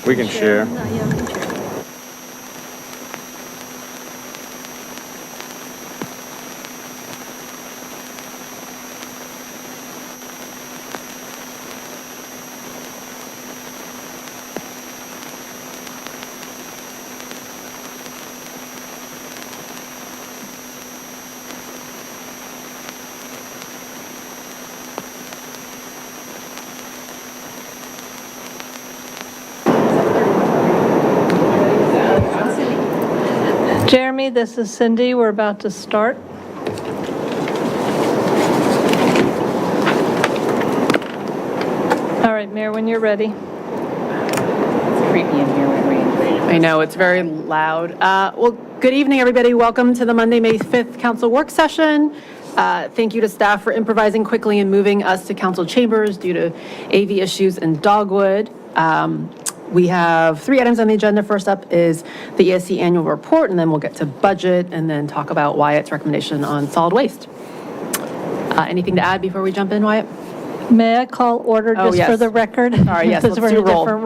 We can share. Jeremy, this is Cindy. We're about to start. All right, Mayor, when you're ready. It's creepy in here when we... I know, it's very loud. Well, good evening, everybody. Welcome to the Monday, May 5th Council Work Session. Thank you to staff for improvising quickly and moving us to council chambers due to AV issues in Dogwood. We have 3 items on the agenda. First up is the ESC annual report, and then we'll get to budget and then talk about Wyatt's recommendation on solid waste. Anything to add before we jump in, Wyatt? May I call order Oh, just yes. for the record? Sorry, yes, Because let's we're in do a roll. different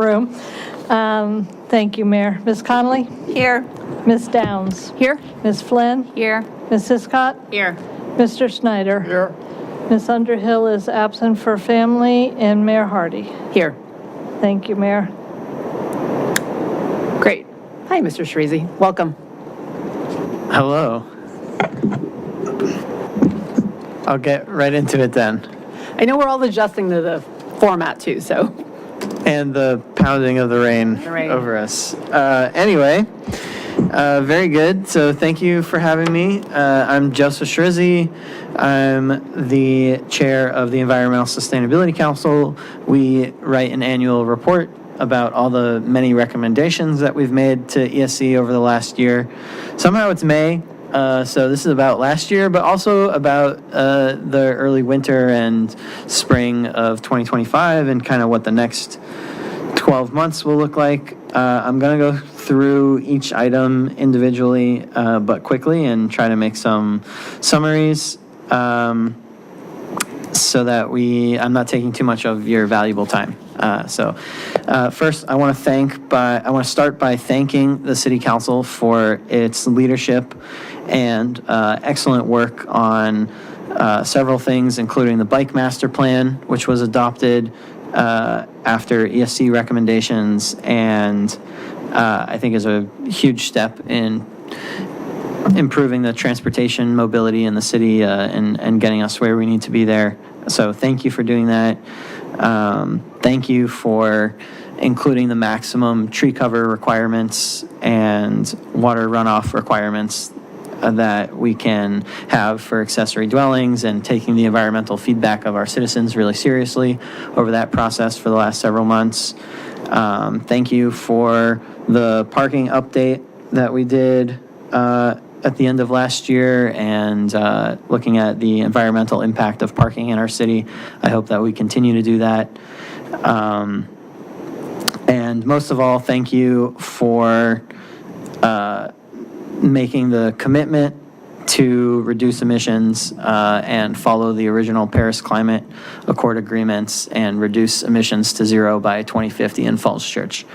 room. Thank you, Mayor. Ms. Connolly? Here. Ms. Downs? Here. Ms. Flynn? Here. Ms. Hiscott? Here. Mr. Snyder? Here. Ms. Underhill is absent for family, and Mayor Hardy. Here. Thank you, Mayor. Great. Hi, Mr. Shreezy. Welcome. Hello. I'll get right into it then. I know we're all adjusting to the format too, so. And the pounding of the rain rain. over us. Anyway, very good. So thank you for having me. I'm Joseph Shrizzi. I'm the chair of the Environmental Sustainability Council. We write an annual report about all the many recommendations that we've made to ESC over the last year. Somehow it's May, so this is about last year, but also about the early winter and spring of 2025 and kind of what the next 12 months will look like. I'm going to go through each item individually, but quickly, and try to make some summaries so that I'm not taking too much of your valuable time. First, I want to start by thanking the City Council for its leadership and excellent work on several things, including the Bike Master Plan, which was adopted after ESC recommendations, and I think is a huge step in improving the transportation mobility in the city and getting us where we need to be there. So thank you for doing that. Thank you for including the maximum tree cover requirements and water runoff requirements that we can have for accessory dwellings, and taking the environmental feedback of our citizens really seriously over that process for the last several months. Thank you for the parking update that we did at the end of last year, and looking at the environmental impact of parking in our city. I hope that we continue to do that. And most of all, thank you for making the commitment to reduce emissions and follow the original Paris Climate Accord agreements and reduce emissions to zero by 2050 in Falls Church.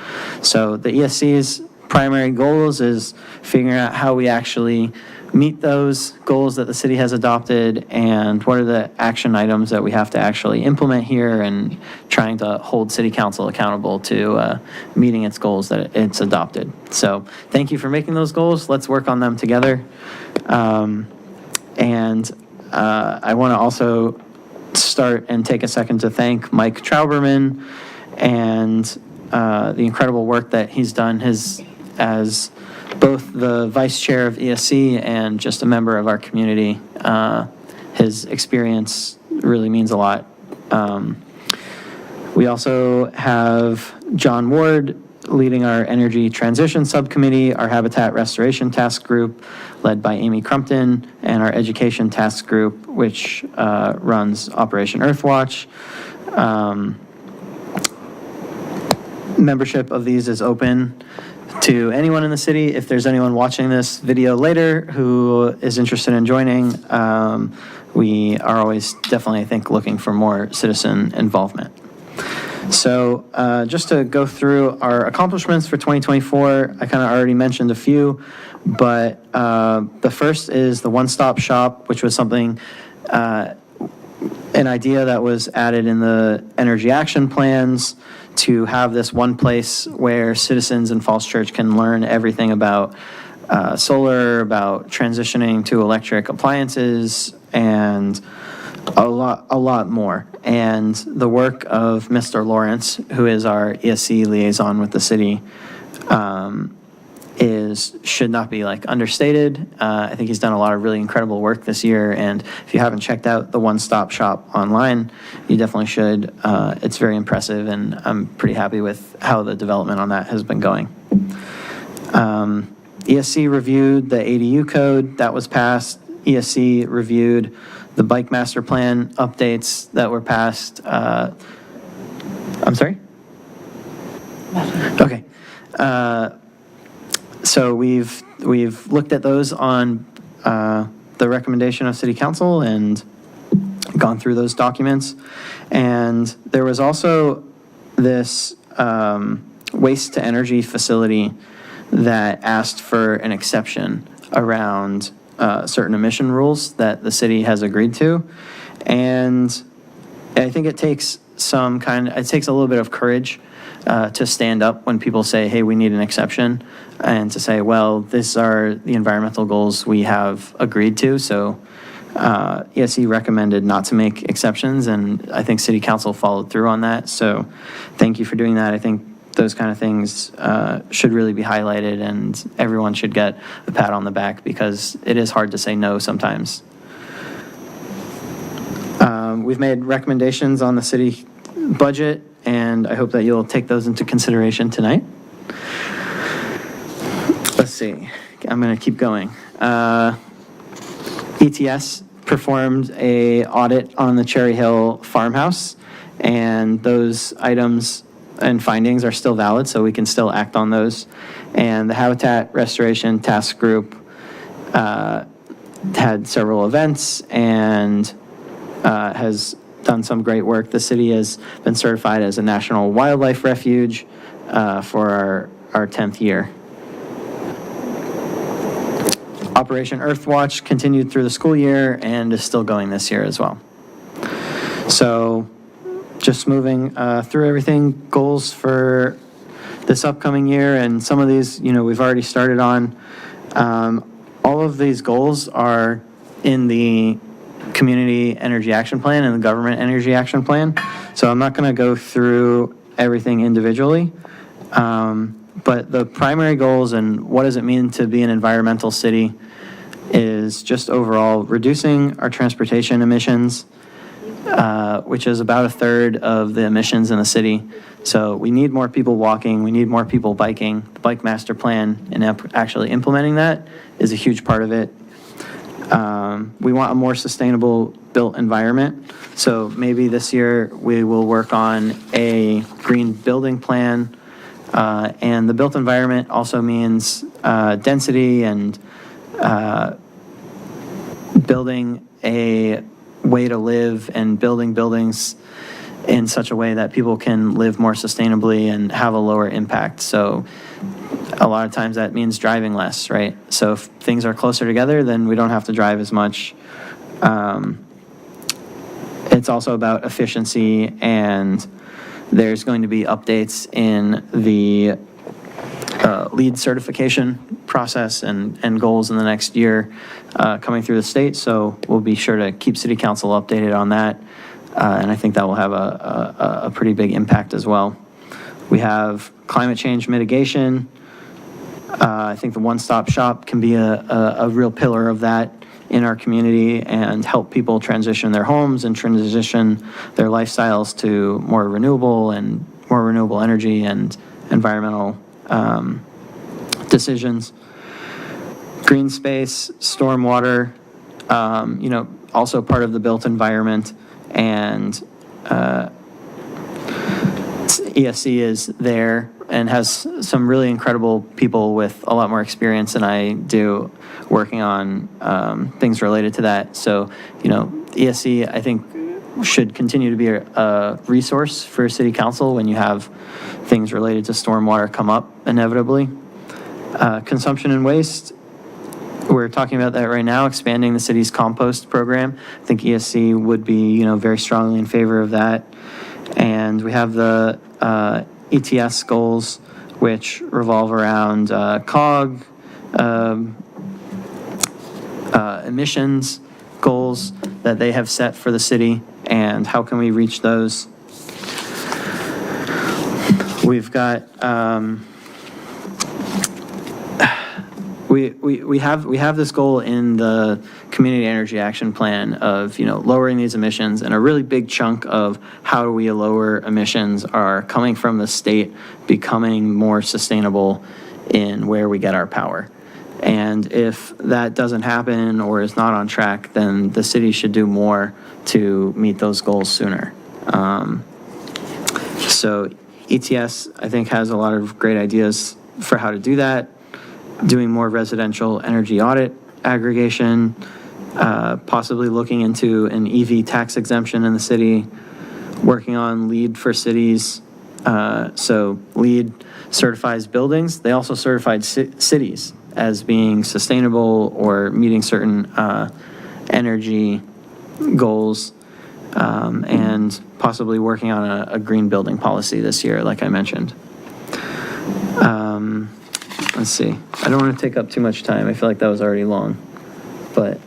So the ESC's primary goals is figuring out how we actually meet those goals that the city has adopted, and what are the action items that we have to actually implement here, and trying to hold City Council accountable to meeting its goals that it's adopted. So thank you for making those goals. Let's work on them together. And I want to also start and take a second to thank Mike Trauberman and the incredible work that he's done as both the vice chair of ESC and just a member of our community. His experience really means a lot. We also have John Ward leading our Energy Transition Subcommittee, our Habitat Restoration Task Group, led by Amy Crumpton, and our Education Task Group, which runs Operation Earthwatch. Membership of these is open to anyone in the city. If there's anyone watching this video later who is interested in joining, we are always definitely, I think, looking for more citizen involvement. So just to go through our accomplishments for 2024, I kind of already mentioned a few, but the first is the one-stop shop, which was something, an idea that was added in the energy action plans to have this one place where citizens in Falls Church can learn everything about solar, about transitioning to electric appliances, and a lot more. And the work of Mr. Lawrence, who is our ESC liaison with the city, should not be understated. I think he's done a lot of really incredible work this year, and if you haven't checked out the One Stop Shop online, you definitely should. It's very impressive, and I'm pretty happy with how the development on that has been going. ESC reviewed the ADU code that was passed. ESC reviewed the bike master plan updates that were passed. I'm sorry? Okay. So we've looked at those on the recommendation of City Council and gone through those documents. And there was also this waste to energy facility that asked for an exception around certain emission rules that the city has agreed to. And I think it takes it takes a little bit of courage to stand up when people say, hey, we need an exception, and to say, well, these are the environmental goals we have agreed to. So ESC recommended not to make exceptions, and I think City Council followed through on that. So thank you for doing that. I think those kind of things should really be highlighted, and everyone should get a pat on the back, because it is hard to say no sometimes. We've made recommendations on the city budget, and I hope that you'll take those into consideration tonight. Let's see. I'm going to keep going. ETS performed an audit on the Cherry Hill farmhouse, and those items and findings are still valid, so we can still act on those. And the Habitat Restoration Task Group had several events and has done some great work. The city has been certified as a National Wildlife Refuge for our 10th year. Operation Earthwatch continued through the school year and is still going this year as well. So just moving through everything, goals for this upcoming year, and some of these, we've already started on. All of these goals are in the Community Energy Action Plan and the Government Energy Action Plan. So I'm not going to go through everything individually, but the primary goals and what does it mean to be an environmental city is just overall reducing our transportation emissions, which is about a third of the emissions in the city. So we need more people walking, we need more people biking. The Bike Master Plan and actually implementing that is a huge part of it. We want a more sustainable built environment. So maybe this year we will work on a green building plan. And the built environment also means density and building a way to live and building buildings in such a way that people can live more sustainably and have a lower impact. So a lot of times that means driving less, right? So if things are closer together, then we don't have to drive as much. It's also about efficiency, and there's going to be updates in the LEED certification process and goals in the next year coming through the state. So we'll be sure to keep City Council updated on that. And I think that will have a pretty big impact as well. We have climate change mitigation. I think the one-stop shop can be a real pillar of that in our community and help people transition their homes and transition their lifestyles to more renewable energy and environmental decisions. Green space, stormwater, also part of the built environment, and ESC is there and has some really incredible people with a lot more experience than I do working on things related to that. So, ESC, I think, should continue to be a resource for city council when you have things related to stormwater come up inevitably. Consumption and waste, we're talking about that right now, expanding the city's compost program. I think ESC would be, very strongly in favor of that. And we have the ETS goals, which revolve around COG, emissions goals that they have set for the city, and how can we reach those. We've got, we have this goal in the Community Energy Action Plan of, lowering these emissions, and a really big chunk of how do we lower emissions are coming from the state becoming more sustainable in where we get our power. And if that doesn't happen or is not on track, then the city should do more to meet those goals sooner. So ETS, I think, has a lot of great ideas for how to do that. Doing more residential energy audit aggregation, possibly looking into an EV tax exemption in the city, working on LEED for cities. So LEED certifies buildings. They also certified cities as being sustainable or meeting certain energy goals, and possibly working on a green building policy this year, like I mentioned. Let's see. I don't want to take up too much time. I feel like that was already long, but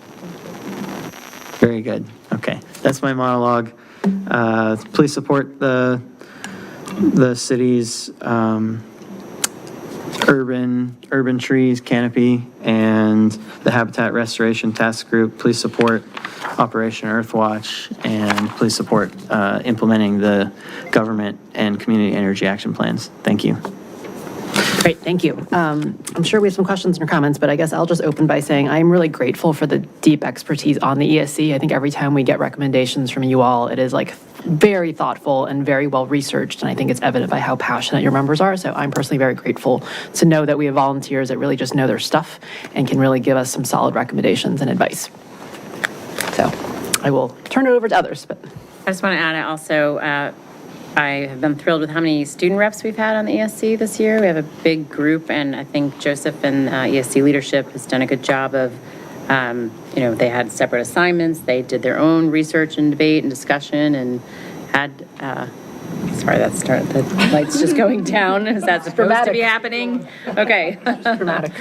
very good. Okay, that's my monologue. Please support the city's urban trees canopy and the Habitat Restoration Task Group. Please support Operation Earthwatch, and please support implementing the government and community energy action plans. Thank you. Great, thank you. I'm sure we have some questions or comments, but I guess I'll just open by saying I'm really grateful for the deep expertise on the ESC. I think every time we get recommendations from you all, it is like very thoughtful and very well researched, and I think it's evident by how passionate your members are. So I'm personally very grateful to know that we have volunteers that really just know their stuff and can really give us some solid recommendations and advice. So I will turn it over to others. But I just want to add, I have been thrilled with how many student reps we've had on the ESC this year. We have a big group, and I think Joseph and ESC leadership has done a good job of, they had separate assignments. They did their own research and debate and discussion, and had, sorry, the light's just going down. Is that supposed to be happening? Okay. dramatic.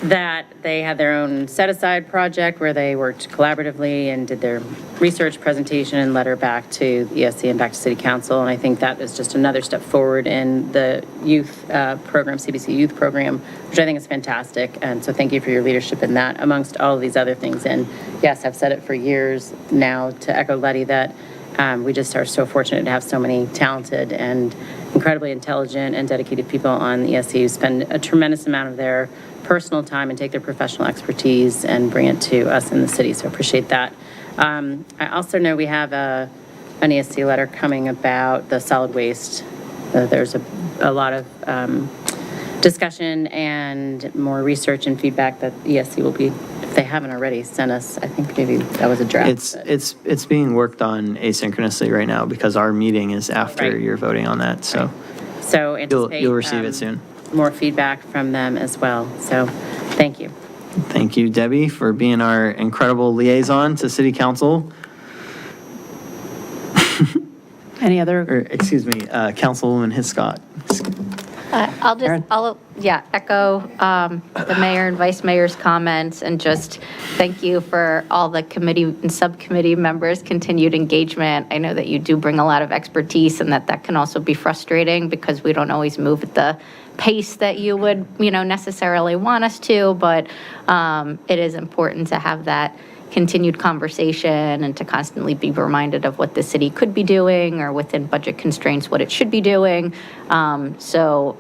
That they had their own set-aside project where they worked collaboratively and did their research presentation and letter back to the ESC and back to City Council. And I think that is just another step forward in the youth program, CBC youth program, which I think is fantastic. And so thank you for your leadership in that, amongst all of these other things. And yes, I've said it for years now, to echo Letty, that we just are so fortunate to have so many talented and incredibly intelligent and dedicated people on the ESC who spend a tremendous amount of their personal time and take their professional expertise and bring it to us in the city. So I appreciate that. I also know we have an ESC letter coming about the solid waste. There's a lot of discussion and more research and feedback that ESC will be, if they haven't already, sent us. I think maybe that was a draft. It's being worked on asynchronously right now because our meeting is after Right. you're voting on that. So, So anticipate you'll receive it soon. More feedback from them as well. So thank you. Thank you, Debbie, for being our incredible liaison to City Council. Any other? Or, excuse me, Councilwoman Hiscott. I'll echo the mayor and vice mayor's comments, and just thank you for all the committee and subcommittee members' continued engagement. I know that you do bring a lot of expertise, and that can also be frustrating because we don't always move at the pace that you would, necessarily want us to, but it is important to have that continued conversation and to constantly be reminded of what the city could be doing, or within budget constraints, what it should be doing. So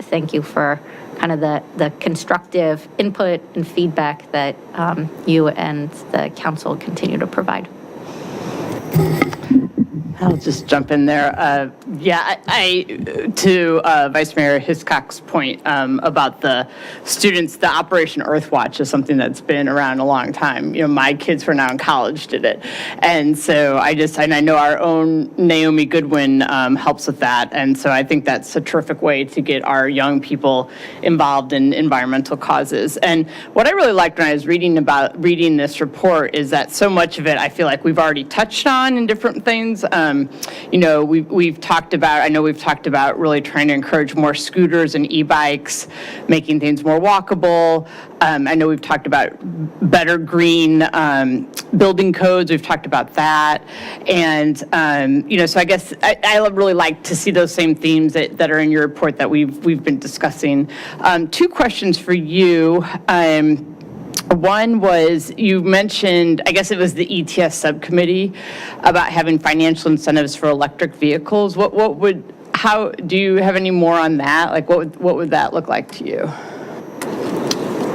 thank you for kind of the constructive input and feedback that you and the council continue to provide. I'll just jump in there. Yeah, to Vice Mayor Hiscock's point about the students, the Operation Earthwatch is something that's been around a long time. You know, my kids who are now in college did it. And so and I know our own Naomi Goodwin helps with that. And so I think that's a terrific way to get our young people involved in environmental causes. And what I really liked when I was reading this report is that so much of it, I feel like we've already touched on in different things. You know, we've talked about really trying to encourage more scooters and e-bikes, making things more walkable. I know we've talked about better green building codes. We've talked about that. And, you know, so I guess I really like to see those same themes that are in your report that we've been discussing. Two questions for you. One was, you mentioned, I guess it was the ETS subcommittee, about having financial incentives for electric vehicles. How do you have any more on that? Like, what would that look like to you?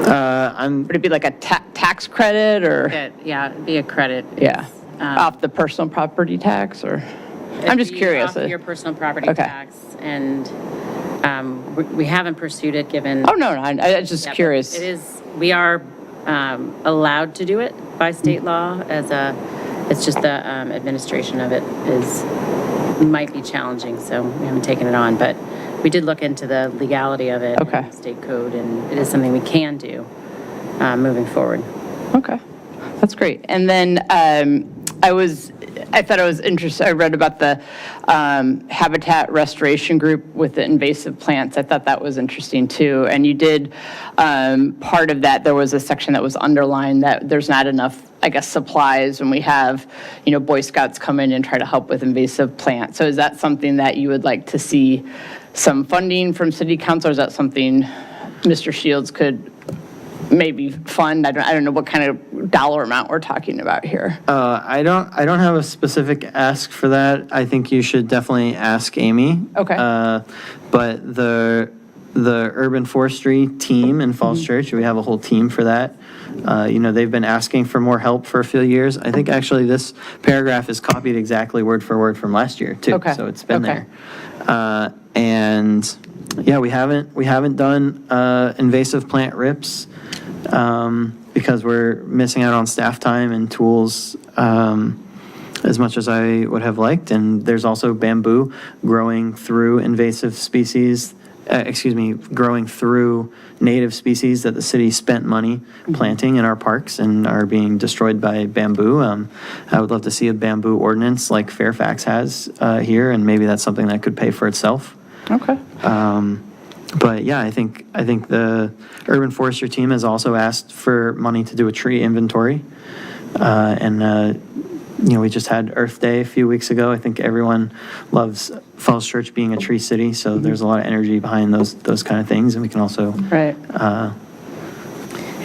Would it be like a tax credit or? Yeah, it'd be a credit. Yeah, off the personal property tax, or? I'm just curious. Off your personal property Okay. tax, and we haven't pursued it, given. Oh, no, I was just Yeah, but curious. It is, we are allowed to do it by state law it's just the administration of it might be challenging, so we haven't taken it on, but we did look into the legality of it. Okay. And the state code, and it is something we can do moving forward. Okay, that's great. And then I thought it was interesting, I read about the habitat restoration group with the invasive plants. I thought that was interesting too. And you did, part of that, there was a section that was underlined that there's not enough, I guess, supplies when we have, you know, Boy Scouts come in and try to help with invasive plants. So is that something that you would like to see some funding from City Council, or is that something Mr. Shields could maybe fund? I don't know what kind of dollar amount we're talking about here. I don't have a specific ask for that. I think you should definitely ask Amy. Okay. But the urban forestry team in Falls Church, we have a whole team for that. You know, they've been asking for more help for a few years. I think actually this paragraph is copied exactly word for word from last year too. Okay. So it's been Okay. there. And yeah, we haven't done invasive plant rips because we're missing out on staff time and tools as much as I would have liked. And there's also bamboo growing through invasive species, growing through native species that the city spent money planting in our parks and are being destroyed by bamboo. I would love to see a bamboo ordinance like Fairfax has here, and maybe that's something that could pay for itself. Okay. But yeah, I think the urban forestry team has also asked for money to do a tree inventory. You know, we just had Earth Day a few weeks ago. I think everyone loves Falls Church being a tree city, so there's a lot of energy behind those kind of things, and we can also Right.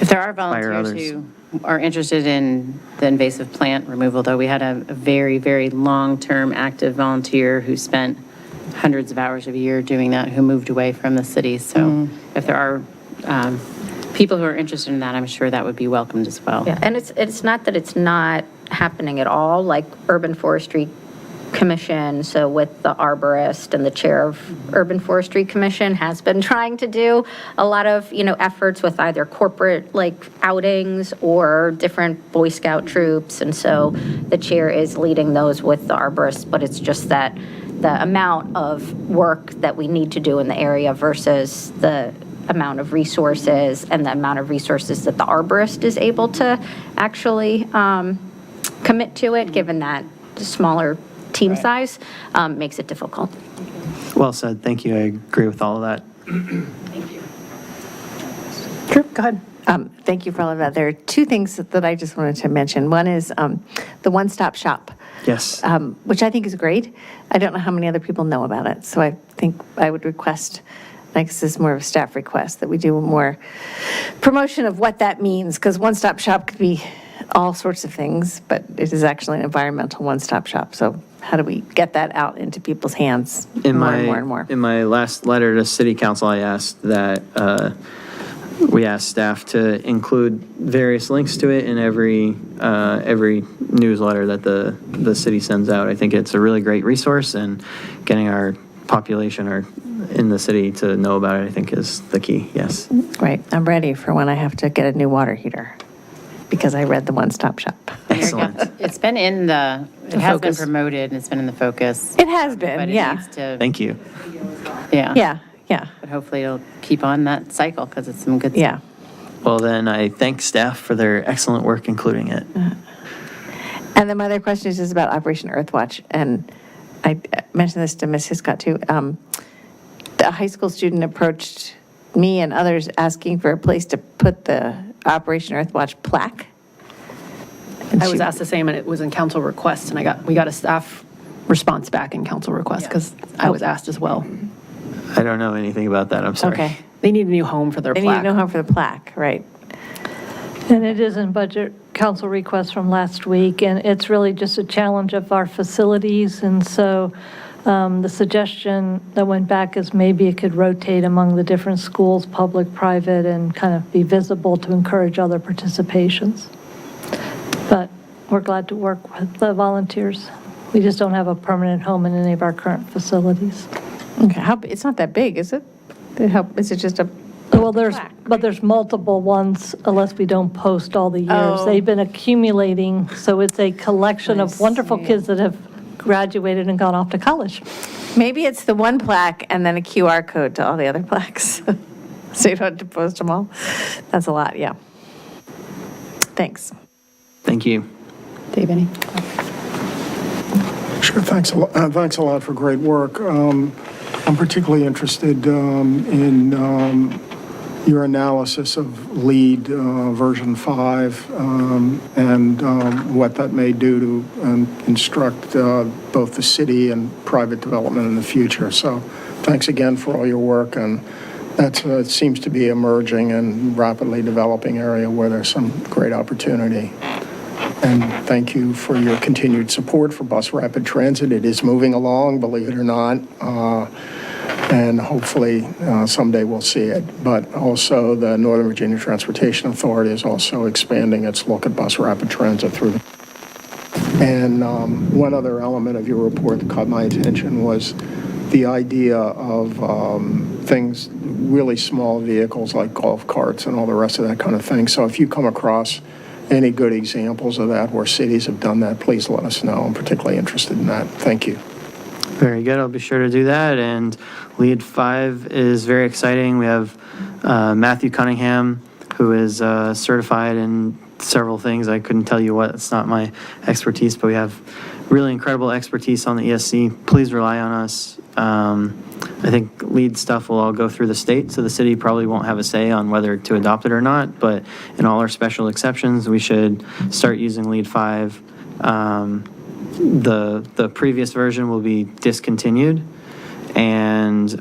If there are Inspire volunteers others. who are interested in the invasive plant removal, though, we had a very, very long-term active volunteer who spent hundreds of hours a year doing that, who moved away from the city. So if there are people who are interested in that, I'm sure that would be welcomed as well. Yeah, and it's not that it's not happening at all, like Urban Forestry Commission, so with the arborist and the chair of Urban Forestry Commission has been trying to do a lot of, you know, efforts with either corporate like outings or different Boy Scout troops. And so the chair is leading those with the arborist, but it's just that the amount of work that we need to do in the area versus the amount of resources and the amount of resources that the arborist is able to actually commit to it, given that smaller team size, makes it difficult. Well said. Thank you. I agree with all of that. Sure, go ahead. Thank you for all of that. There are two things that I just wanted to mention. One is the one-stop shop, Yes. which I think is great. I don't know how many other people know about it, so I think I would request, like this is more of a staff request, that we do more promotion of what that means, because one-stop shop could be all sorts of things, but it is actually an environmental one-stop shop. So how do we get that out into people's hands more and more and more? In my last letter to City Council, I asked that we asked staff to include various links to it in every newsletter that the city sends out. I think it's a really great resource, and getting our population or in the city to know about it, I think, is the key. Yes. Right, I'm ready for when I have to get a new water heater, because I read the one-stop shop. Excellent. It's been in the, it has been focus. promoted, and it's been in the focus. It has But been, it yeah. needs to, Thank you. yeah. Yeah, But hopefully it'll keep on that cycle, because it's some good stuff. yeah. Well, then I thank staff for their excellent work including it. And then my other question is just about Operation Earthwatch, and I mentioned this to Ms. Hiscott too. The high school student approached me and others asking for a place to put the Operation Earthwatch plaque. And I was she- asked the same, and it was in council request, and we got a staff response back in council request, because I was asked as well. I don't know anything about that. I'm sorry. Okay. They need a new home for their They need plaque. to know how for the plaque, right? And it is in budget council request from last week, and it's really just a challenge of our facilities. And so the suggestion that went back is maybe it could rotate among the different schools, public, private, and kind of be visible to encourage other participations. But we're glad to work with the volunteers. We just don't have a permanent home in any of our current facilities. Okay, it's not that big, is it? Is it just a, Well, there's, plaque, but there's multiple ones unless we don't post all the years. Oh. They've been accumulating, so it's a collection of wonderful kids that have graduated and gone off to college. maybe it's the one plaque and then a QR code to all the other plaques? So you don't have to post them all? That's a lot, yeah. Thanks. Thank you. Dave, any? Sure, thanks a lot for great work. I'm particularly interested in your analysis of LEAD version 5 and what that may do to instruct both the city and private development in the future. So thanks again for all your work, and that seems to be emerging and rapidly developing area where there's some great opportunity. And thank you for your continued support for Bus Rapid Transit. It is moving along, believe it or not, and hopefully someday we'll see it. But also the Northern Virginia Transportation Authority is also expanding its look at Bus Rapid Transit through. And one other element of your report that caught my attention was the idea of things, really small vehicles like golf carts and all the rest of that kind of thing. So if you come across any good examples of that where cities have done that, please let us know. I'm particularly interested in that. Thank you. Very good. I'll be sure to do that. And LEAD 5 is very exciting. We have Matthew Cunningham, who is certified in several things. I couldn't tell you what. It's not my expertise, but we have really incredible expertise on the ESC. Please rely on us. I think LEAD stuff will all go through the state, so the city probably won't have a say on whether to adopt it or not, but in all our special exceptions, we should start using LEAD 5. The previous version will be discontinued, and the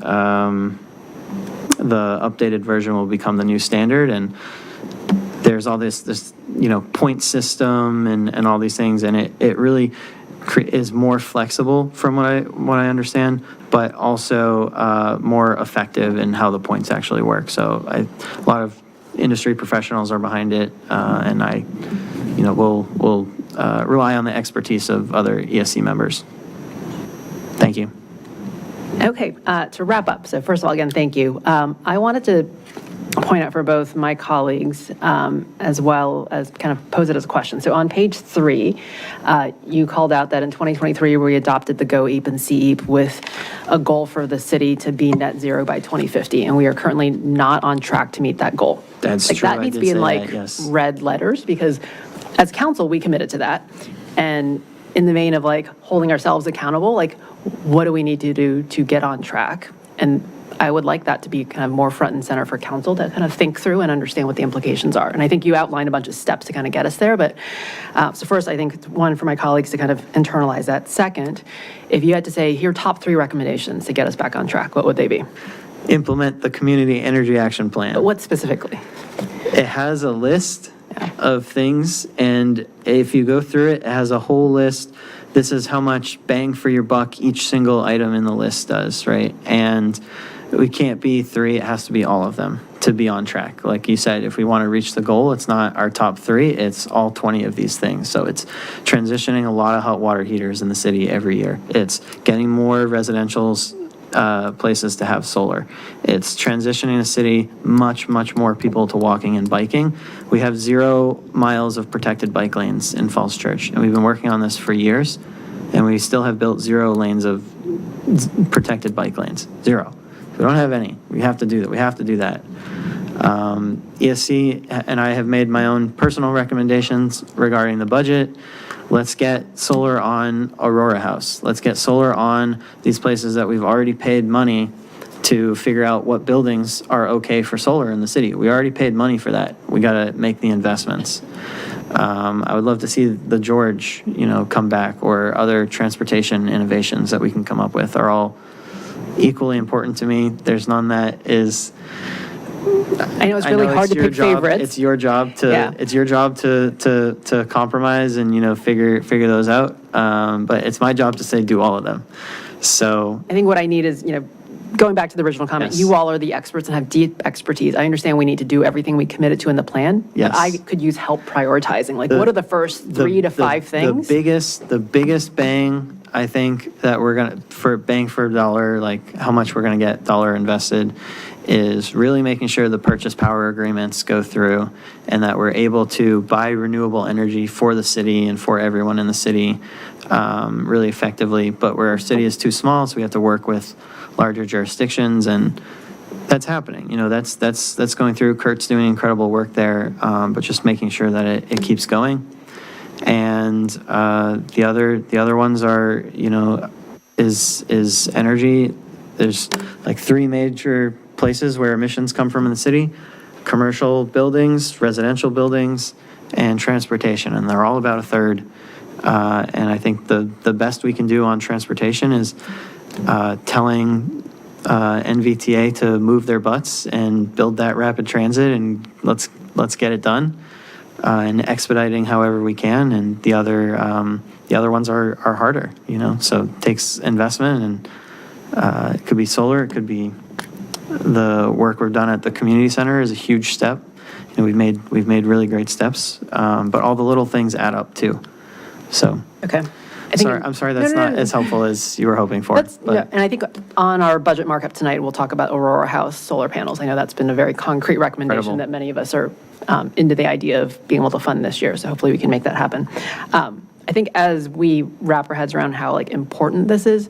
updated version will become the new standard, and there's all this point system and all these things, and it really is more flexible from what I understand, but also more effective in how the points actually work. So a lot of industry professionals are behind it, and we'll rely on the expertise of other ESC members. Thank you. Okay, to wrap up, so first of all, again, thank you. I wanted to point out for both my colleagues as well as kind of pose it as a question. So on page 3, you called out that in 2023, we adopted the Go EAP and CEAP with a goal for the city to be net zero by 2050, and we are currently not on track to meet that goal. That's like, true. That I needs to did be in say like that, yes. red letters, because as council, we committed to that. And in the vein of like holding ourselves accountable, like what do we need to do to get on track? And I would like that to be kind of more front and center for council to kind of think through and understand what the implications are. And I think you outlined a bunch of steps to kind of get us there. But so first, I think one for my colleagues to kind of internalize that. Second, if you had to say, here are top 3 recommendations to get us back on track, what would they be? Implement the Community Energy Action Plan. But what specifically? It has a list of things, and if you go through it, it has a whole list. This is how much bang for your buck each single item in the list does, right? And we can't be 3, it has to be all of them to be on track. Like you said, if we want to reach the goal, it's not our top 3, it's all 20 of these things. So it's transitioning a lot of hot water heaters in the city every year. It's getting more residential's places to have solar. It's transitioning the city much more people to walking and biking. We have 0 miles of protected bike lanes in Falls Church, and we've been working on this for years, and we still have built 0 lanes of protected bike lanes. 0. We don't have any. We have to do that. We have to do that. ESC and I have made my own personal recommendations regarding the budget. Let's get solar on Aurora House. Let's get solar on these places that we've already paid money to figure out what buildings are okay for solar in the city. We already paid money for that. We got to make the investments. I would love to see the George, come back, or other transportation innovations that we can come up with are all equally important to me. There's none that is. I know it's really hard to pick favorites. It's your job to. Yeah. It's your job to compromise and figure those out. But it's my job to say do all of them. So I think what I need is, going back to the original comment, Yes. you all are the experts and have deep expertise. I understand we need to do everything we committed to in the plan. Yes. But I could use help prioritizing. Like, what are the first 3 to 5 things? The biggest bang, I think, that we're gonna for bang for a dollar, like how much we're gonna get dollar invested, is really making sure the purchase power agreements go through and that we're able to buy renewable energy for the city and for everyone in the city really effectively. But where our city is too small, so we have to work with larger jurisdictions, and that's happening. That's going through. Kurt's doing incredible work there, but just making sure that it keeps going. And the other ones are, is energy. There's like 3 major places where emissions come from in the city: commercial buildings, residential buildings, and transportation. And they're all about a third. And I think the best we can do on transportation is telling NVTA to move their butts and build that rapid transit, and let's get it done, and expediting however we can. And the other ones are harder, so it takes investment, and it could be solar, it could be the work we've done at the community center is a huge step. We've made really great steps, but all the little things add up too. So. Okay. I'm sorry that's No. not as helpful as you were hoping for. And I think on our budget markup tonight, we'll talk about Aurora House solar panels. I know that's been a very concrete recommendation Incredible. that many of us are into the idea of being able to fund this year. So hopefully we can make that happen. I think as we wrap our heads around how important this is,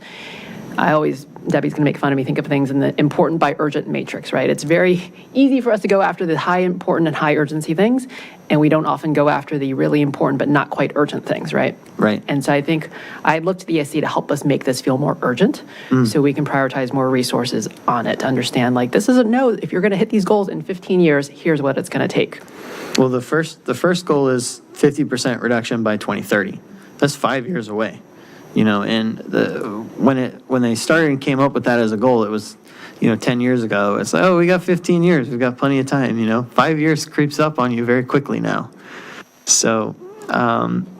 Debbie's going to make fun of me, think of things in the important by urgent matrix, right? It's very easy for us to go after the high important and high urgency things, and we don't often go after the really important but not quite urgent things, right? Right. And so I think I looked to the ESC to help us make this feel more urgent so we can prioritize more resources on it to understand, this isn't if you're going to hit these goals in 15 years, here's what it's going to take. Well, the first goal is 50% reduction by 2030. That's 5 years away. And when they started and came up with that as a goal, it was, 10 years ago. It's like, oh, we got 15 years. We've got plenty of time, 5 years creeps up on you very quickly now. So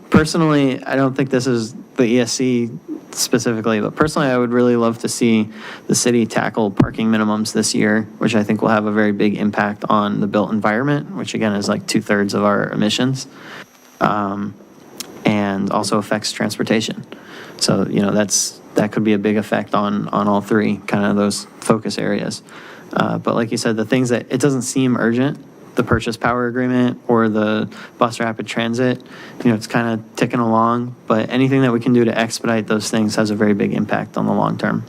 personally, I don't think this is the ESC specifically, but personally, I would really love to see the city tackle parking minimums this year, which I think will have a very big impact on the built environment, which again is like 2/3 of our emissions, and also affects transportation. So, that could be a big effect on all 3 kind of those focus areas. But like you said, the things that it doesn't seem urgent, the purchase power agreement or the bus rapid transit, it's kind of ticking along, but anything that we can do to expedite those things has a very big impact on the long term.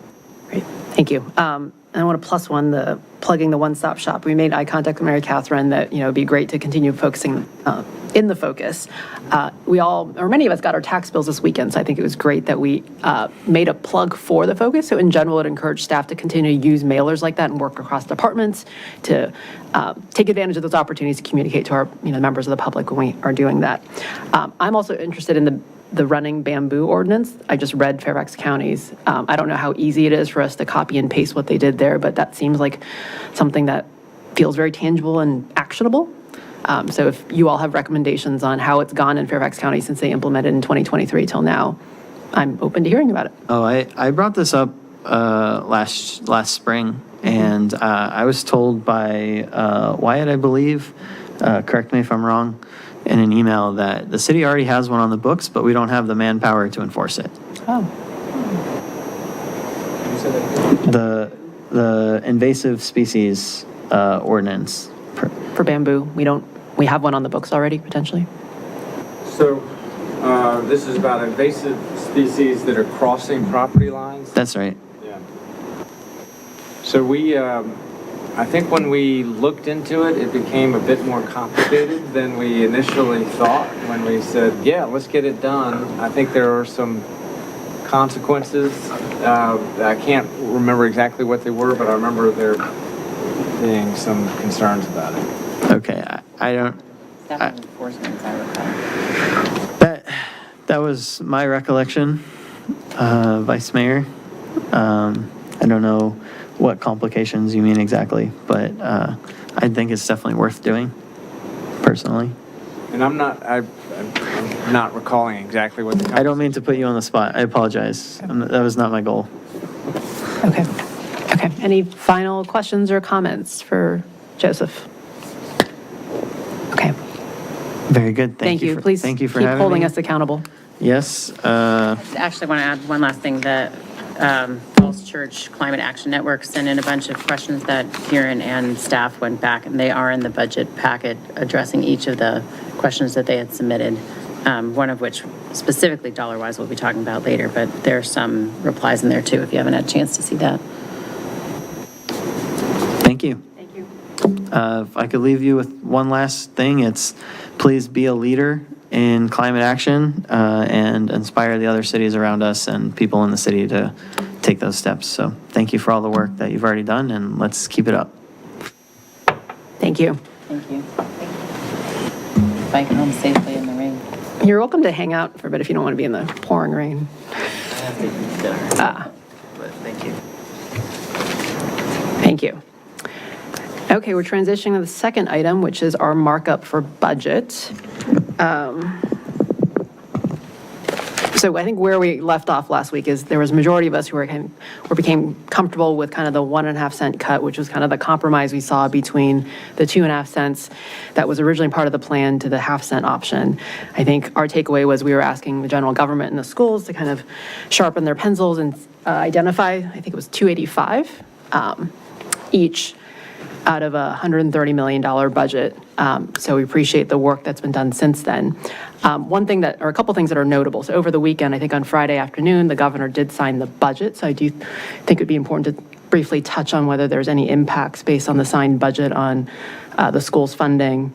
Great, thank you. And I want to plus one, plugging the one-stop shop. We made eye contact with Mary Catherine that, it'd be great to continue focusing in the focus. We all, or many of us, got our tax bills this weekend, so I think it was great that we made a plug for the focus. So in general, it encouraged staff to continue to use mailers like that and work across departments to take advantage of those opportunities to communicate to our members of the public when we are doing that. I'm also interested in the running bamboo ordinance. I just read Fairfax County's. I don't know how easy it is for us to copy and paste what they did there, but that seems like something that feels very tangible and actionable. So if you all have recommendations on how it's gone in Fairfax County since they implemented in 2023 till now, I'm open to hearing about it. Oh, I brought this up last spring, And I was told by Wyatt, I believe, correct me if I'm wrong, in an email that the city already has one on the books, but we don't have the manpower to enforce it. The invasive species ordinance. For bamboo, we have one on the books already, potentially? So this is about invasive species that are crossing property lines? That's right. Yeah. So I think when we looked into it, it became a bit more complicated than we initially thought when we said, yeah, let's get it done. I think there are some consequences. I can't remember exactly what they were, but I remember there being some concerns about it. Okay, I don't, Definitely enforcement, I recall. that was my recollection, Vice Mayor. I don't know what complications you mean exactly, but I think it's definitely worth doing, personally. And I'm not recalling exactly what the. I don't mean to put you on the spot. I apologize. That was not my goal. Okay. Okay. Any final questions or comments for Joseph? Okay. Very good. Thank you. for- Please Thank you for keep having holding me. us accountable. Yes. I actually want to add one last thing. The Falls Church Climate Action Network sent in a bunch of questions that Kieran and staff went back, and they are in the budget packet addressing each of the questions that they had submitted, one of which specifically dollar-wise we'll be talking about later, but there are some replies in there too if you haven't had a chance to see that. Thank you. Thank you. If I could leave you with one last thing, it's please be a leader in climate action and inspire the other cities around us and people in the city to take those steps. So thank you for all the work that you've already done, and let's keep it up. Thank you. Thank you. Bike home safely in the rain. You're welcome to hang out for a bit if you don't want to be in the pouring rain. But thank you. Thank you. Okay, we're transitioning to the second item, which is our markup for budget. So I think where we left off last week is there was a majority of us who became comfortable with kind of the 1.5 cent cut, which was kind of the compromise we saw between the 2.5 cents that was originally part of the plan to the half-cent option. I think our takeaway was we were asking the general government and the schools to kind of sharpen their pencils and identify, I think it was $285 each out of a $130 million budget. So we appreciate the work that's been done since then. A couple things that are notable. So over the weekend, I think on Friday afternoon, the governor did sign the budget. So I do think it'd be important to briefly touch on whether there's any impacts based on the signed budget on the school's funding.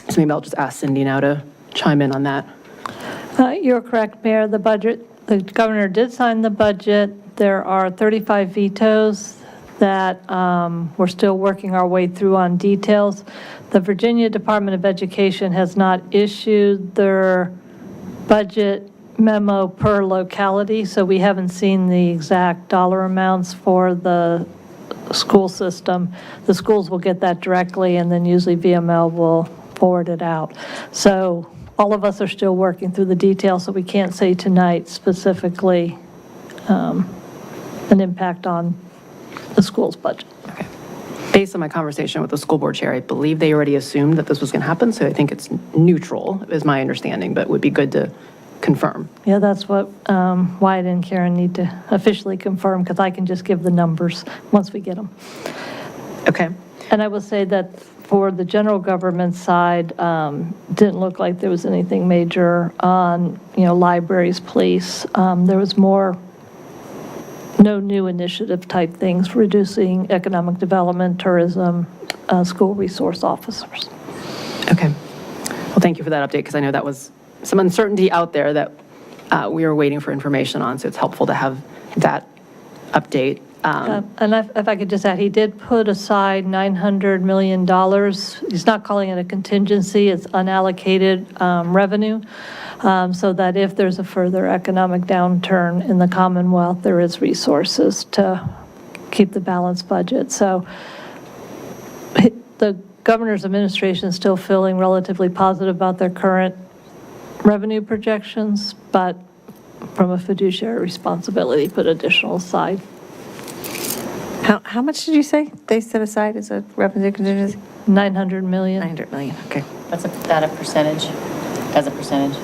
So maybe I'll just ask Cindy now to chime in on that. You're correct, Mayor. The governor did sign the budget. There are 35 vetoes that we're still working our way through on details. The Virginia Department of Education has not issued their budget memo per locality, so we haven't seen the exact dollar amounts for the school system. The schools will get that directly, and then usually VML will forward it out. So all of us are still working through the details, so we can't say tonight specifically an impact on the school's budget. Okay. Based on my conversation with the school board chair, I believe they already assumed that this was going to happen, so I think it's neutral, is my understanding, but would be good to confirm. Yeah, that's what Wyatt and Karen need to officially confirm, because I can just give the numbers once we get them. Okay. And I will say that for the general government side, didn't look like there was anything major on, libraries, police. There was no new initiative type things, reducing economic development, tourism, school resource officers. Okay. Well, thank you for that update, because I know that was some uncertainty out there that we were waiting for information on, so it's helpful to have that update. And if I could just add, he did put aside $900 million. He's not calling it a contingency, it's unallocated revenue, so that if there's a further economic downturn in the Commonwealth, there is resources to keep the balanced budget. So the governor's administration is still feeling relatively positive about their current revenue projections, but from a fiduciary responsibility, put additional aside. How much did you say they set aside as a revenue contingency? 900 million. 900 million, okay. That a percentage, as a percentage?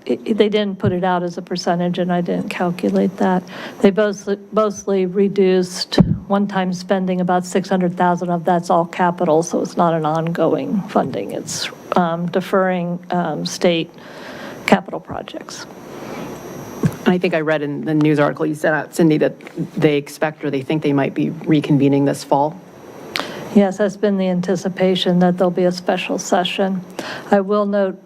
They didn't put it out as a percentage, and I didn't calculate that. They mostly reduced one-time spending, about 600,000 of that's all capital, so it's not an ongoing funding. It's deferring state capital projects. And I think I read in the news article you sent out, Cindy, that they expect or they think they might be reconvening this fall. Yes, that's been the anticipation, that there'll be a special session. I will note,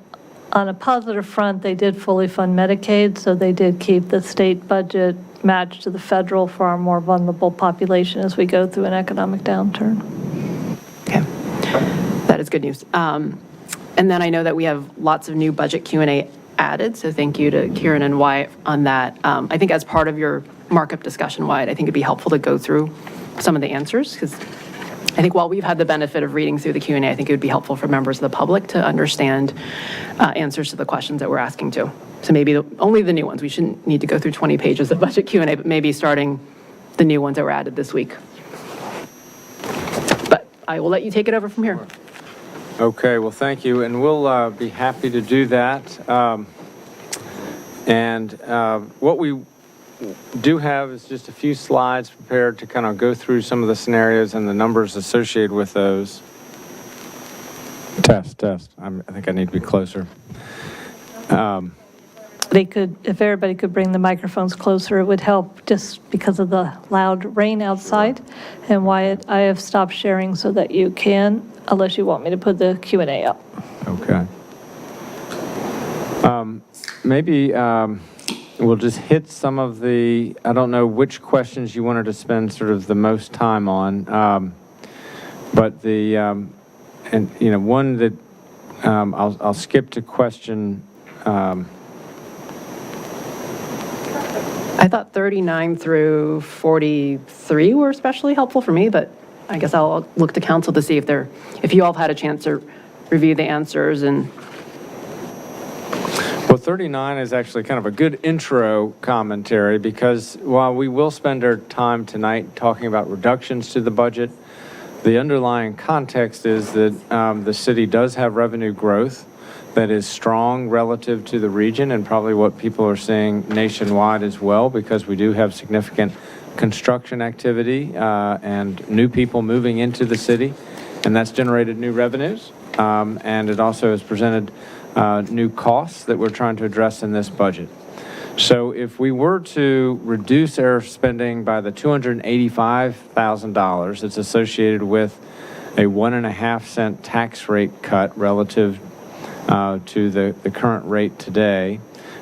on a positive front, they did fully fund Medicaid, so they did keep the state budget matched to the federal for our more vulnerable population as we go through an economic downturn. Okay, that is good news. And then I know that we have lots of new budget Q&A added, so thank you to Kieran and Wyatt on that. I think as part of your markup discussion, Wyatt, I think it'd be helpful to go through some of the answers, because I think while we've had the benefit of reading through the Q&A, I think it would be helpful for members of the public to understand answers to the questions that we're asking to. So maybe only the new ones. We shouldn't need to go through 20 pages of budget Q&A, but maybe starting the new ones that were added this week. But I will let you take it over from here. Okay, well, thank you, and we'll be happy to do that. What we do have is just a few slides prepared to kind of go through some of the scenarios and the numbers associated with those. Test. I think I need to be closer. They could, if everybody could bring the microphones closer, it would help, just because of the loud rain outside. And Wyatt, I have stopped sharing so that you can, unless you want me to put the Q&A up. Okay. Maybe we'll just hit some of the, I don't know which questions you wanted to spend sort of the most time on, but the, and you know, one that I'll skip to question. I thought 39 through 43 were especially helpful for me, but I guess I'll look to council to see if you all have had a chance to review the answers. And Well, 39 is actually kind of a good intro commentary, because while we will spend our time tonight talking about reductions to the budget, the underlying context is that the city does have revenue growth that is strong relative to the region, and probably what people are seeing nationwide as well, because we do have significant construction activity and new people moving into the city, and that's generated new revenues. And it also has presented new costs that we're trying to address in this budget. So if we were to reduce our spending by the $285,000 that's associated with a 1.5 cent tax rate cut relative to the current rate today,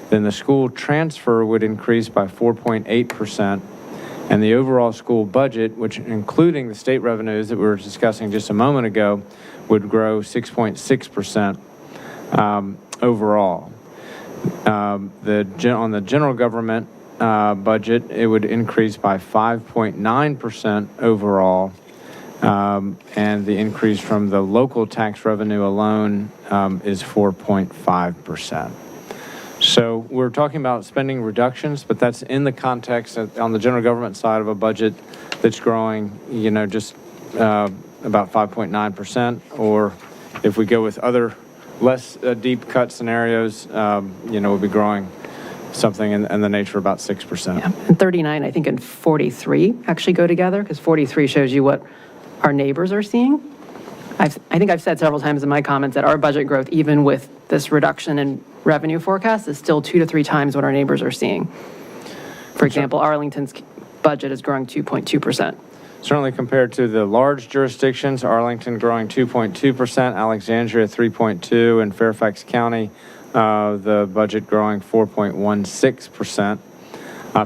then the school transfer would increase by 4.8%, and the overall school budget, which including the state revenues that we were discussing just a moment ago, would grow 6.6% overall. On the general government budget, it would increase by 5.9% overall. And the increase from the local tax revenue alone is 4.5%. So we're talking about spending reductions, but that's in the context on the general government side of a budget that's growing, you know, just about 5.9%. Or if we go with other less deep cut scenarios, you know, we'll be growing something in the nature of about 6%. yeah, and 39, I think, and 43 actually go together, because 43 shows you what our neighbors are seeing. I think I've said several times in my comments that our budget growth, even with this reduction in revenue forecast, is still 2 to 3 times what our neighbors are seeing. For example, Arlington's budget is growing 2.2%. Certainly compared to the large jurisdictions, Arlington growing 2.2%, Alexandria 3.2%, and Fairfax County, the budget growing 4.16%.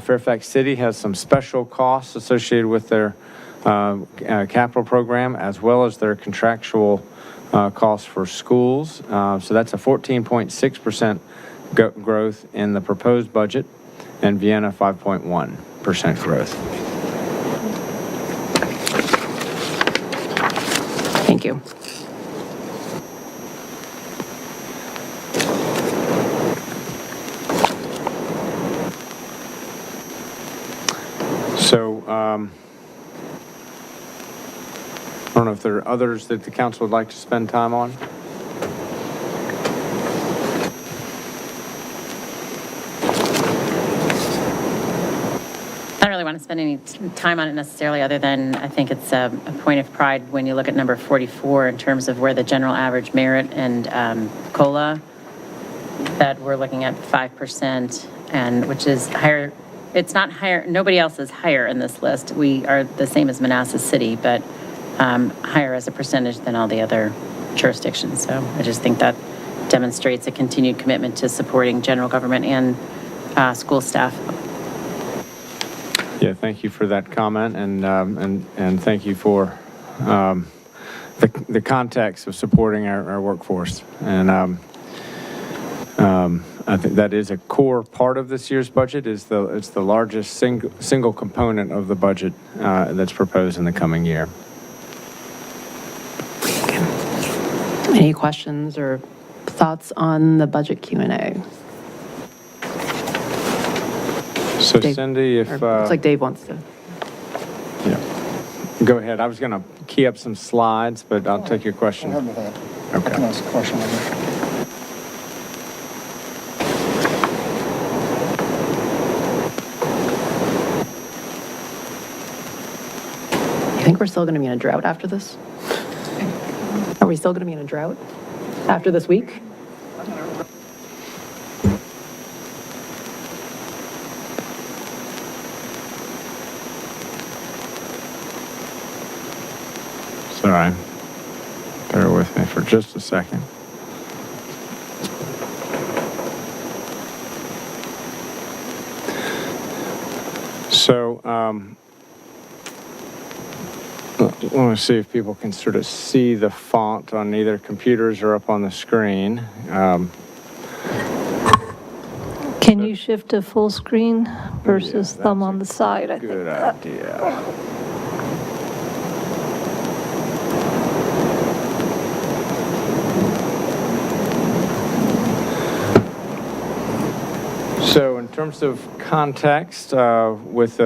Fairfax City has some special costs associated with their capital program, as well as their contractual costs for schools. So that's a 14.6% growth in the proposed budget, and Vienna 5.1% growth. Thank you. So don't know if there are others that the council would like to spend time on. I don't really want to spend any time on it necessarily, other than I think it's a point of pride when you look at number 44 in terms of where the general average merit and COLA, that we're looking at 5%, and which is higher. It's not higher, nobody else is higher in this list. We are the same as Manassas City, but higher as a percentage than all the other jurisdictions. So I just think that demonstrates a continued commitment to supporting general government and school staff. Yeah, thank you for that comment, and thank you for the context of supporting our workforce. And I think that is a core part of this year's budget. It's the largest single component of the budget that's proposed in the coming year. Any questions or thoughts on the budget Q&A? So Dave, Cindy, if... Looks like Dave wants to. Yeah. Go ahead. I was going to key up some slides, but I'll take your question. Go ahead with that. Okay. I can ask a question later. You think we're still going to be in a drought after this? Are we still going to be in a drought after this week? Sorry. Bear with me for just a second. So, I want to see if people can sort of see the font on either computers or up on the screen. Can you shift to full screen versus Yeah, thumb that's on the side? I think Good that- idea. So in terms of context, with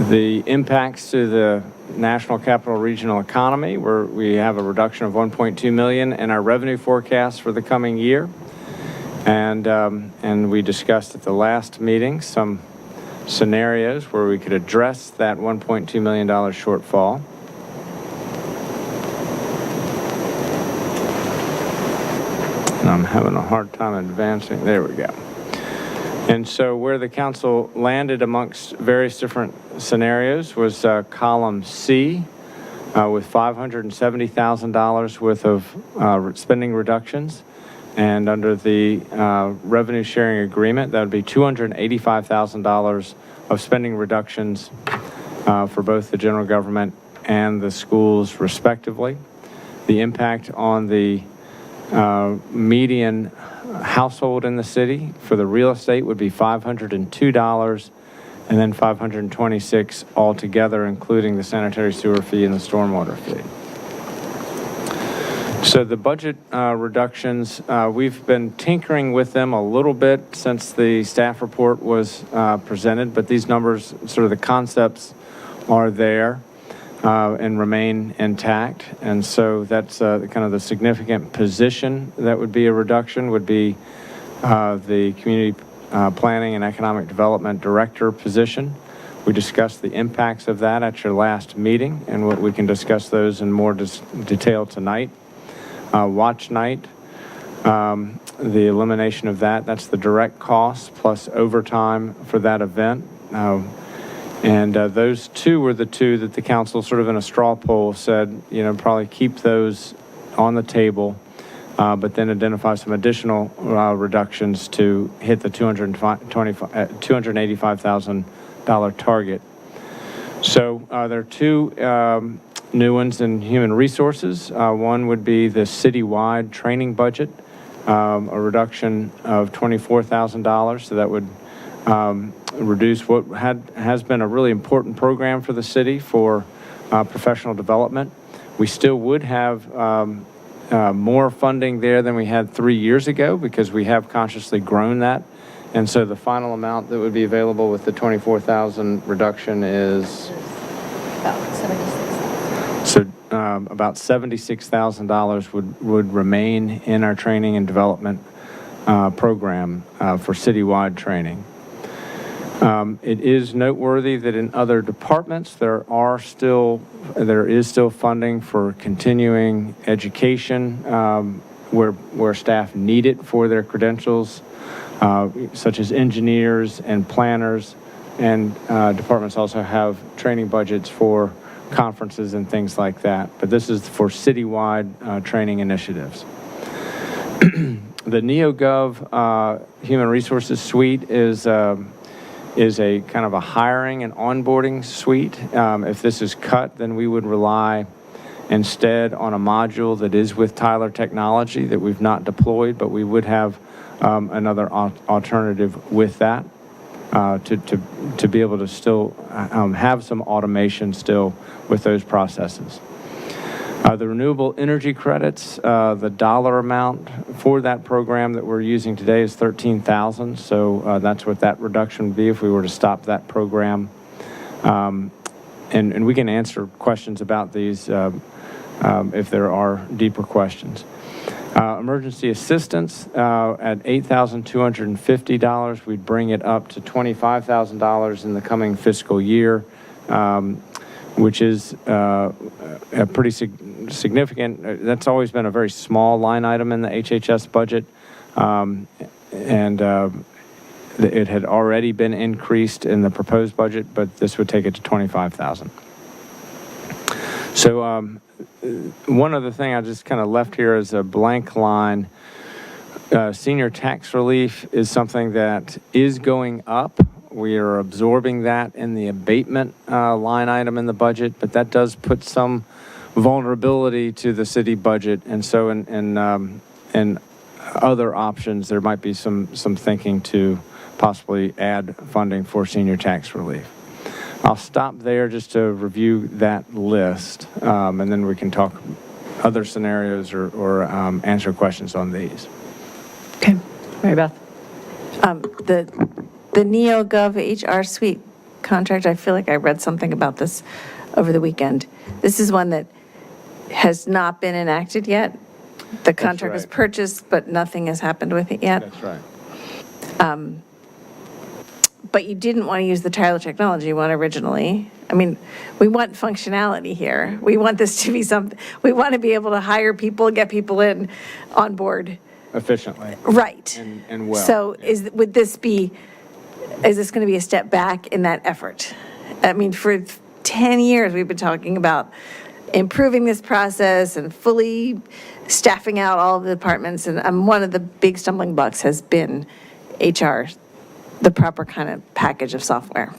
the impacts to the national capital regional economy, we have a reduction of 1.2 million in our revenue forecast for the coming year. And we discussed at the last meeting some scenarios where we could address that $1.2 million shortfall. And I'm having a hard time advancing. There we go. And so where the council landed amongst various different scenarios was column C, with $570,000 worth of spending reductions. And under the revenue sharing agreement, that would be $285,000 of spending reductions for both the general government and the schools respectively. The impact on the median household in the city for the real estate would be $502, and then $526 altogether, including the sanitary sewer fee and the stormwater fee. So the budget reductions, we've been tinkering with them a little bit since the staff report was presented, but these numbers, sort of the concepts are there and remain intact. And so that's kind of the significant position that would be a reduction would be the community planning and economic development director position. We discussed the impacts of that at your last meeting, and we can discuss those in more detail tonight. Watch night, the elimination of that's the direct cost plus overtime for that event. And those two were the two that the council sort of in a straw poll said, probably keep those on the table, but then identify some additional reductions to hit the $285,000 target. So there are two new ones in human resources. One would be the citywide training budget, a reduction of $24,000. So that would reduce what has been a really important program for the city for professional development. We still would have more funding there than we had 3 years ago because we have consciously grown that. And so the final amount that would be available with the 24,000 reduction is About 76,000. So about $76,000 would remain in our training and development program for citywide training. It is noteworthy that in other departments, there is still funding for continuing education where staff need it for their credentials, such as engineers and planners, and departments also have training budgets for conferences and things like that. But this is for citywide training initiatives. The NeoGov Human Resources Suite is a kind of a hiring and onboarding suite. If this is cut, then we would rely instead on a module that is with Tyler Technology that we've not deployed, but we would have another alternative with that to be able to still have some automation still with those processes. The renewable energy credits, the dollar amount for that program that we're using today is $13,000. So that's what that reduction would be if we were to stop that program. And we can answer questions about these if there are deeper questions. Emergency assistance at $8,250. We'd bring it up to $25,000 in the coming fiscal year, which is a pretty significant. That's always been a very small line item in the HHS budget, and it had already been increased in the proposed budget, but this would take it to $25,000. So one other thing I just kind of left here as a blank line. Senior tax relief is something that is going up. We are absorbing that in the abatement line item in the budget, but that does put some vulnerability to the city budget. And so in other options, there might be some thinking to possibly add funding for senior tax relief. I'll stop there just to review that list, and then we can talk other scenarios or answer questions on these. Okay. Mary Beth? The NeoGov HR Suite contract, I feel like I read something about this over the weekend. This is one that has not been enacted yet. The contract was right. purchased, but nothing has happened with it yet. That's right. But you didn't want to use the Tyler Technology one originally. I mean, we want functionality here. We want this to be something, we want to be able to hire people, get people in on board. Efficiently. Right. And well. So is this going to be a step back in that effort? I mean, for 10 years, we've been talking about improving this process and fully staffing out all of the departments. And one of the big stumbling blocks has been HR, the proper kind of package of software.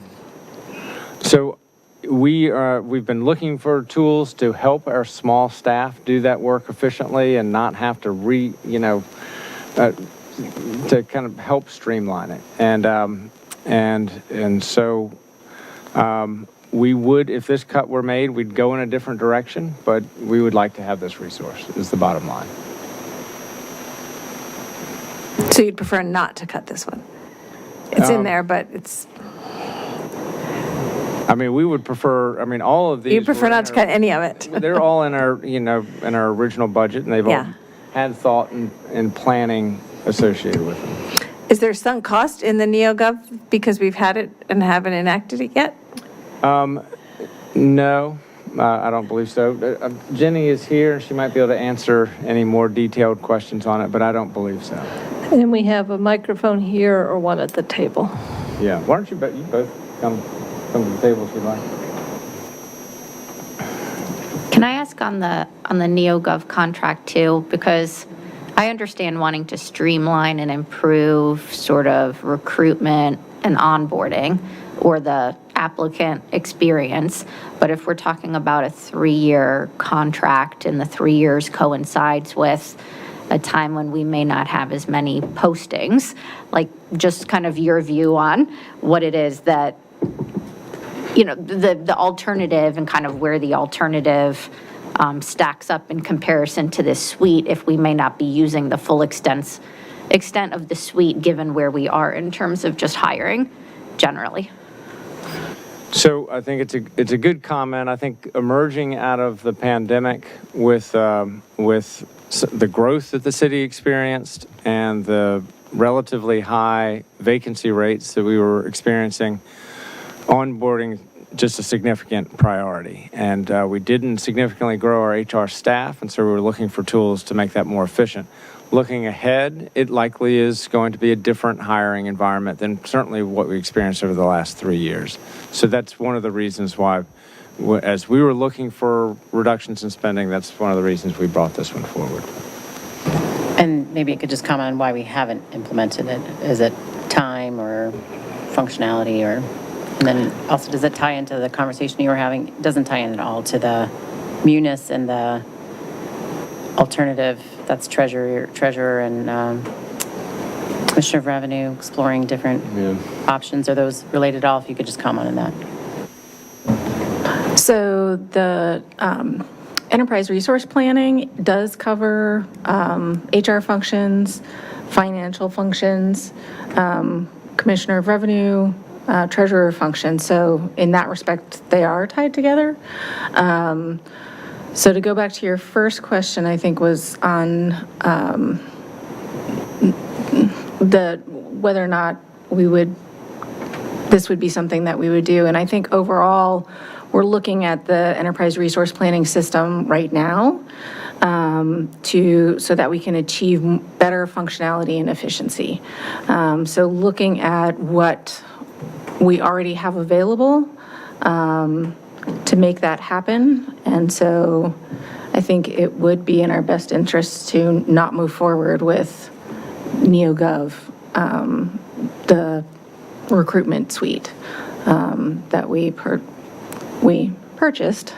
So we've been looking for tools to help our small staff do that work efficiently and not have to to kind of help streamline it. And so we would, if this cut were made, we'd go in a different direction, but we would like to have this resource is the bottom line. So you'd prefer not to cut this one? It's in there, but it's... I mean, we would prefer, all of these. You prefer not to cut any of it? They're all in our, in our original budget, and they've all Yeah. had thought and planning associated with them. Is there some cost in the NeoGov because we've had it and haven't enacted it yet? No, I don't believe so. Jenny is here. She might be able to answer any more detailed questions on it, but I don't believe so. And we have a microphone here or one at the table. Yeah, why don't you both come to the table if you'd like. Can I ask on the NeoGov contract too? Because I understand wanting to streamline and improve sort of recruitment and onboarding or the applicant experience. But if we're talking about a 3-year contract and the 3 years coincides with a time when we may not have as many postings, like just kind of your view on what it is that, the alternative and kind of where the alternative stacks up in comparison to this suite if we may not be using the full extent of the suite given where we are in terms of just hiring generally. So I think it's a good comment. I think emerging out of the pandemic with the growth that the city experienced and the relatively high vacancy rates that we were experiencing, onboarding just a significant priority. And we didn't significantly grow our HR staff, and so we were looking for tools to make that more efficient. Looking ahead, it likely is going to be a different hiring environment than certainly what we experienced over the last 3 years. So that's one of the reasons why, as we were looking for reductions in spending, that's one of the reasons we brought this one forward. And maybe you could just comment on why we haven't implemented it. Is it time or functionality, or, and then also, does it tie into the conversation you were having? It doesn't tie in at all to the munis and the alternative, that's treasurer and Commissioner of Revenue, exploring different options. Are those related at all? If you could just comment on that. So the enterprise resource planning does cover HR functions, financial functions, Commissioner of Revenue, treasurer functions. So in that respect, they are tied together. So to go back to your first question, I think was on whether or not this would be something that we would do. And I think overall, we're looking at the enterprise resource planning system right now so that we can achieve better functionality and efficiency. So looking at what we already have available to make that happen. And so I think it would be in our best interest to not move forward with NeoGov, the recruitment suite that we purchased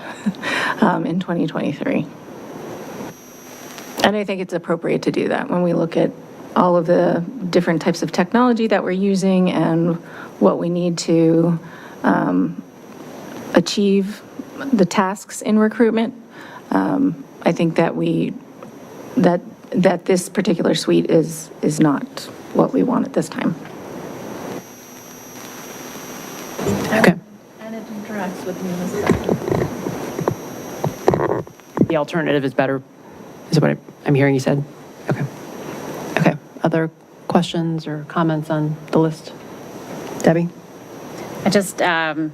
in 2023. And I think it's appropriate to do that when we look at all of the different types of technology that we're using and what we need to achieve the tasks in recruitment. I think that that this particular suite is not what we want at this time. Okay. And it interacts with munis. The alternative is better, is what I'm hearing you said? Okay. Okay. Other questions or comments on the list? Debbie? I just, I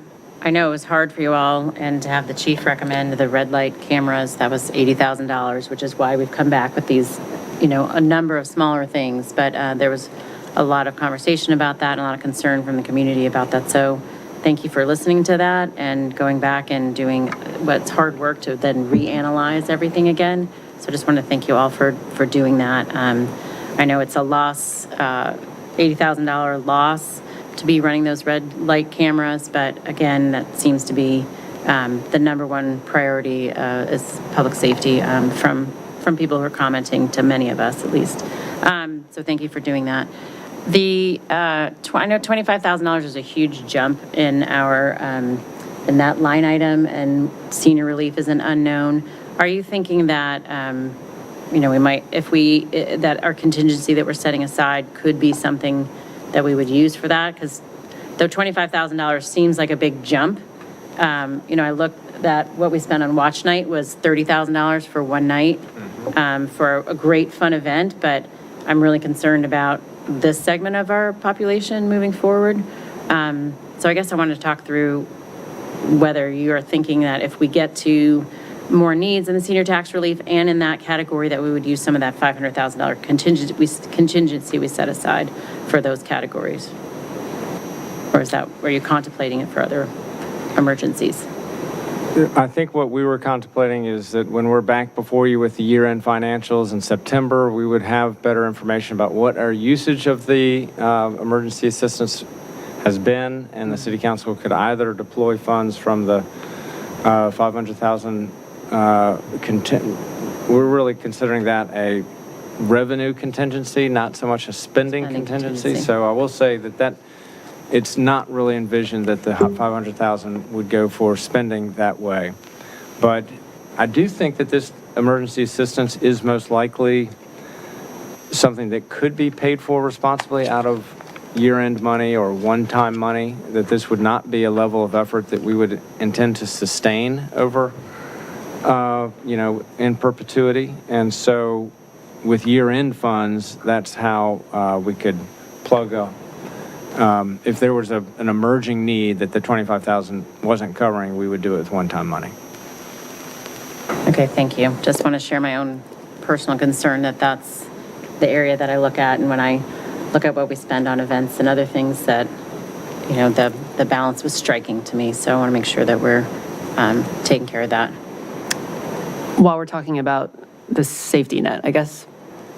know it was hard for you all, and to have the chief recommend the red light cameras, that was $80,000, which is why we've come back with these, a number of smaller things. But there was a lot of conversation about that and a lot of concern from the community about that. So thank you for listening to that and going back and doing what's hard work to then reanalyze everything again. So I just want to thank you all for doing that. I know it's a loss, $80,000 loss to be running those red light cameras, but again, that seems to be the number one priority is public safety from people who are commenting, to many of us at least. So thank you for doing that. I know $25,000 is a huge jump in in that line item, and senior relief is an unknown. Are you thinking that we might, that our contingency that we're setting aside could be something that we would use for that? Because though $25,000 seems like a big jump, I looked at what we spent on watch night was $30,000 for one night for a great fun event, but I'm really concerned about this segment of our population moving forward. So I guess I wanted to talk through whether you are thinking that if we get to more needs in the senior tax relief and in that category, that we would use some of that $500,000 contingency we set aside for those categories? Or are you contemplating it for other emergencies? I think what we were contemplating is that when we're back before you with the year-end financials in September, we would have better information about what our usage of the emergency assistance has been, and the city council could either deploy funds from the 500,000 we're really considering that a revenue contingency, not so much a spending contingency. So I will say that it's not really envisioned that the 500,000 would go for spending that way. But I do think that this emergency assistance is most likely something that could be paid for responsibly out of year-end money or one-time money, that this would not be a level of effort that we would intend to sustain over, in perpetuity. And so with year-end funds, that's how we could plug up. If there was an emerging need that the 25,000 wasn't covering, we would do it with one-time money. Okay, thank you. Just want to share my own personal concern that that's the area that I look at, and when I look at what we spend on events and other things, that, the balance was striking to me. So I want to make sure that we're taking care of that. While we're talking about the safety net, I guess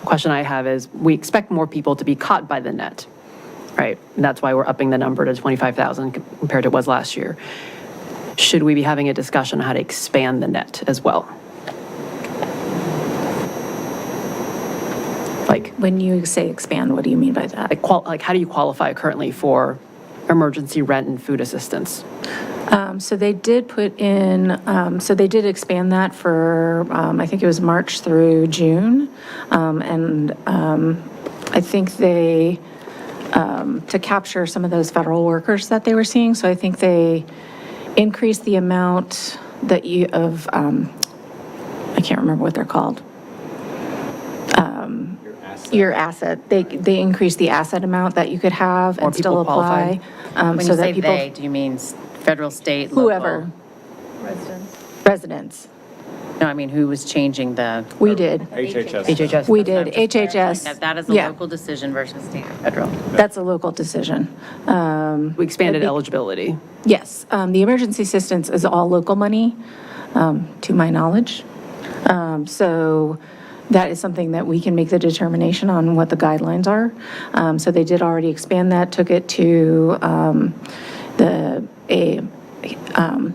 the question I have is, we expect more people to be caught by the net, right? And that's why we're upping the number to 25,000 compared to what was last year. Should we be having a discussion on how to expand the net as well? Like, When you say expand, what do you mean by that? like how do you qualify currently for emergency rent and food assistance? So they did put in, so they did expand that for, I think it was March through June. And I think they, to capture some of those federal workers that they were seeing, so I think they increased the amount that I can't remember what they're called. Your asset. They increased the asset amount that you could have More and still people apply. When So you that say people, they, do you mean federal, state, local? whoever. Residents. No, I mean, who was changing the? We did. HHS. We did. HHS. That is a Yeah. local decision versus state or federal. That's a local decision. We expanded eligibility. Yes, the emergency assistance is all local money, to my knowledge. So that is something that we can make the determination on what the guidelines are. So they did already expand that, took it to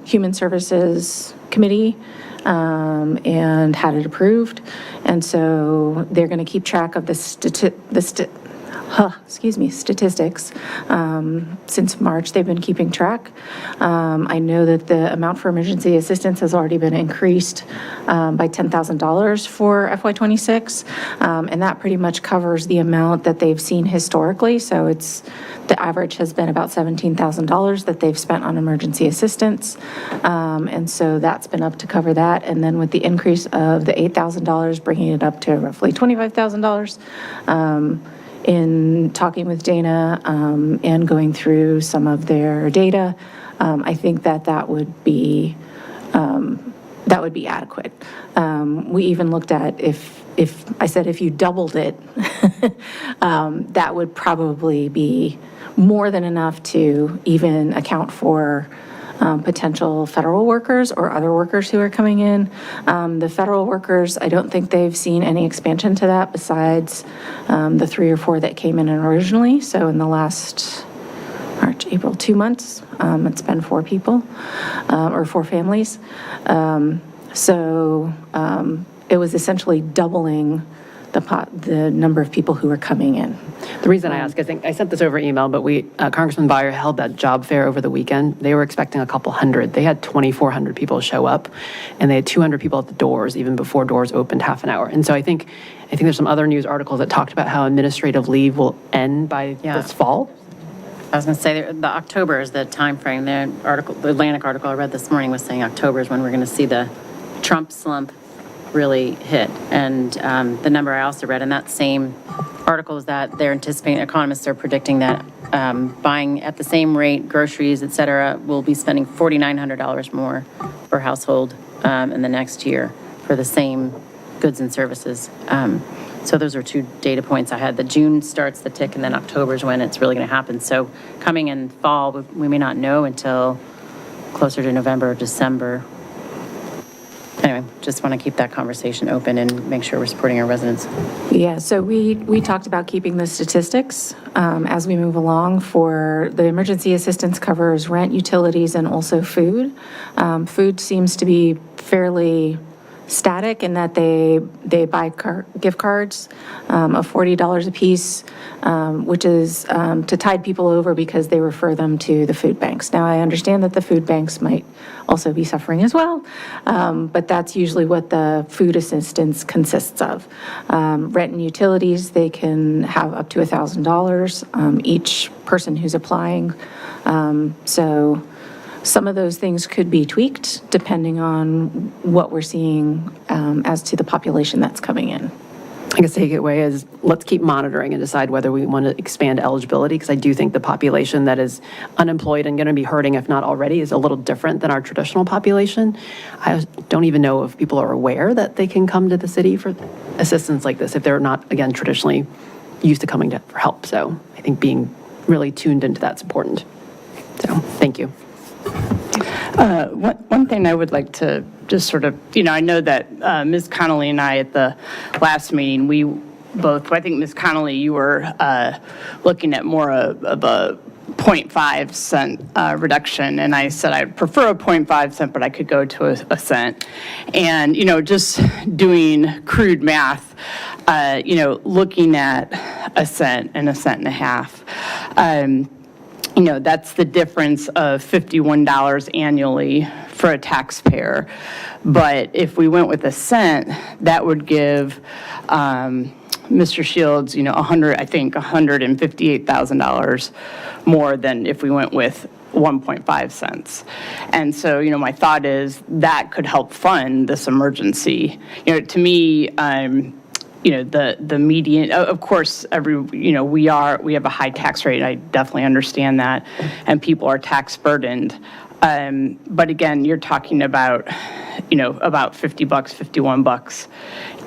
Human Services Committee, and had it approved. And so they're going to keep track of the statistics. Since March, they've been keeping track. I know that the amount for emergency assistance has already been increased by $10,000 for FY26, and that pretty much covers the amount that they've seen historically. So the average has been about $17,000 that they've spent on emergency assistance, and so that's been up to cover that. And then with the increase of the $8,000, bringing it up to roughly $25,000. In talking with Dana and going through some of their data, I think that would be adequate. We even looked at if you doubled it, that would probably be more than enough to even account for potential federal workers or other workers who are coming in. The federal workers, I don't think they've seen any expansion to that besides the 3 or 4 that came in originally. So in the last March, April, 2 months, it's been 4 people or 4 families. So it was essentially doubling the number of people who are coming in. The reason I ask, I think I sent this over email, but Congressman Byer held that job fair over the weekend. They were expecting a couple hundred. They had 2,400 people show up, and they had 200 people at the doors even before doors opened half an hour. And so I think there's some other news articles that talked about how administrative leave will end by this fall. I was going to say, the October is the timeframe. The Atlantic article I read this morning was saying October is when we're going to see the Trump slump really hit. And the number I also read in that same article is that they're anticipating, economists are predicting that buying at the same rate, groceries, et cetera, will be spending $4,900 more per household in the next year for the same goods and services. So those are 2 data points I had. The June starts the tick, and then October is when it's really going to happen. So coming in fall, we may not know until closer to November or December. Anyway, just want to keep that conversation open and make sure we're supporting our residents. Yeah, so we talked about keeping the statistics as we move along. For the emergency assistance covers rent, utilities, and also food. Food seems to be fairly static in that they buy gift cards of $40 apiece, which is to tide people over because they refer them to the food banks. Now, I understand that the food banks might also be suffering as well, but that's usually what the food assistance consists of. Rent and utilities, they can have up to $1,000 each person who's applying. So some of those things could be tweaked depending on what we're seeing as to the population that's coming in. I guess the takeaway is let's keep monitoring and decide whether we want to expand eligibility, because I do think the population that is unemployed and going to be hurting, if not already, is a little different than our traditional population. I don't even know if people are aware that they can come to the city for assistance like this if they're not, again, traditionally used to coming for help. So I think being really tuned into that's important. So thank you. One thing I would like to just sort of, I know that Ms. Connolly and I at the last meeting, we both, I think Ms. Connolly, you were looking at more of a 0.5 cent reduction, and I said I'd prefer a 0.5 cent, but I could go to a cent. And, just doing crude math, looking at a cent and a half, that's the difference of $51 annually for a taxpayer. But if we went with a cent, that would give Mr. Shields, $158,000 more than if we went with 1.5 cents. And so, my thought is that could help fund this emergency. To me, the median, of course, we have a high tax rate. I definitely understand that, and people are tax burdened. But again, you're talking about, about $50, $51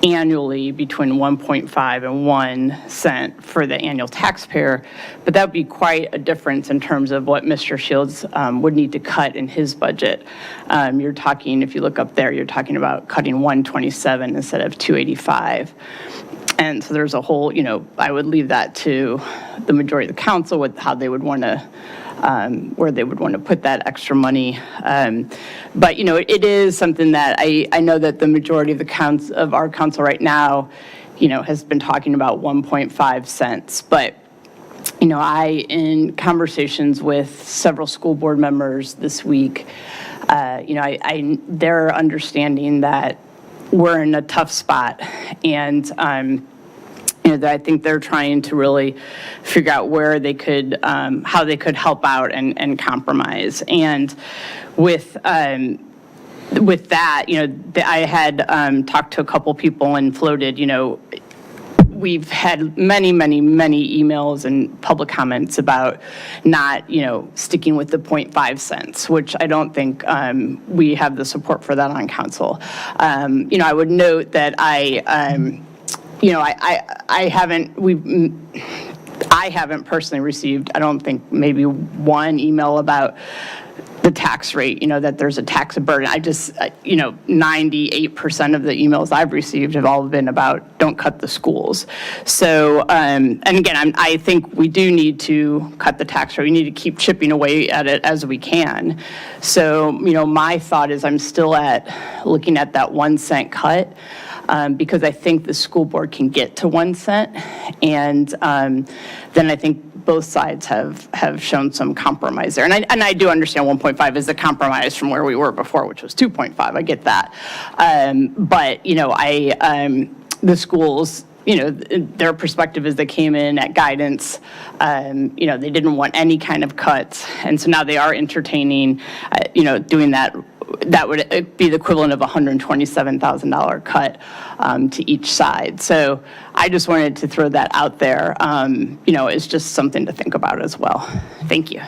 annually between 1.5 and 1 cent for the annual taxpayer. But that would be quite a difference in terms of what Mr. Shields would need to cut in his budget. You're talking, if you look up there, you're talking about cutting 127 instead of 285. And so there's a whole, I would leave that to the majority of the council with how they would want to, where they would want to put that extra money. But, it is something that I know that the majority of our council right now, has been talking about 1.5 cents. But, in conversations with several school board members this week, they're understanding that we're in a tough spot, and I think they're trying to really figure out where they could, how they could help out and compromise. And with that, I had talked to a couple people and floated, we've had many emails and public comments about not, sticking with the 0.5 cents, which I don't think we have the support for that on council. I would note that I haven't personally received, I don't think, maybe one email about the tax rate, that there's a tax burden. 98% of the emails I've received have all been about don't cut the schools. So, and again, I think we do need to cut the tax rate. We need to keep chipping away at it as we can. So, my thought is I'm still looking at that 1 cent cut. Because I think the school board can get to 1 cent, and then I think both sides have shown some compromise there. And I do understand 1.5 is a compromise from where we were before, which was 2.5. I get that. But, the schools, their perspective is they came in at guidance, they didn't want any kind of cuts. And so now they are entertaining, doing that. That would be the equivalent of a $127,000 cut to each side. So I just wanted to throw that out there. It's just something to think about as well. Thank you.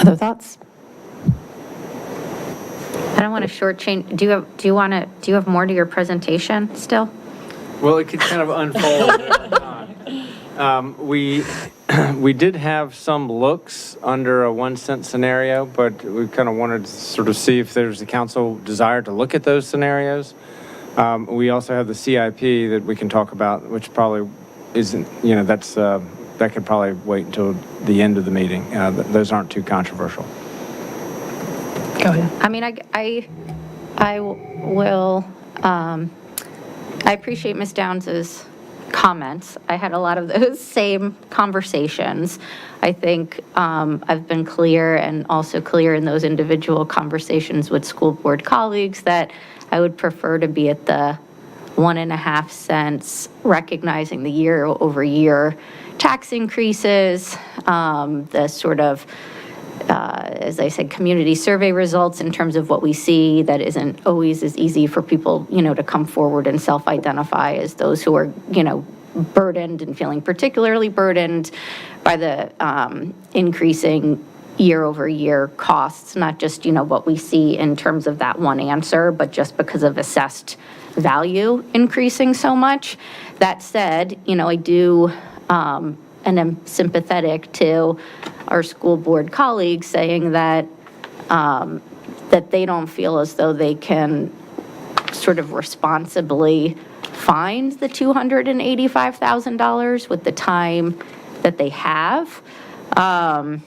Other thoughts? I don't want to shortchange. Do you have more to your presentation still? Well, it could kind of unfold. We did have some looks under a 1 cent scenario, but we kind of wanted to sort of see if there's a council desire to look at those scenarios. We also have the CIP that we can talk about, which probably isn't, that could probably wait until the end of the meeting. Those aren't too controversial. Go ahead. I mean, I will, I appreciate Ms. Downs's comments. I had a lot of those same conversations. I think I've been clear and also clear in those individual conversations with school board colleagues that I would prefer to be at the 1.5 cents, recognizing the year-over-year tax increases, the sort of, as I said, community survey results in terms of what we see that isn't always as easy for people, to come forward and self-identify as those who are, burdened and feeling particularly burdened by the increasing year-over-year costs, not just, what we see in terms of that one answer, but just because of assessed value increasing so much. That said, I do, and am sympathetic to our school board colleagues saying that, that they don't feel as though they can sort of responsibly find the $285,000 with the time that they have. And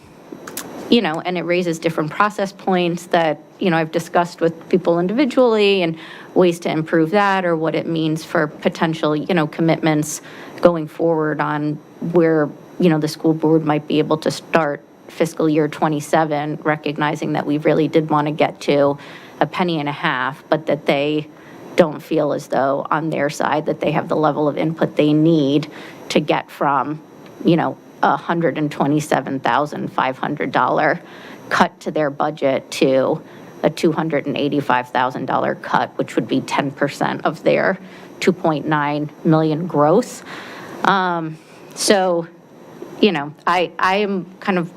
it raises different process points that, I've discussed with people individually and ways to improve that, or what it means for potential, commitments going forward on where, the school board might be able to start fiscal year 27, recognizing that we really did want to get to $0.015, but that they don't feel as though on their side that they have the level of input they need to get from, $127,500 cut to their budget to a $285,000 cut, which would be 10% of their 2.9 million growth. So, I am kind of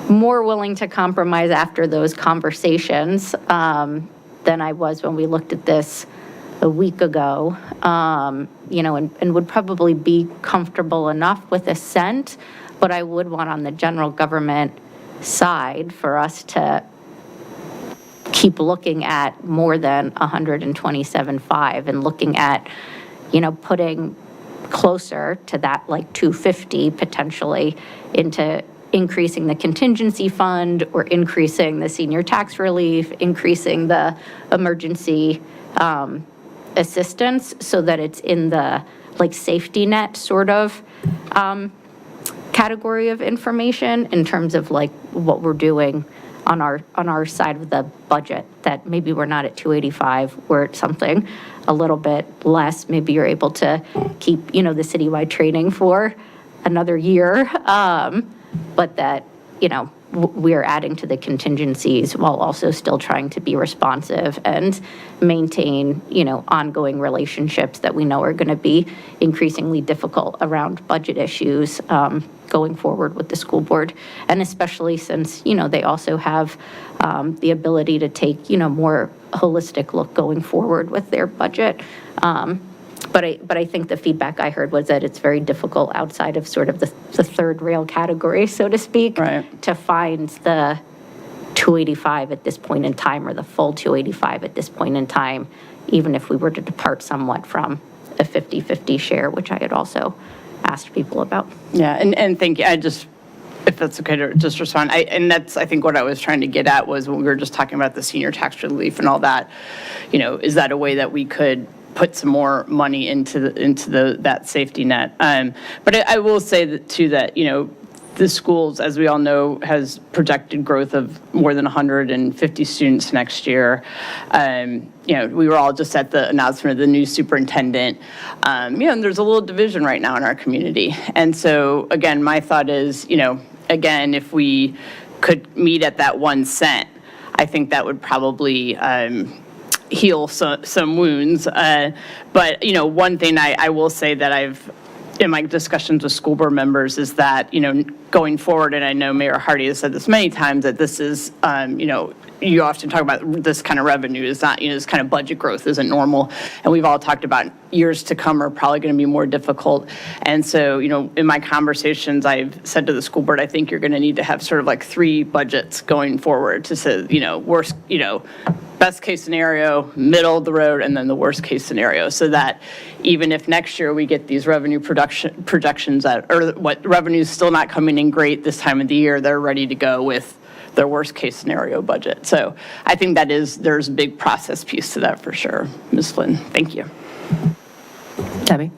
more willing to compromise after those conversations than I was when we looked at this a week ago, and would probably be comfortable enough with a cent, but I would want on the general government side for us to keep looking at more than 127.5 and looking at, putting closer to that, like 250 potentially, into increasing the contingency fund or increasing the senior tax relief, increasing the emergency assistance so that it's in the safety net sort of category of information in terms of what we're doing on our side of the budget, that maybe we're not at 285, we're at something a little bit less. Maybe you're able to keep, the citywide training for another year, but that, we're adding to the contingencies while also still trying to be responsive and maintain, ongoing relationships that we know are going to be increasingly difficult around budget issues going forward with the school board. And especially since, they also have the ability to take, more holistic look going forward with their budget. But I think the feedback I heard was that it's very difficult outside of sort of the third rail category, so to speak, Right. to find the 285 at this point in time, or the full 285 at this point in time, even if we were to depart somewhat from a 50-50 share, which I had also asked people about. Yeah, and thank you. If that's okay to just respond, and that's, I think, what I was trying to get at was when we were just talking about the senior tax relief and all that, is that a way that we could put some more money into that safety net? But I will say that too, that, the schools, as we all know, has projected growth of more than 150 students next year. We were all just at the announcement of the new superintendent. And there's a little division right now in our community. And so, again, my thought is, again, if we could meet at that 1 cent, I think that would probably heal some wounds. But, one thing I will say that I've, in my discussions with school board members, is that, going forward, and I know Mayor Hardy has said this many times, that this is, you often talk about this kind of revenue is not, this kind of budget growth isn't normal. And we've all talked about years to come are probably going to be more difficult. And so, in my conversations, I've said to the school board, I think you're going to need to have sort of 3 budgets going forward to say, worst, best case scenario, middle of the road, and then the worst case scenario, so that even if next year we get these revenue projections that, or what revenue is still not coming in great this time of the year, they're ready to go with their worst-case scenario budget. So I think there's a big process piece to that for sure. Ms. Flynn, thank you. Debbie?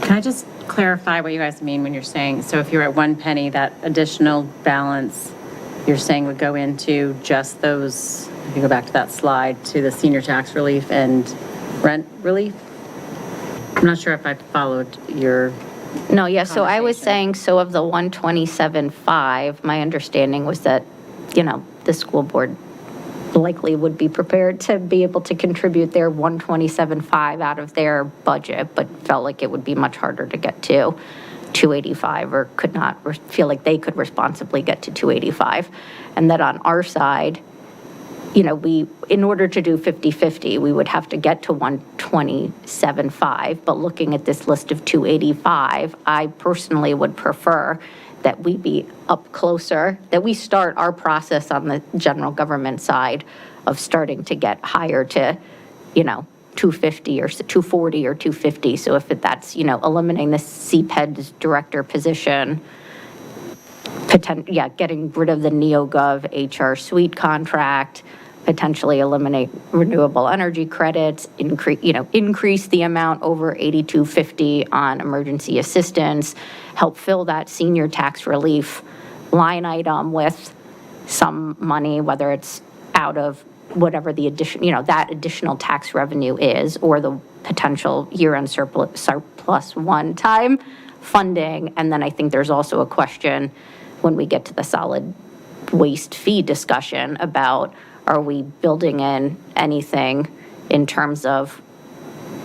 Can I just clarify what you guys mean when you're saying, so if you're at 1 penny, that additional balance, you're saying would go into just those, if you go back to that slide, to the senior tax relief and rent relief? I'm not sure if I followed your, No, yeah, so I was Conversation. saying, so of the 127.5, my understanding was that, the school board likely would be prepared to be able to contribute their 127.5 out of their budget, but felt like it would be much harder to get to 285, or could not feel like they could responsibly get to 285. And that on our side, in order to do 50/50, we would have to get to 127.5, but looking at this list of 285, I personally would prefer that we be up closer, that we start our process on the general government side of starting to get higher to, 250 or 240 or 250. So if that's, eliminating the CPED director position, getting rid of the NeoGov HR suite contract, potentially eliminate renewable energy credits, increase the amount over 8250 on emergency assistance, help fill that senior tax relief line item with some money, whether it's out of whatever the addition, that additional tax revenue is, or the potential year-end surplus one-time funding. And then I think there's also a question when we get to the solid waste fee discussion about, are we building in anything in terms of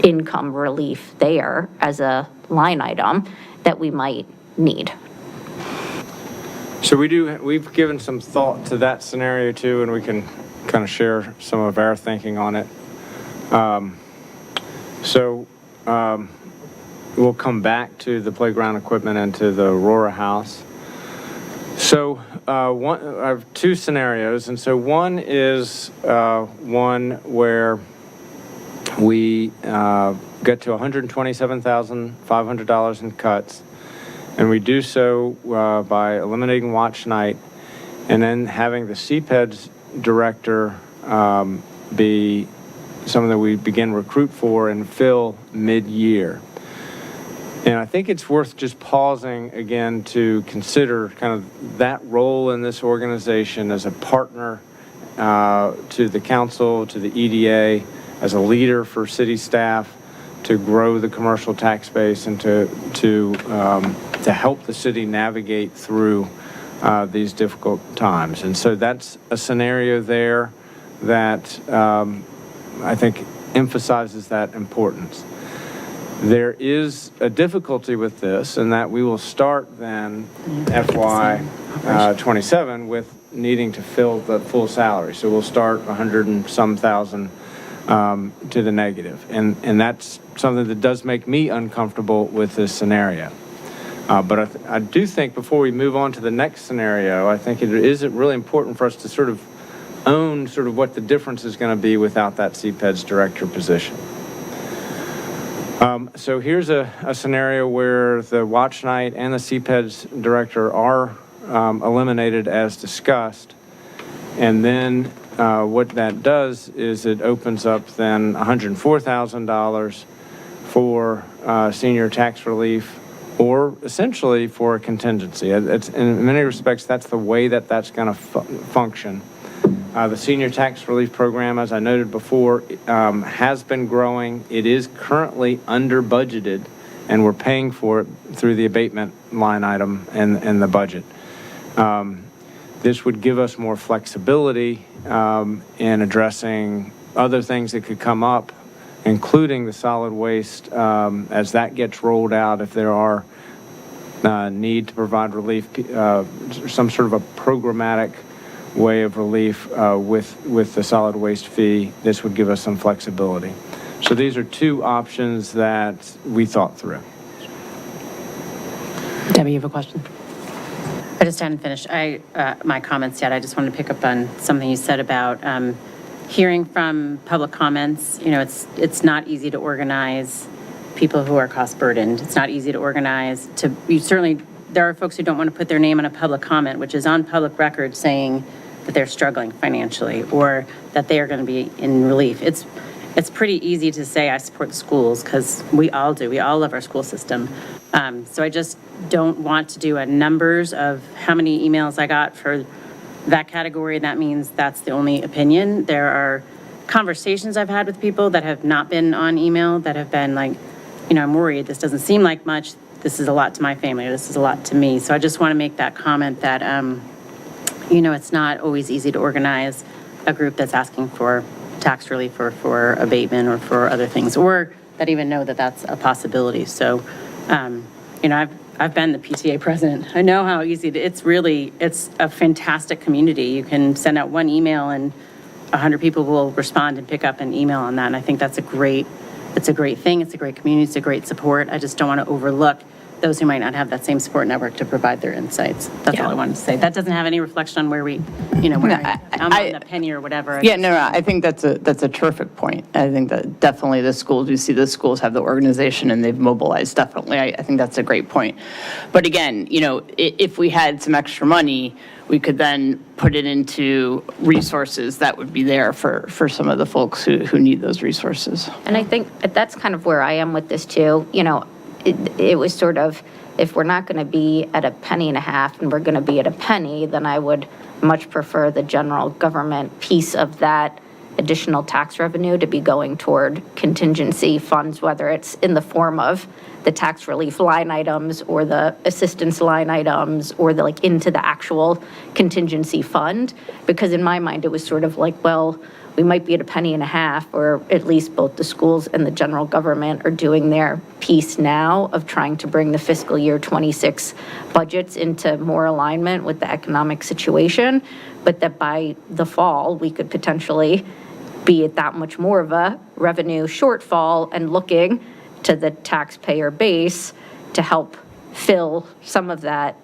income relief there as a line item that we might need? So we've given some thought to that scenario too, and we can kind of share some of our thinking on it. We'll come back to the playground equipment and to the Aurora House. So I have two scenarios, and so one is one where we get to $127,500 in cuts, and we do so by eliminating watch night, and then having the CPED's director be someone that we begin recruit for and fill mid-year. And I think it's worth just pausing again to consider kind of that role in this organization as a partner to the council, to the EDA, as a leader for city staff to grow the commercial tax base and to help the city navigate through these difficult times. And so that's a scenario there that I think emphasizes that importance. There is a difficulty with this in that we will start then FY '27 with needing to fill the full salary. So we'll start 100 and some thousand to the negative. And that's something that does make me uncomfortable with this scenario. But I do think before we move on to the next scenario, I think it is really important for us to sort of own sort of what the difference is going to be without that CPED's director position. So here's a scenario where the watch night and the CPED's director are eliminated as discussed. And then what that does is it opens up then $104,000 for senior tax relief, or essentially for a contingency. In many respects, that's the way that that's going to function. The senior tax relief program, as I noted before, has been growing. It is currently under budgeted, and we're paying for it through the abatement line item and the budget. This would give us more flexibility in addressing other things that could come up, including the solid waste as that gets rolled out. If there are need to provide relief, some sort of a programmatic way of relief with the solid waste fee, this would give us some flexibility. So these are two options that we thought through. Debbie, you have a question? I just hadn't finished my comments yet. I just wanted to pick up on something you said about hearing from public comments. It's not easy to organize people who are cost burdened. It's not easy to organize. You certainly there are folks who don't want to put their name on a public comment, which is on public record saying that they're struggling financially or that they are going to be in relief. It's pretty easy to say I support the schools because we all do. We all love our school system. So I just don't want to do a numbers of how many emails I got for that category. That means that's the only opinion. There are conversations I've had with people that have not been on email that have been like, I'm worried. This doesn't seem like much. This is a lot to my family. Or this is a lot to me. So I just want to make that comment that, it's not always easy to organize a group that's asking for tax relief or for abatement or for other things, or that even know that that's a possibility. So, I've been the PTA president. I know how easy it's a fantastic community. You can send out one email and 100 people will respond and pick up an email on that. And I think that's a great thing. It's a great community. It's a great support. I just don't want to overlook those who might not have that same support network to provide their insights. That's all I wanted to say. That doesn't have any reflection on where where I'm on the penny or whatever. Yeah, no, I think that's a terrific point. I think that definitely the schools, we see the schools have the organization and they've mobilized, definitely. I think that's a great point. But again, if we had some extra money, we could then put it into resources that would be there for some of the folks who need those resources. And I think that's kind of where I am with this too. It was sort of, if we're not going to be at a penny and a half and we're going to be at a penny, then I would much prefer the general government piece of that additional tax revenue to be going toward contingency funds, whether it's in the form of the tax relief line items or the assistance line items or into the actual contingency fund. Because in my mind, it was sort of like, well, we might be at a penny and a half, or at least both the schools and the general government are doing their piece now of trying to bring the fiscal year 26 budgets into more alignment with the economic situation, but that by the fall, we could potentially be at that much more of a revenue shortfall and looking to the taxpayer base to help fill some of that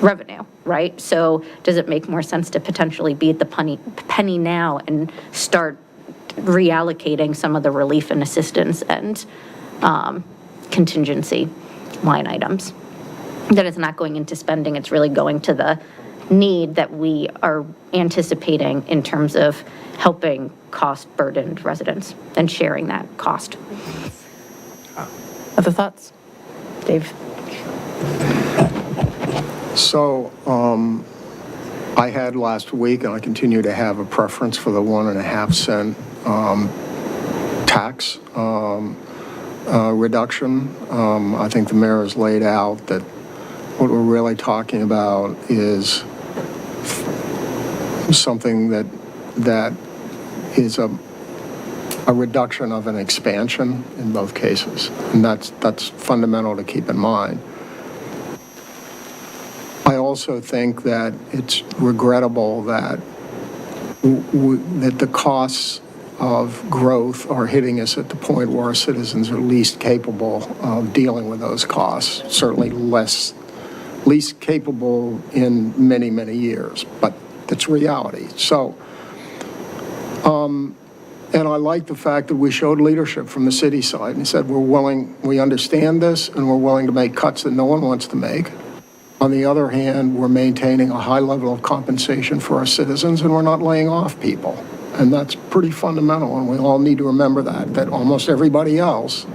revenue, right? So does it make more sense to potentially be at the penny now and start reallocating some of the relief and assistance and contingency line items? That it's not going into spending, it's really going to the need that we are anticipating in terms of helping cost-burdened residents and sharing that cost. Other thoughts? Dave? So I had last week, and I continue to have a preference for the 1.5 cent tax reduction. I think the mayor has laid out that what we're really talking about is something that is a reduction of an expansion in both cases, and that's fundamental to keep in mind. I also think that it's regrettable that that the costs of growth are hitting us at the point where our citizens are least capable of dealing with those costs, certainly least capable in many, many years, but that's reality. So, and I like the fact that we showed leadership from the city side and said we understand this and we're willing to make cuts that no one wants to make. On the other hand, we're maintaining a high level of compensation for our citizens and we're not laying off people. And that's pretty fundamental, and we all need to remember that almost everybody else,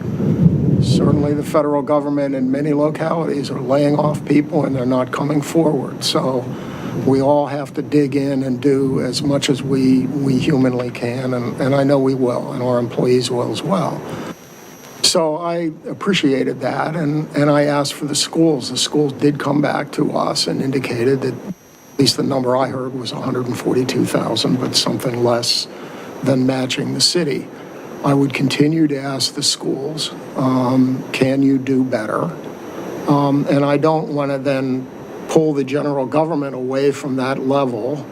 certainly the federal government in many localities, are laying off people and they're not coming forward. So we all have to dig in and do as much as we humanly can, and I know we will, and our employees will as well. So I appreciated that, and I asked for the schools. The schools did come back to us and indicated that at least the number I heard was 142,000, but something less than matching the city. I would continue to ask the schools, can you do better? And I don't want to then pull the general government away from that level,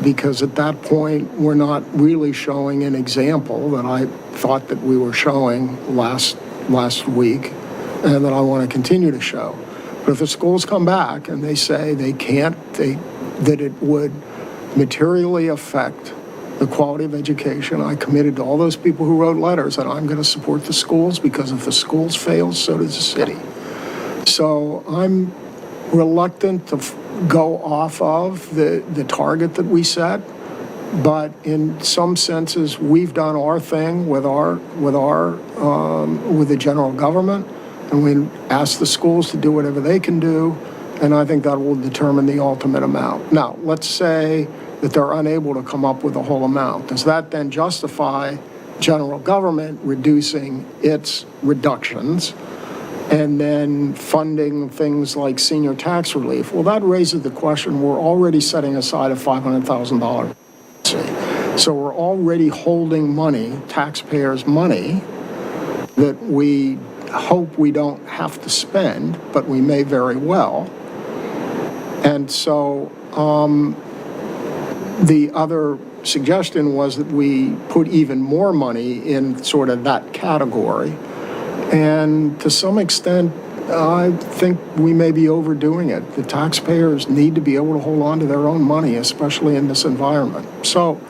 because at that point, we're not really showing an example that I thought that we were showing last week, and that I want to continue to show. But if the schools come back and they say that it would materially affect the quality of education, I committed to all those people who wrote letters that I'm going to support the schools, because if the schools fail, so does the city. So I'm reluctant to go off of the target that we set, but in some senses, we've done our thing with the general government, and we ask the schools to do whatever they can do, and I think that will determine the ultimate amount. Now, let's say that they're unable to come up with the whole amount. Does that then justify general government reducing its reductions and then funding things like senior tax relief? Well, that raises the question, we're already setting aside a $500,000. So we're already holding money, taxpayers' money, that we hope we don't have to spend, but we may very well. And so the other suggestion was that we put even more money in sort of that category. And to some extent, I think we may be overdoing it. The taxpayers need to be able to hold on to their own money, especially in this environment. So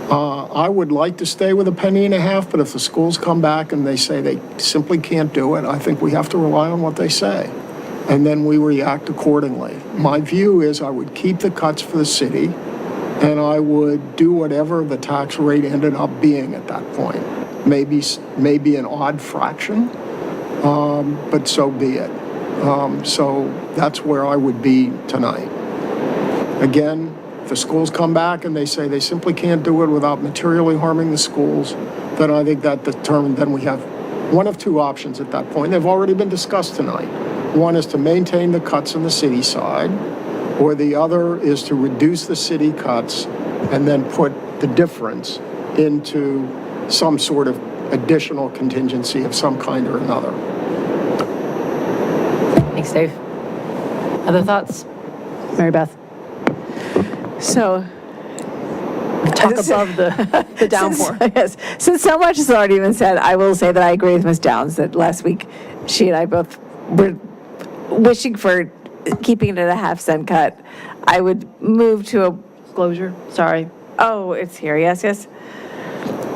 I would like to stay with $0.015, but if the schools come back and they say they simply can't do it, I think we have to rely on what they say. And then we react accordingly. My view is I would keep the cuts for the city, and I would do whatever the tax rate ended up being at that point. Maybe an odd fraction, but so be it. So that's where I would be tonight. Again, if the schools come back and they say they simply can't do it without materially harming the schools, then I think that determined, then we have one of two options at that point. They've already been discussed tonight. One is to maintain the cuts on the city side, or the other is to reduce the city cuts and then put the difference into some sort of additional contingency of some kind or another. Thanks, Dave. Other thoughts? Mary Beth? So, Talk above the downpour. Yes, since so much has already been said, I will say that I agree with Ms. Downs that last week she and I both were wishing for keeping it at a half-cent cut. I would move to a, Disclosure, sorry. oh, it's here, yes.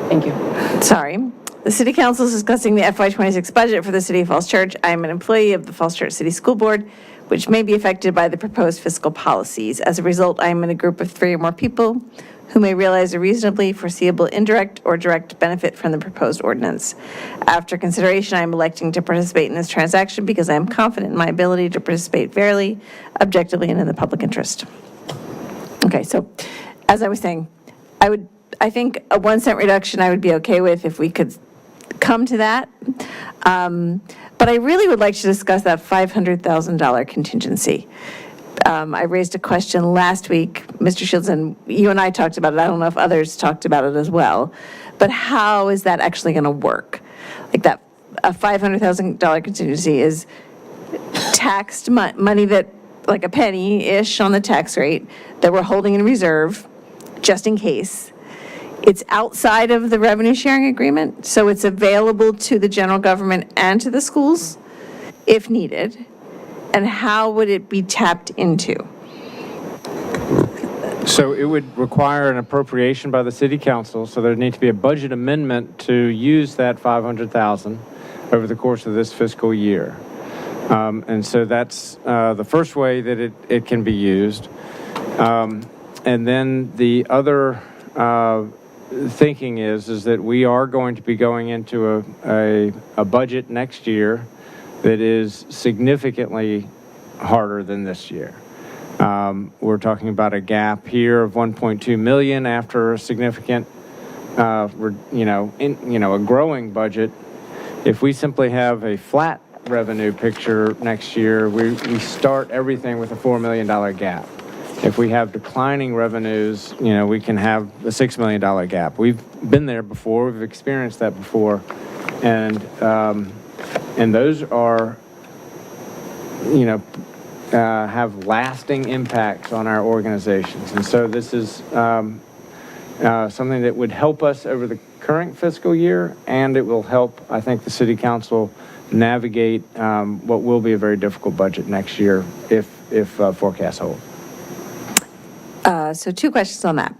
Thank you. Sorry. The City Council is discussing the FY26 budget for the City of Falls Church. I am an employee of the Falls Church City School Board, which may be affected by the proposed fiscal policies. As a result, I am in a group of 3 or more people who may realize a reasonably foreseeable indirect or direct benefit from the proposed ordinance. After consideration, I am electing to participate in this transaction because I am confident in my ability to participate fairly, objectively, and in the public interest. Okay, so as I was saying, I think a 1 cent reduction I would be okay with if we could come to that. But I really would like to discuss that $500,000 contingency. I raised a question last week, Mr. Shields, and you and I talked about it. I don't know if others talked about it as well. But how is that actually going to work? Like that, a $500,000 contingency is taxed money that, like a penny-ish on the tax rate, that we're holding in reserve just in case. It's outside of the revenue sharing agreement, so it's available to the general government and to the schools if needed. And how would it be tapped into? So it would require an appropriation by the city council, so there'd need to be a budget amendment to use that $500,000 over the course of this fiscal year. And so that's the first way that it can be used. And then the other thinking is that we are going to be going into a budget next year that is significantly harder than this year. We're talking about a gap here of 1.2 million after a significant, a growing budget. If we simply have a flat revenue picture next year, we start everything with a $4 million gap. If we have declining revenues, we can have a $6 million gap. We've been there before, we've experienced that before, and those are, have lasting impacts on our organizations. And so this is something that would help us over the current fiscal year, and it will help, I think, the city council navigate what will be a very difficult budget next year if forecasts hold. So 2 questions on that.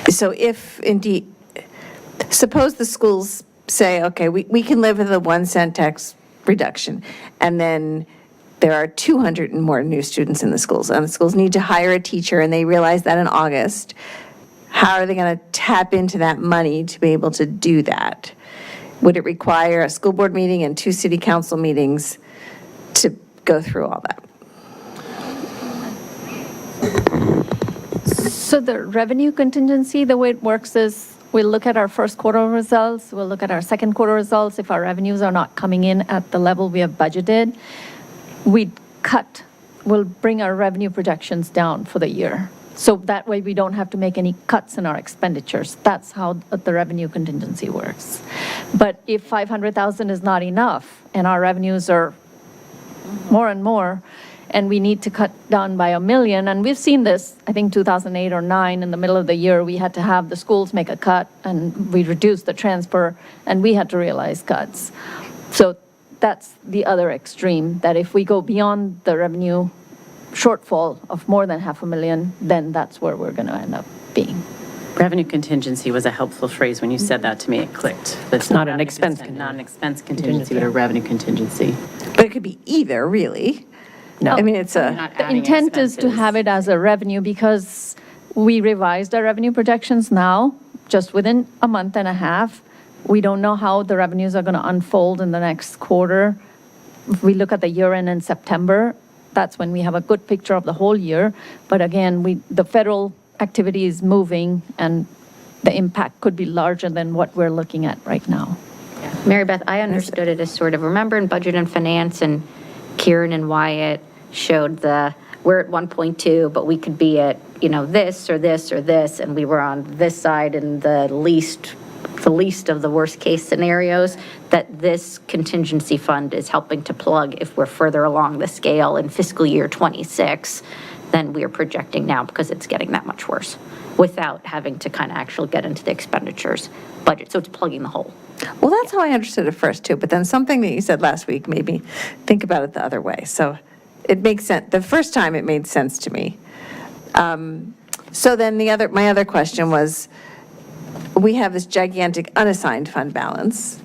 So if indeed, suppose the schools say, okay, we can live with a 1 cent tax reduction, and then there are 200 and more new students in the schools, and the schools need to hire a teacher, and they realize that in August. How are they going to tap into that money to be able to do that? Would it require a school board meeting and 2 city council meetings to go through all that? So the revenue contingency, the way it works is we'll look at our first quarter results, we'll look at our second quarter results. If our revenues are not coming in at the level we have budgeted, we'll bring our revenue projections down for the year. So that way we don't have to make any cuts in our expenditures. That's how the revenue contingency works. But if 500,000 is not enough and our revenues are more and more, and we need to cut down by $1 million, and we've seen this, I think 2008 or 9, in the middle of the year, we had to have the schools make a cut, and we reduced the transfer, and we had to realize cuts. So that's the other extreme, that if we go beyond the revenue shortfall of more than $500,000, then that's where we're going to end up being. Revenue contingency was a helpful phrase. When you said that to me, it clicked. It's not an expense Not an expense contingency, but a revenue contingency. But it could be either, really. No. I mean, it's a, Not The adding intent is to expenses. have it as a revenue because we revised our revenue projections now, just within a month and a half. We don't know how the revenues are going to unfold in the next quarter. If we look at the year end in September, that's when we have a good picture of the whole year. But again, the federal activity is moving and the impact could be larger than what we're looking at right now. Mary Beth, I understood it as sort of, remember in Budget and Finance, and Kieran and Wyatt showed we're at 1.2, but we could be at, this or this or this, and we were on this side in the least of the worst case scenarios, that this contingency fund is helping to plug if we're further along the scale in fiscal year 26 than we are projecting now, because it's getting that much worse without having to kind of actually get into the expenditures budget. So it's plugging the hole. well, that's how I understood it first, too. But then something that you said last week made me think about it the other way. So it makes sense. The first time it made sense to me. So then my other question was, we have this gigantic unassigned fund balance.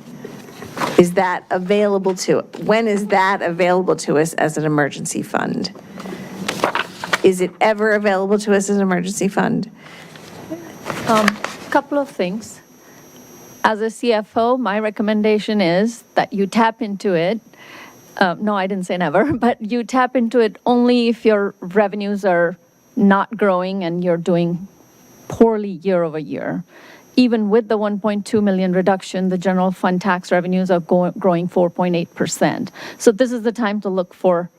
Is that available when is that available to us as an emergency fund? Is it ever available to us as an emergency fund? Couple of things. As a CFO, my recommendation is that you tap into it. No, I didn't say never, but you tap into it only if your revenues are not growing and you're doing poorly year over year. Even with the 1.2 million reduction, the general fund tax revenues are growing 4.8%. So this is the time to look for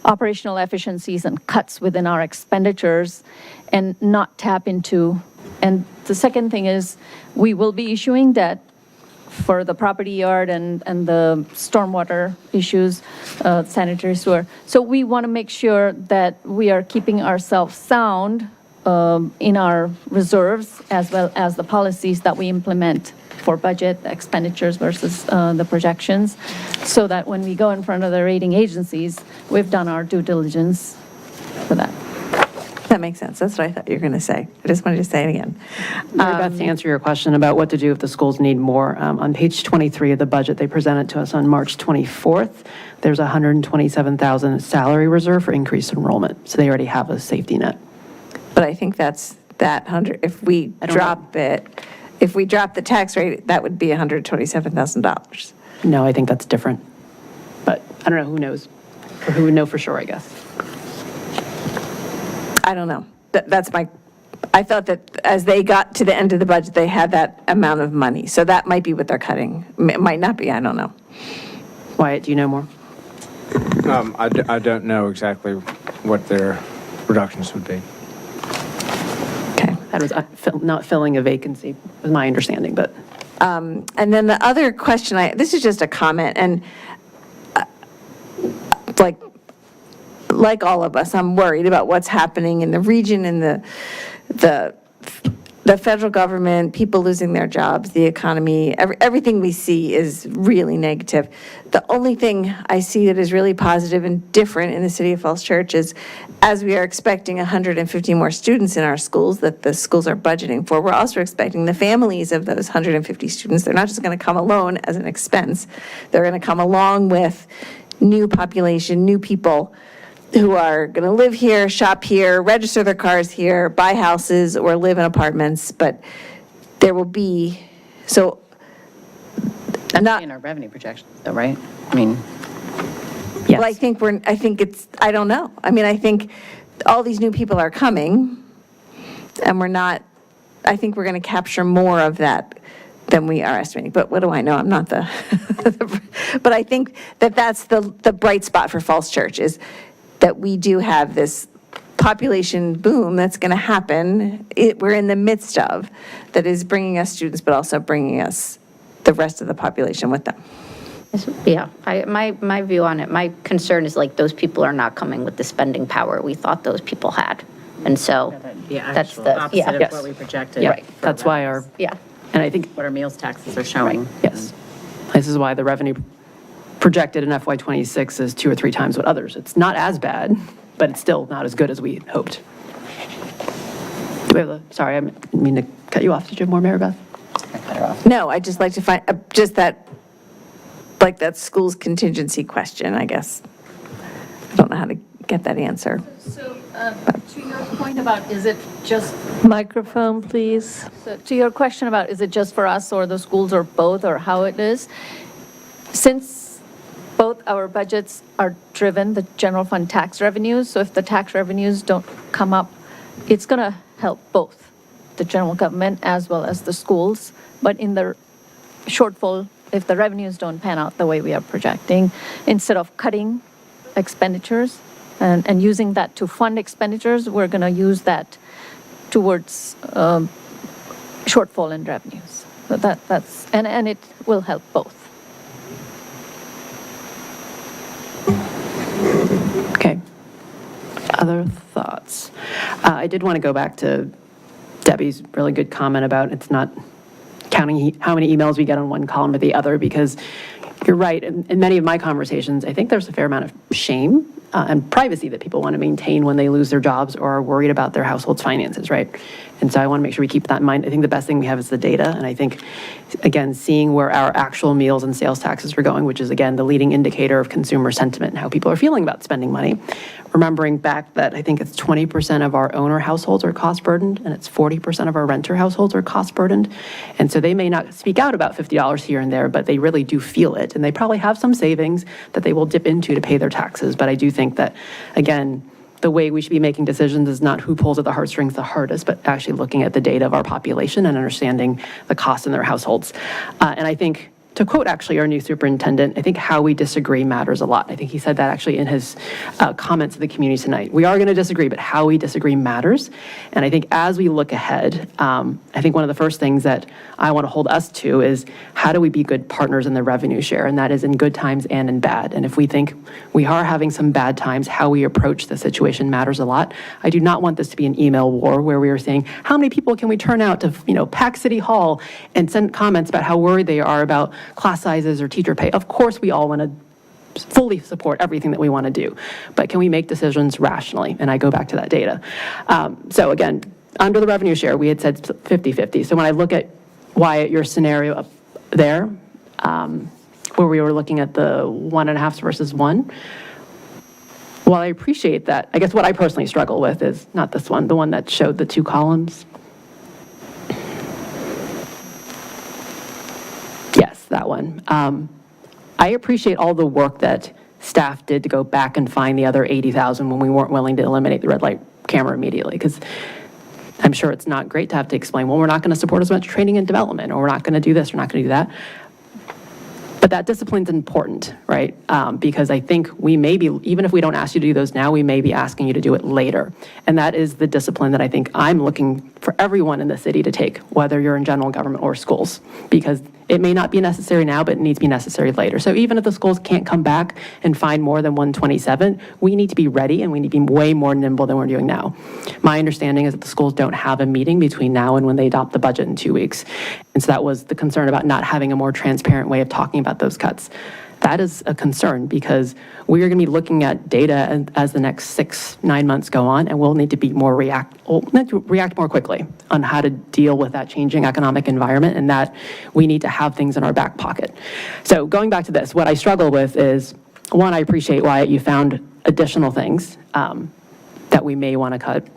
operational efficiencies and cuts within our expenditures and not tap into. And the second thing is, we will be issuing debt for the property yard and the stormwater issues, sanitary sewer. So we want to make sure that we are keeping ourselves sound in our reserves, as well as the policies that we implement for budget expenditures versus the projections, so that when we go in front of the rating agencies, we've done our due diligence for that. That makes sense. That's what I thought you were going to say. I just wanted to say it again. Mary Beth, to answer your question about what to do if the schools need more, on page 23 of the budget they presented to us on March 24th, there's a $127,000 salary reserve for increased enrollment. So they already have a safety net. But I think that's that 100, if we drop the tax rate, that would be $127,000. No, I think that's different. But I don't know, who knows? Or who would know for sure, I guess. I don't know. I thought that as they got to the end of the budget, they had that amount of money. So that might be what they're cutting. It might not be, I don't know. Wyatt, do you know more? I don't know exactly what their reductions would be. Okay. That was not filling a vacancy, was my understanding, but. And then the other question, this is just a comment, and like all of us, I'm worried about what's happening in the region and the federal government, people losing their jobs, the economy, everything we see is really negative. The only thing I see that is really positive and different in the City of Falls Church is, as we are expecting 150 more students in our schools that the schools are budgeting for, we're also expecting the families of those 150 students. They're not just going to come alone as an expense. They're going to come along with new population, new people who are going to live here, shop here, register their cars here, buy houses, or live in apartments, but there will be, so That's not, in our revenue projections, though, right? I mean, well, I think it's, I don't know. I mean, I think all these new people are coming, and we're not, I think we're going to capture more of that than we are estimating. But what do I know? I'm not the, but I think that that's the bright spot for Falls Church, is that we do have this population boom that's going to happen, we're in the midst of, that is bringing us students, but also bringing us the rest of the population with them. Yeah, my view on it, my concern is like those people are not coming with the spending power we thought those people had. And so that's the, opposite yeah, of what we projected. Yeah, that's why our, yeah. and I think, What our meals taxes are showing. yes, this is why the revenue projected in FY '26 is 2 or 3 times what others. It's not as bad, but it's still not as good as we hoped. Do we have sorry, I didn't mean to cut you off. Did you have more, Mary Beth? No, I'd just like to find, just that, like that school's contingency question, I guess. I don't know how to get that answer. So to your point about, is it just? Microphone, please. So to your question about, is it just for us or the schools or both, or how it is? Since both our budgets are driven, the general fund tax revenues, so if the tax revenues don't come up, it's going to help both the general government as well as the schools. But in the shortfall, if the revenues don't pan out the way we are projecting, instead of cutting expenditures and using that to fund expenditures, we're going to use that towards shortfall in revenues. So that's, and it will help both. Okay. Other thoughts? I did want to go back to Debbie's really good comment about it's not counting how many emails we get on one column or the other, because you're right. In many of my conversations, I think there's a fair amount of shame and privacy that people want to maintain when they lose their jobs or are worried about their household's finances, right? And so I want to make sure we keep that in mind. I think the best thing we have is the data. And I think, again, seeing where our actual meals and sales taxes are going, which is, again, the leading indicator of consumer sentiment and how people are feeling about spending money. Remembering back that I think it's 20% of our owner households are cost burdened, and it's 40% of our renter households are cost burdened. And so they may not speak out about $50 here and there, but they really do feel it. And they probably have some savings that they will dip into to pay their taxes. But I do think that, again, the way we should be making decisions is not who pulls at the heartstrings the hardest, but actually looking at the data of our population and understanding the costs in their households. And I think, to quote actually our new superintendent, I think how we disagree matters a lot. I think he said that actually in his comments to the community tonight. We are going to disagree, but how we disagree matters. And I think as we look ahead, I think one of the first things that I want to hold us to is how do we be good partners in the revenue share? And that is in good times and in bad. And if we think we are having some bad times, how we approach the situation matters a lot. I do not want this to be an email war where we are saying, how many people can we turn out to, pack City Hall and send comments about how worried they are about class sizes or teacher pay. Of course, we all want to fully support everything that we want to do, but can we make decisions rationally? And I go back to that data. So again, under the revenue share, we had said 50-50. So when I look at Wyatt, your scenario up there, where we were looking at the 1.5 versus 1, while I appreciate that, I guess what I personally struggle with is not this one, the one that showed the 2 columns. Yes, that one. I appreciate all the work that staff did to go back and find the other 80,000 when we weren't willing to eliminate the red light camera immediately, because I'm sure it's not great to have to explain, well, we're not going to support as much training and development, or we're not going to do this, we're not going to do that. But that discipline's important, right? Because I think we may be, even if we don't ask you to do those now, we may be asking you to do it later. And that is the discipline that I think I'm looking for everyone in the city to take, whether you're in general government or schools, because it may not be necessary now, but it needs to be necessary later. So even if the schools can't come back and find more than 127, we need to be ready and we need to be way more nimble than we're doing now. My understanding is that the schools don't have a meeting between now and when they adopt the budget in 2 weeks. And so that was the concern about not having a more transparent way of talking about those cuts. That is a concern because we are going to be looking at data as the next 6-9 months go on, and we'll need to be more react more quickly on how to deal with that changing economic environment, and that we need to have things in our back pocket. So going back to this, what I struggle with is one, I appreciate, Wyatt, you found additional things that we may want to cut.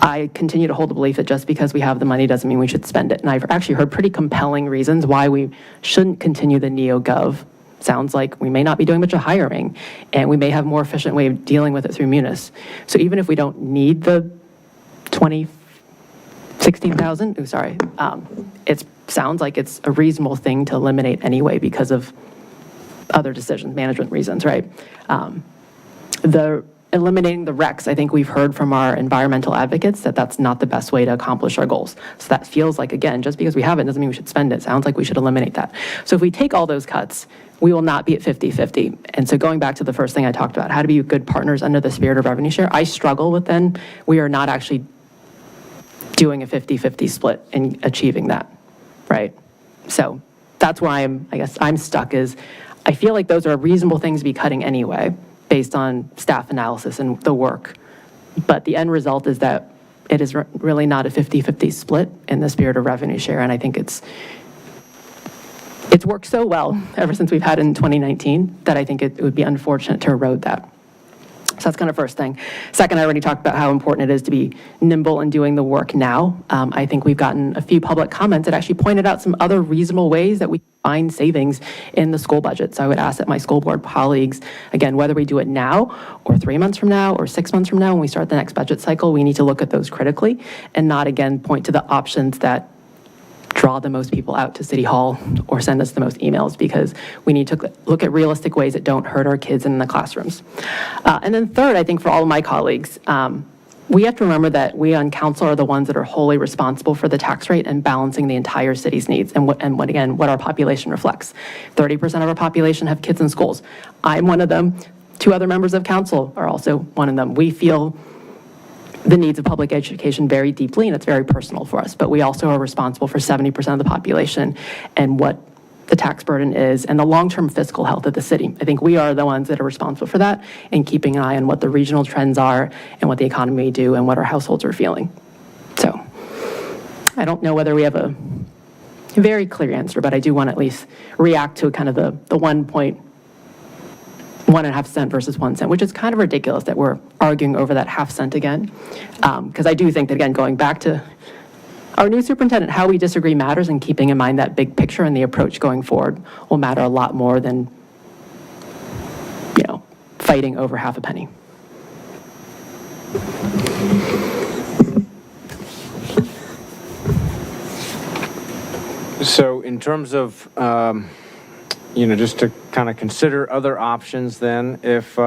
I continue to hold the belief that just because we have the money doesn't mean we should spend it. And I've actually heard pretty compelling reasons why we shouldn't continue the NeoGov. Sounds like we may not be doing much of hiring, and we may have a more efficient way of dealing with it through Munis. So even if we don't need the 16,000, it sounds like it's a reasonable thing to eliminate anyway because of other decisions, management reasons, right? Eliminating the recs, I think we've heard from our environmental advocates that that's not the best way to accomplish our goals. So that feels like, again, just because we have it doesn't mean we should spend it. Sounds like we should eliminate that. So if we take all those cuts, we will not be at 50-50. And so going back to the first thing I talked about, how to be good partners under the spirit of revenue share, I struggle with then we are not actually doing a 50-50 split and achieving that, right? So that's why I'm stuck is I feel like those are reasonable things to be cutting anyway, based on staff analysis and the work. But the end result is that it is really not a 50-50 split in the spirit of revenue share. And I think it's worked so well ever since we've had it in 2019 that I think it would be unfortunate to erode that. So that's kind of first thing. Second, I already talked about how important it is to be nimble in doing the work now. I think we've gotten a few public comments that actually pointed out some other reasonable ways that we find savings in the school budget. So I would ask that my school board colleagues, again, whether we do it now or 3 months from now or 6 months from now when we start the next budget cycle, we need to look at those critically and not, again, point to the options that draw the most people out to City Hall or send us the most emails, because we need to look at realistic ways that don't hurt our kids in the classrooms. And then third, I think for all of my colleagues, we have to remember that we on council are the ones that are wholly responsible for the tax rate and balancing the entire city's needs and what our population reflects. 30% of our population have kids in schools. I'm one of them. 2 other members of council are also one of them. We feel the needs of public education very deeply, and it's very personal for us. But we also are responsible for 70% of the population and what the tax burden is and the long-term fiscal health of the city. I think we are the ones that are responsible for that and keeping an eye on what the regional trends are and what the economy do and what our households are feeling. So I don't know whether we have a very clear answer, but I do want to at least react to kind of the 1.5 cent versus 1 cent, which is kind of ridiculous that we're arguing over that half cent again. Because I do think that, again, going back to our new superintendent, how we disagree matters, and keeping in mind that big picture and the approach going forward will matter a lot more than, fighting over half a penny. So in terms of, just to kind of consider other options then, if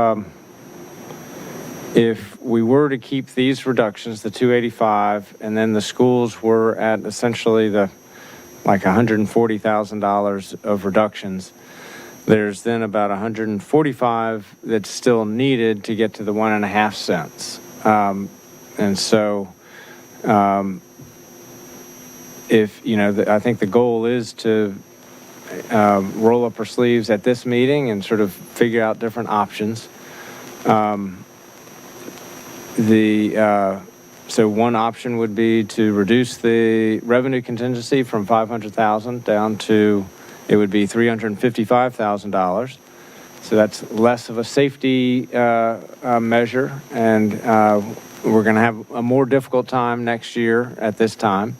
we were to keep these reductions, the 285, and then the schools were at essentially like $140,000 of reductions, there's then about 145 that's still needed to get to the 1.5 cents. And so, I think the goal is to roll up our sleeves at this meeting and sort of figure out different options. So one option would be to reduce the revenue contingency from $500,000 down to, it would be $355,000. So that's less of a safety measure, and we're going to have a more difficult time next year at this time.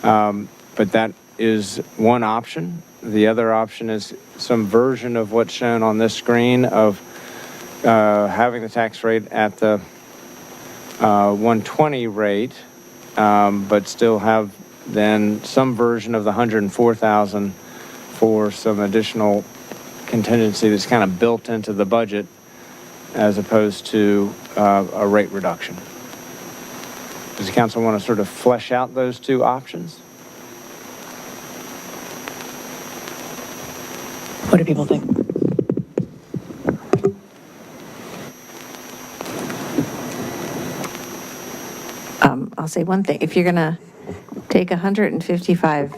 But that is one option. The other option is some version of what's shown on this screen of having the tax rate at the 120 rate, but still have then some version of the 104,000 for some additional contingency that's kind of built into the budget as opposed to a rate reduction. Does the council want to sort of flesh out those 2 options? What do people think? I'll say one thing. If you're going to take 155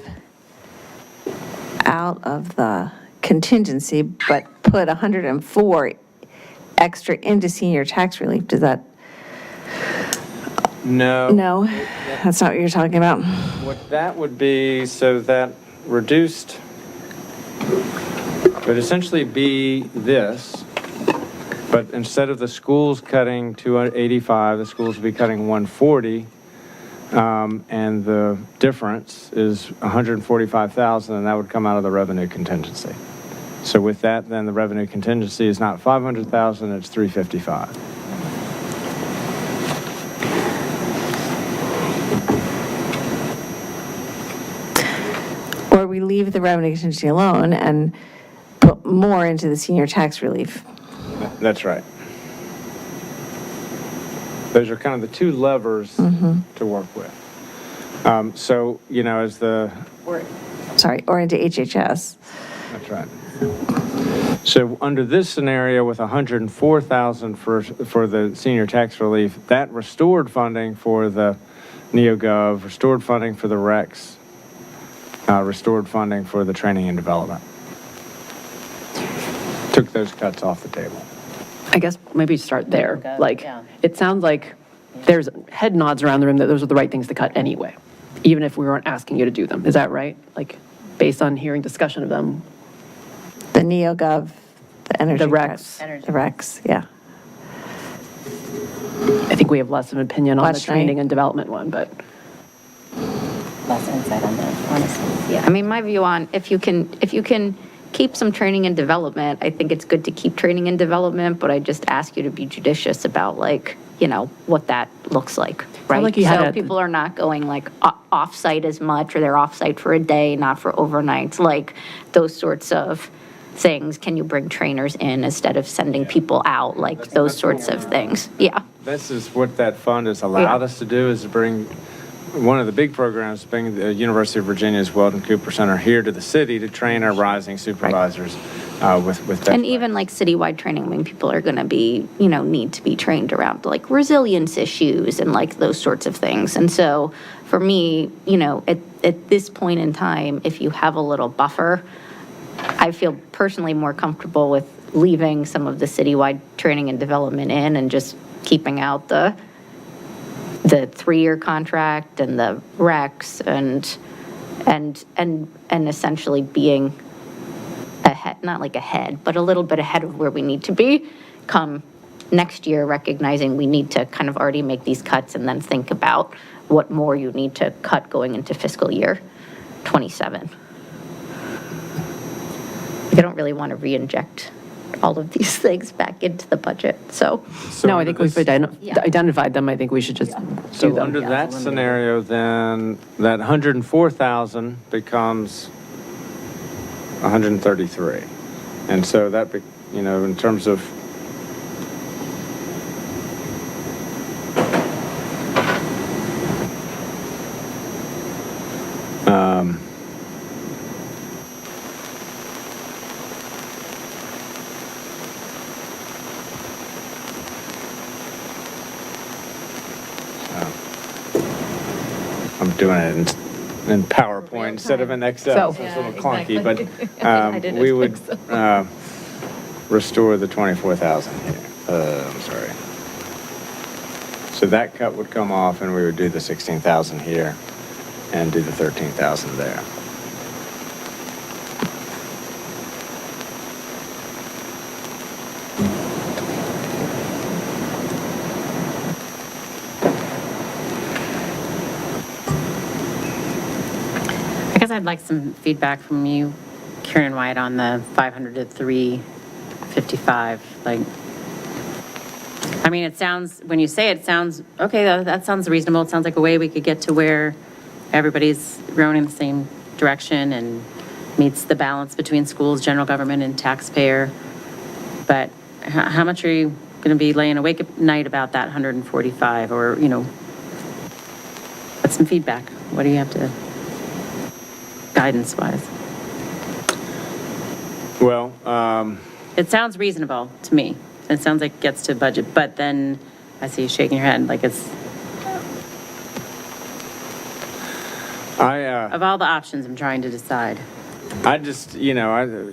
out of the contingency, but put 104 extra into senior tax relief, does that? No, that's not what you're talking about. What that would be, so that reduced would essentially be this, but instead of the schools cutting 285, the schools would be cutting 140, and the difference is 145,000, and that would come out of the revenue contingency. So with that, then the revenue contingency is not 500,000, it's 355. Or we leave the revenue contingency alone and put more into the senior tax relief. That's right. Those are kind of the two levers to work with. So, you know, as the, Sorry, or into HHS. that's right. So under this scenario with 104,000 for the senior tax relief, that restored funding for the NeoGov, restored funding for the RECs, restored funding for the training and development. Took those cuts off the table. I guess maybe start there. Okay, Like, yeah. it sounds like there's head nods around the room that those are the right things to cut anyway, even if we weren't asking you to do them. Is that right? Like, based on hearing discussion of them? The NeoGov, the energy. The recs. cuts. The recs, yeah. I think we have less of an opinion on the Last night. training and development one, but Less insight on that, honestly. I mean, my view on, if you can keep some training and development, I think it's good to keep training and development, but I just ask you to be judicious about, like, you know, what that looks like, right? like you had So a- people are not going like off-site as much, or they're off-site for a day, not for overnights, like those sorts of things. Can you bring trainers in instead of sending people out, like those sorts of things? Yeah. This is what that fund has allowed us to do, is to bring, one of the big programs, bring the University of Virginia's Weldon Cooper Center here to the city to train our rising supervisors with best And even like citywide training, I mean, people are going to be, you know, need to be trained around like resilience issues and like those sorts of things. And so for me, you know, at this point in time, if you have a little buffer, I feel personally more comfortable with leaving some of the citywide training and development in and just keeping out the 3-year contract and the recs and essentially being ahead, not like ahead, but a little bit ahead of where we need to be come next year, recognizing we need to kind of already make these cuts and then think about what more you need to cut going into fiscal year 27. I don't really want to re-inject all of these things back into the budget, so. no, I think we've Yeah. identified them. I think we should just do So them. under that scenario, then, that 104,000 becomes 133. And so that, you know, in terms of, I'm doing it in PowerPoint instead of in Excel, so it's a little clunky, but we would restore the 24,000 here. I'm sorry. So that cut would come off, and we would do the 16,000 here and do the 13,000 there. I guess I'd like some feedback from you, Karen White, on the 500 to 355. Like, I mean, it sounds, when you say it, it sounds, okay, that sounds reasonable. It sounds like a way we could get to where everybody's rowing in the same direction and meets the balance between schools, general government, and taxpayer. But how much are you going to be laying awake at night about that 145? Or, you know, what's some feedback? What do you have to, guidance-wise? Well, It sounds reasonable to me. It sounds like it gets to budget, but then I see you shaking your head like it's, of all the options, I'm trying to decide. I just, you know,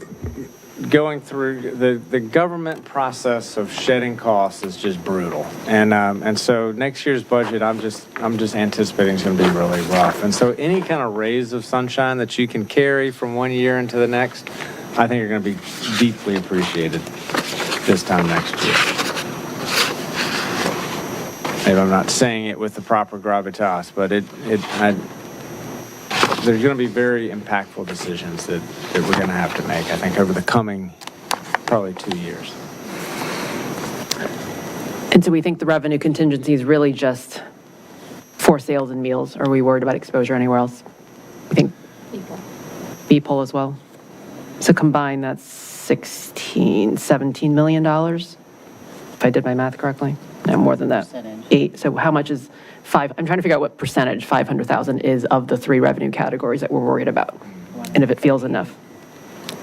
going through the government process of shedding costs is just brutal, and so next year's budget, I'm just anticipating is going to be really rough, and so any kind of rays of sunshine that you can carry from one year into the next, I think are going to be deeply appreciated this time next year. Maybe I'm not saying it with the proper gravitas, but there's going to be very impactful decisions that we're going to have to make, I think, over the coming probably 2 years. And so we think the revenue contingency is really just for sales and meals? Or are we worried about exposure anywhere else? I think BPOL as well. So combined, that's $17 million, if I did my math correctly. No, more than that. Percentage. 8. So how much is I'm trying to figure out what percentage 500,000 is of the 3 revenue categories that we're worried about, and if it feels enough.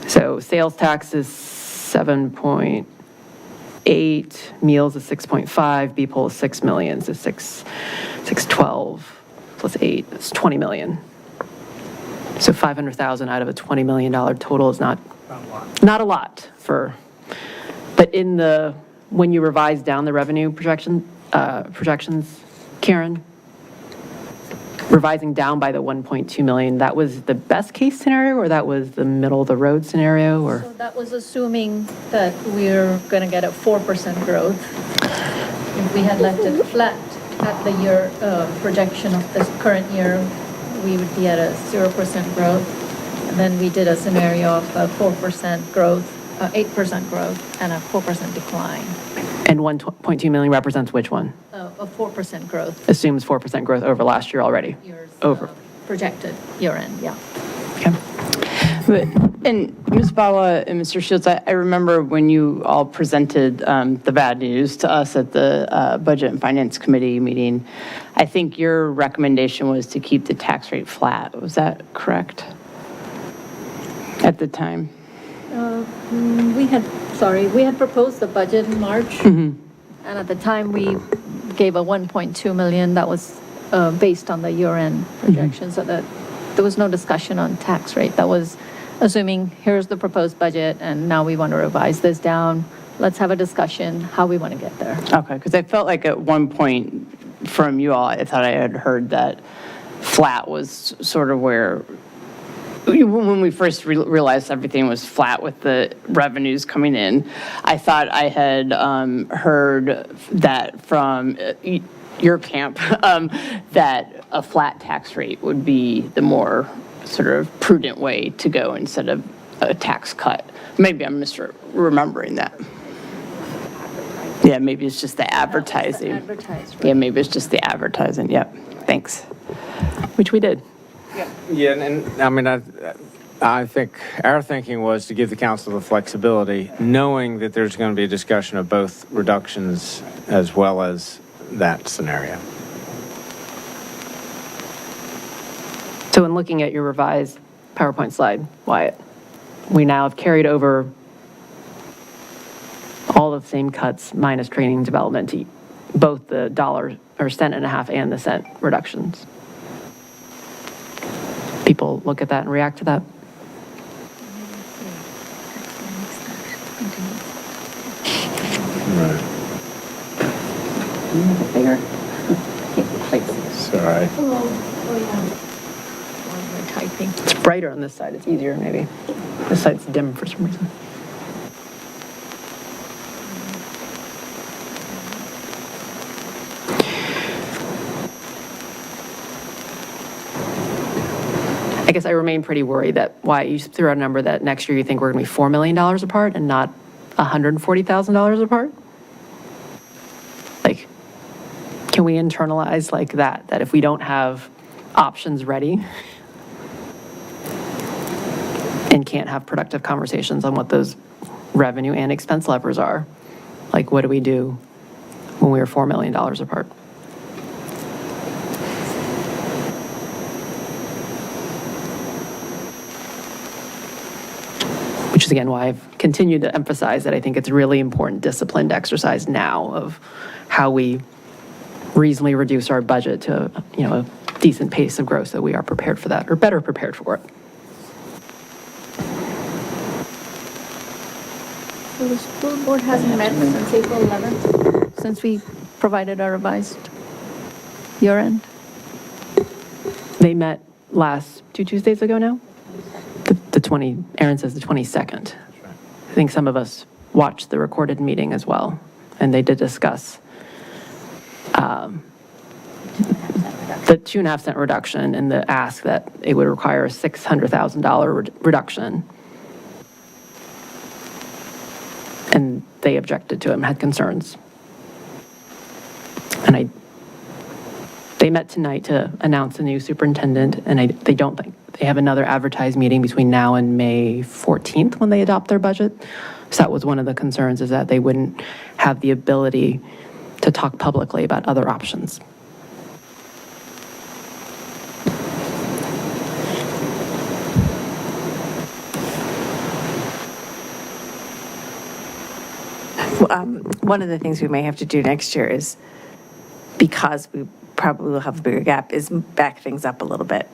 So sales tax is 7.8, meals is 6.5, BPOL is 6 million, so 612 plus 8, it's 20 million. So 500,000 out of a $20 million total is not a lot for, but when you revise down the revenue projections, Karen, revising down by the 1.2 million, that was the best case scenario, or that was the middle of the road scenario, or? So that was assuming that we're going to get a 4% growth. If we had left it flat at the year projection of this current year, we would be at a 0% growth. And then we did a scenario of a 4% growth, 8% growth, and a 4% decline. And 1.2 million represents which one? A 4% growth. Assumes 4% growth over last year already. Years, Over. projected year end, yeah. Okay. And Ms. Bawa and Mr. Shields, I remember when you all presented the bad news to us at the Budget and Finance Committee meeting, I think your recommendation was to keep the tax rate flat. Was that correct? At the time? We had proposed the budget in March. And at the time, we gave a 1.2 million. That was based on the year-end projection, so that there was no discussion on tax rate. That was assuming here's the proposed budget, and now we want to revise this down. Let's have a discussion how we want to get there. Okay, because I felt like at one point from you all, I thought I had heard that flat was sort of where, when we first realized everything was flat with the revenues coming in, I thought I had heard that from your camp, that a flat tax rate would be the more sort of prudent way to go instead of a tax cut. Maybe I'm misremembering that. Yeah, maybe it's just the advertising. Yeah, maybe it's just the advertising. Yep, thanks. Which we did. Yeah, and I mean, I think our thinking was to give the council the flexibility, knowing that there's going to be a discussion of both reductions as well as that scenario. So in looking at your revised PowerPoint slide, Wyatt, we now have carried over all of the same cuts minus training and development to both the $1 or cent and a half and the cent reductions. People look at that and react to that? Right. Bigger. Sorry. Typing. It's brighter on this side, it's easier maybe. This side's dim for some reason. I guess I remain pretty worried that, why you threw out a number that next year you think we're going to be $4 million apart and not $140,000 apart? Like, can we internalize like that if we don't have options ready and can't have productive conversations on what those revenue and expense levers are, like what do we do when we are $4 million apart? Which is again why I've continued to emphasize that I think it's really important disciplined exercise now of how we reasonably reduce our budget to, a decent pace of growth so we are prepared for that, or better prepared for it. So the school board hasn't met since April 11th, since we provided a revised year-end? They met last 2 Tuesdays ago now? The Aaron says the 22nd. I think some of us watched the recorded meeting as well, and they did discuss the 2.5 cent reduction and the ask that it would require a $600,000 reduction. And they objected to it and had concerns. And they met tonight to announce a new superintendent, and they don't think, they have another advertised meeting between now and May 14th when they adopt their budget. So that was one of the concerns, is that they wouldn't have the ability to talk publicly about other options. One of the things we may have to do next year is, because we probably will have a bigger gap, is back things up a little bit.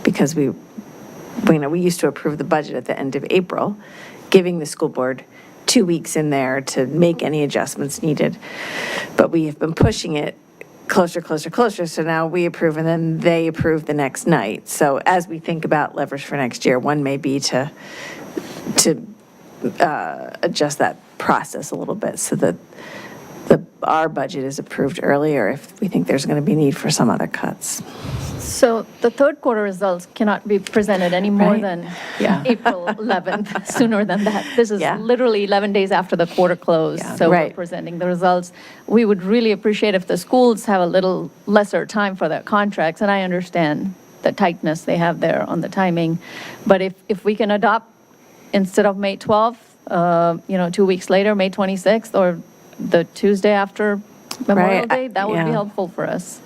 Because we used to approve the budget at the end of April, giving the school board 2 weeks in there to make any adjustments needed. But we have been pushing it closer, so now we approve and then they approve the next night. So as we think about leverage for next year, one may be to adjust that process a little bit so that our budget is approved earlier if we think there's going to be need for some other cuts. So the third quarter results cannot be presented any more Right. than Yeah. April 11th, sooner than that. This is Yeah. literally 11 days after the quarter closed, so we're Right. presenting the results. We would really appreciate if the schools have a little lesser time for their contracts, and I understand the tightness they have there on the timing. But if we can adopt, instead of May 12th, 2 weeks later, May 26th, or the Tuesday after Memorial Right, Day, that would be yeah. helpful for us.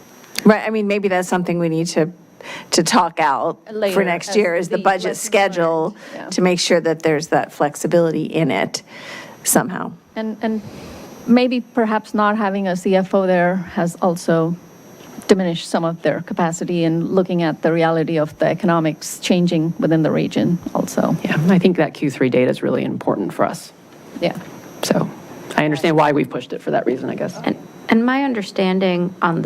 Right, I mean, maybe that's something we need to talk out for Later, next as year, is the the budget lessons schedule, learned, yeah. to make sure that there's that flexibility in it somehow. And maybe perhaps not having a CFO there has also diminished some of their capacity in looking at the reality of the economics changing within the region also. Yeah, I think that Q3 data is really important for us. Yeah. So I understand why we've pushed it for that reason, I guess. And my understanding on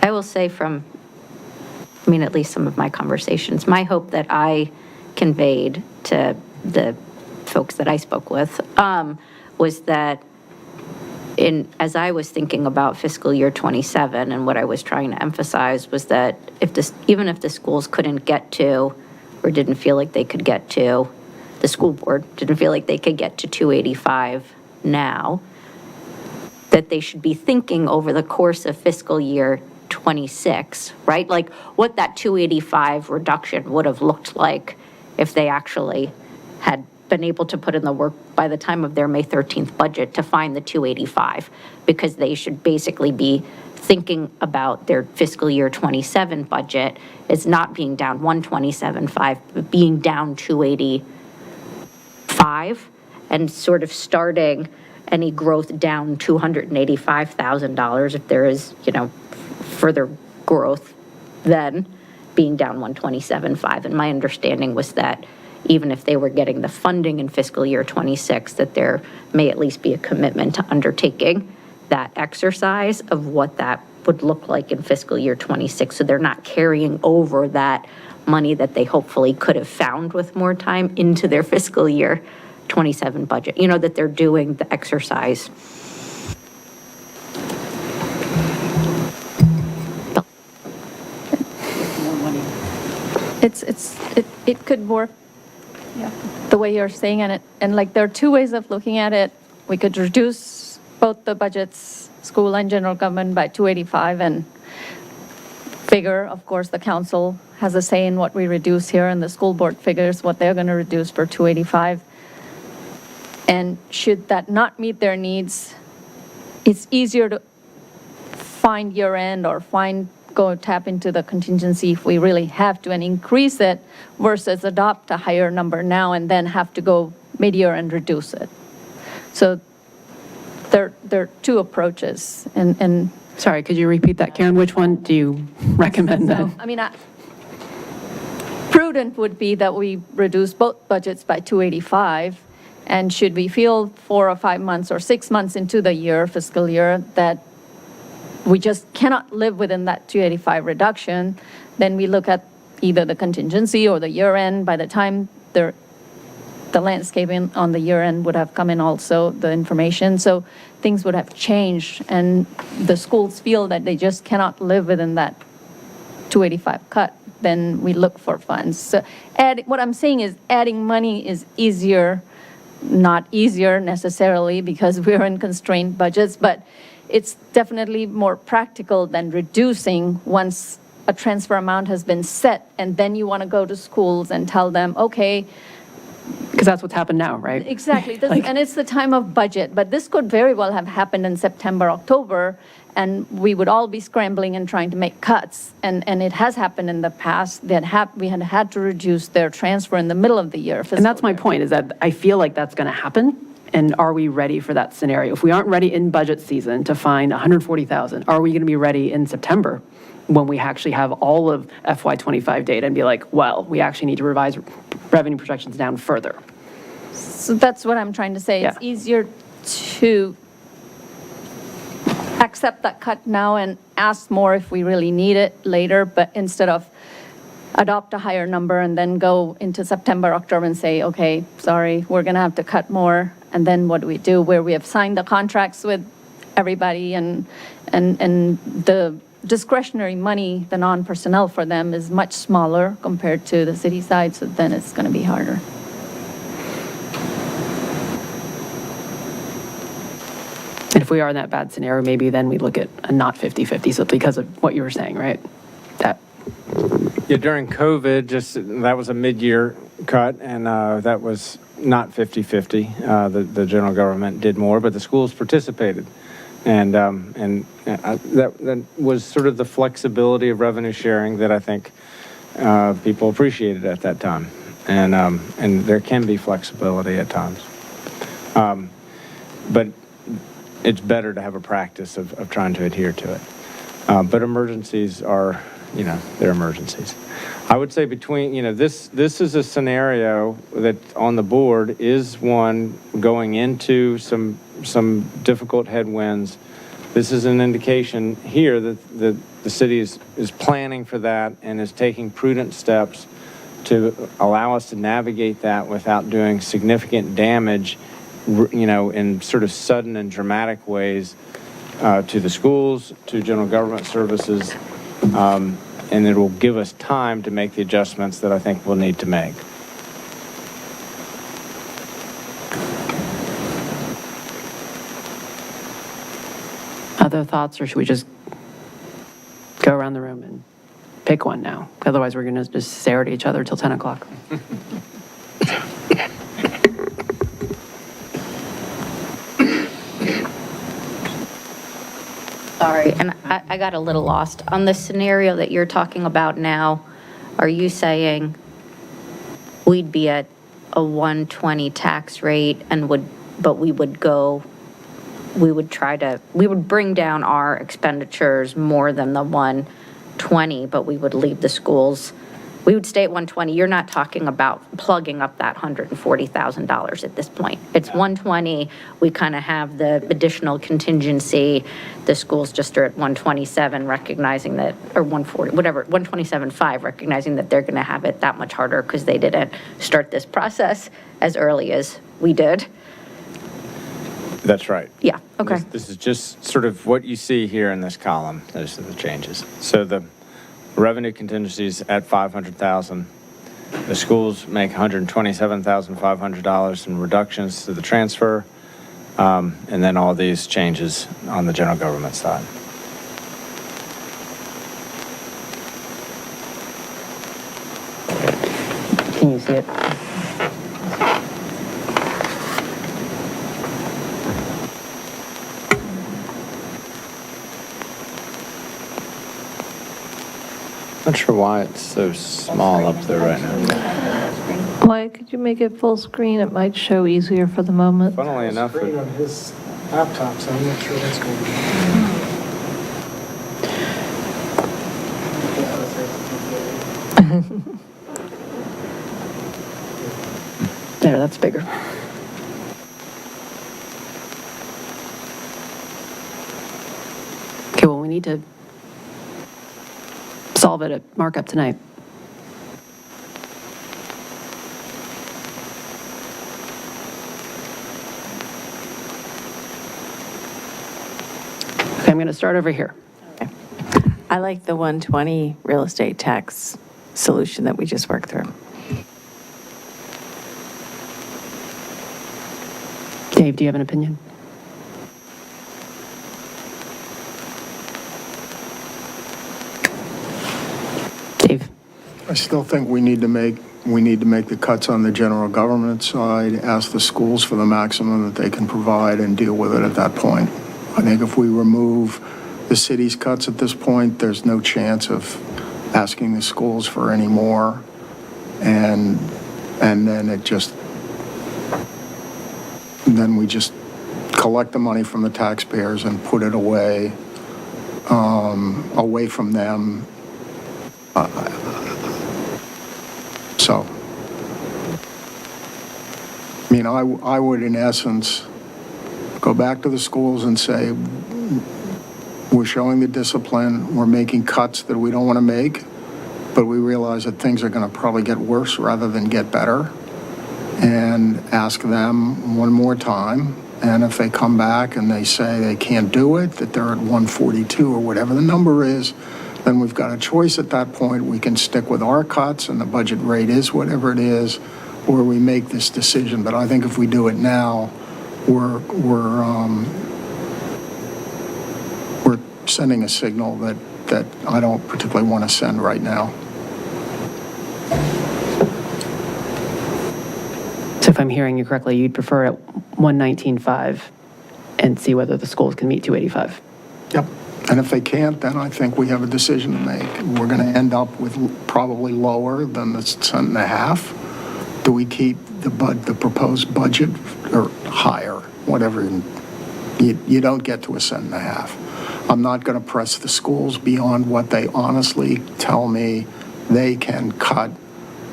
I will say at least some of my conversations, my hope that I conveyed to the folks that I spoke with was that as I was thinking about fiscal year 27, and what I was trying to emphasize was that even if the schools couldn't get to, or didn't feel like they could get to, the school board didn't feel like they could get to 285 now, that they should be thinking over the course of fiscal year 26, right? Like what that 285 reduction would have looked like if they actually had been able to put in the work by the time of their May 13th budget to find the 285, because they should basically be thinking about their fiscal year 27 budget as not being down 127.5, but being down 285, and sort of starting any growth down $285,000 if there is, further growth, then being down 127.5. And my understanding was that even if they were getting the funding in fiscal year 26, that there may at least be a commitment to undertaking that exercise of what that would look like in fiscal year 26. So they're not carrying over that money that they hopefully could have found with more time into their fiscal year 27 budget, that they're doing the exercise. It could work the way you're saying it. And like, there are two ways of looking at it. We could reduce both the budgets, school and general government, by 285 and figure, of course, the council has a say in what we reduce here, and the school board figures what they're going to reduce for 285. And should that not meet their needs, it's easier to find year-end or go tap into the contingency if we really have to and increase it, versus adopt a higher number now and then have to go mid-year and reduce it. So there are two approaches, and Sorry, could you repeat that, Karen? Which one do you recommend then? prudent would be that we reduce both budgets by 285, and should we feel 4 or 5 months or 6 months into the fiscal year, that we just cannot live within that 285 reduction, then we look at either the contingency or the year end. By the time the landscaping on the year end would have come in also, the information, so things would have changed, and the schools feel that they just cannot live within that 285 cut, then we look for funds. So what I'm saying is adding money is easier, not easier necessarily because we're in constrained budgets, but it's definitely more practical than reducing once a transfer amount has been set, and then you want to go to schools and tell them, okay, Because that's what's happened now, right? exactly, and it's the time of budget, but this could very well have happened in September, October, and we would all be scrambling and trying to make cuts, and it has happened in the past, that we had to reduce their transfer in the middle of the year. And that's my point, is that I feel like that's going to happen. And are we ready for that scenario? If we aren't ready in budget season to find 140,000, are we going to be ready in September when we actually have all of FY25 data and be like, well, we actually need to revise revenue projections down further? So that's what I'm trying to say. It's Yeah. easier to accept that cut now and ask more if we really need it later, but instead of adopt a higher number and then go into September, October and say, okay, sorry, we're going to have to cut more. And then what do we do where we have signed the contracts with everybody and the discretionary money, the non-personnel for them is much smaller compared to the city side, so then it's going to be harder. And if we are in that bad scenario, maybe then we look at a not 50-50, so because of what you were saying, right? That, Yeah, during COVID, that was a mid-year cut, and that was not 50-50. The general government did more, but the schools participated. And that was sort of the flexibility of revenue sharing that I think people appreciated at that time. And there can be flexibility at times. But it's better to have a practice of trying to adhere to it. But emergencies are, they're emergencies. I would say this is a scenario that on the board is one going into some difficult headwinds. This is an indication here that the city is planning for that and is taking prudent steps to allow us to navigate that without doing significant damage, in sort of sudden and dramatic ways to the schools, to general government services, and it will give us time to make the adjustments that I think we'll need to make. other thoughts, or should we just go around the room and pick one now? Otherwise, we're going to just stare at each other till 10 o'clock. Sorry, and I got a little lost. On the scenario that you're talking about now, are you saying we'd be at a 120 tax rate but we would bring down our expenditures more than the 120, but we would leave the schools, we would stay at 120. You're not talking about plugging up that $140,000 at this point. It's 120, we kind of have the additional contingency. The schools just are at 127, recognizing that, or 140, whatever, 127.5, recognizing that they're going to have it that much harder because they didn't start this process as early as we did. That's right. Yeah, okay. This is just sort of what you see here in this column. Those are the changes. So the revenue contingencies at $500,000. The schools make $127,500 in reductions to the transfer, and then all these changes on the general government side. Can you see it? Not sure why it's so small up there right now. Why could you make it full screen? It might show easier for the moment. Funnily enough, Screen on his laptop, so I'm not sure what's going on. There, that's bigger. Okay, well, we need to solve it at markup tonight. I'm going to start over here. I like the 120 real estate tax solution that we just worked through. Dave, do you have an opinion? Dave? I still think we need to make the cuts on the general government side, ask the schools for the maximum that they can provide, and deal with it at that point. I think if we remove the city's cuts at this point, there's no chance of asking the schools for any more, and then we just collect the money from the taxpayers and put it away from them. So, I mean, I would, in essence, go back to the schools and say, we're showing the discipline, we're making cuts that we don't want to make, but we realize that things are going to probably get worse rather than get better, and ask them one more time, and if they come back and they say they can't do it, that they're at 142 or whatever the number is, then we've got a choice at that point. We can stick with our cuts and the budget rate is whatever it is, or we make this decision. But I think if we do it now, we're sending a signal that I don't particularly want to send right now. So if I'm hearing you correctly, you'd prefer at 119.5 and see whether the schools can meet 285? Yep. And if they can't, then I think we have a decision to make. We're going to end up with probably lower than the $1.50. Do we keep the proposed budget or higher? Whatever. You don't get to $1.50. I'm not going to press the schools beyond what they honestly tell me they can cut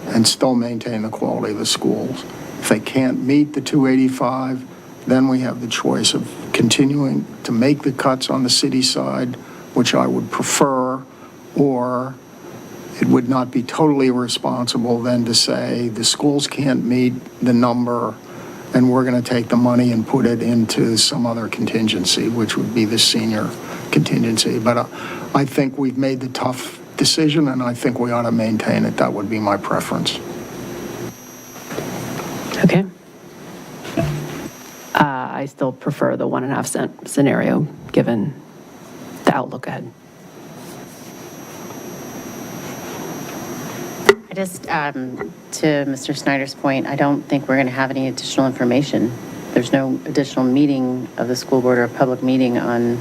and still maintain the quality of the schools. If they can't meet the 285, then we have the choice of continuing to make the cuts on the city side, which I would prefer, or it would not be totally irresponsible then to say the schools can't meet the number and we're going to take the money and put it into some other contingency, which would be the senior contingency. But I think we've made the tough decision and I think we ought to maintain it. That would be my preference. Okay. I still prefer the 1.5 cent scenario, given the outlook ahead. I just, to Mr. Snyder's point, I don't think we're going to have any additional information. There's no additional meeting of the school board or a public meeting on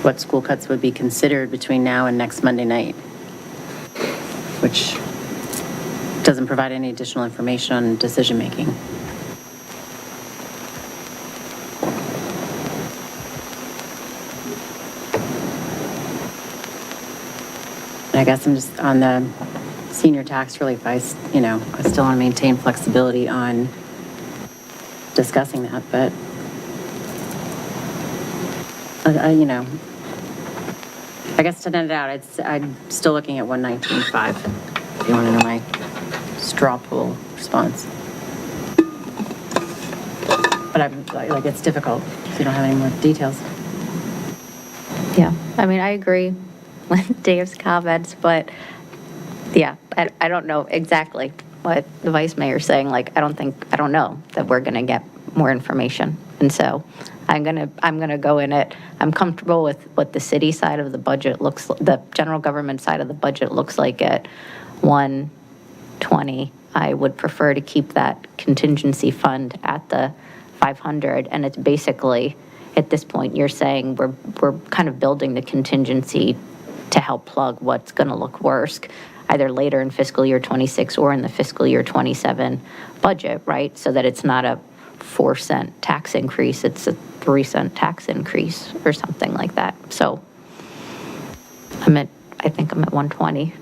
what school cuts would be considered between now and next Monday night, which doesn't provide any additional information on decision-making. I guess I'm just on the senior tax relief. I still want to maintain flexibility on discussing that, but I guess to net it out, I'm still looking at 119.5. If you want to know my straw poll response. But I'm like, it's difficult if you don't have any more details. Yeah, I mean, I agree with Dave's comments, but yeah, I don't know exactly what the vice mayor's saying. Like, I don't know that we're going to get more information. And so I'm going to go in it. I'm comfortable with what the city side of the budget looks like, the general government side of the budget looks like at 120. I would prefer to keep that contingency fund at the 500. And it's basically, at this point, you're saying we're kind of building the contingency to help plug what's going to look worse, either later in fiscal year 26 or in the fiscal year 27 budget, right? So that it's not a 4-cent tax increase, it's a 3-cent tax increase or something like that. So I think I'm at 120.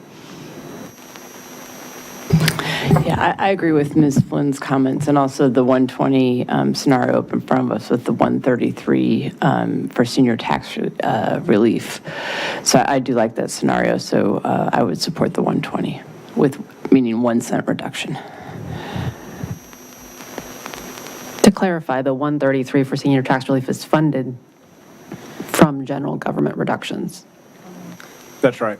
Yeah, I agree with Ms. Flynn's comments, and also the 120 scenario up in front of us with the 133 for senior tax relief. So I do like that scenario, so I would support the 120, meaning 1 cent reduction. To clarify, the 133 for senior tax relief is funded from general government reductions. That's right.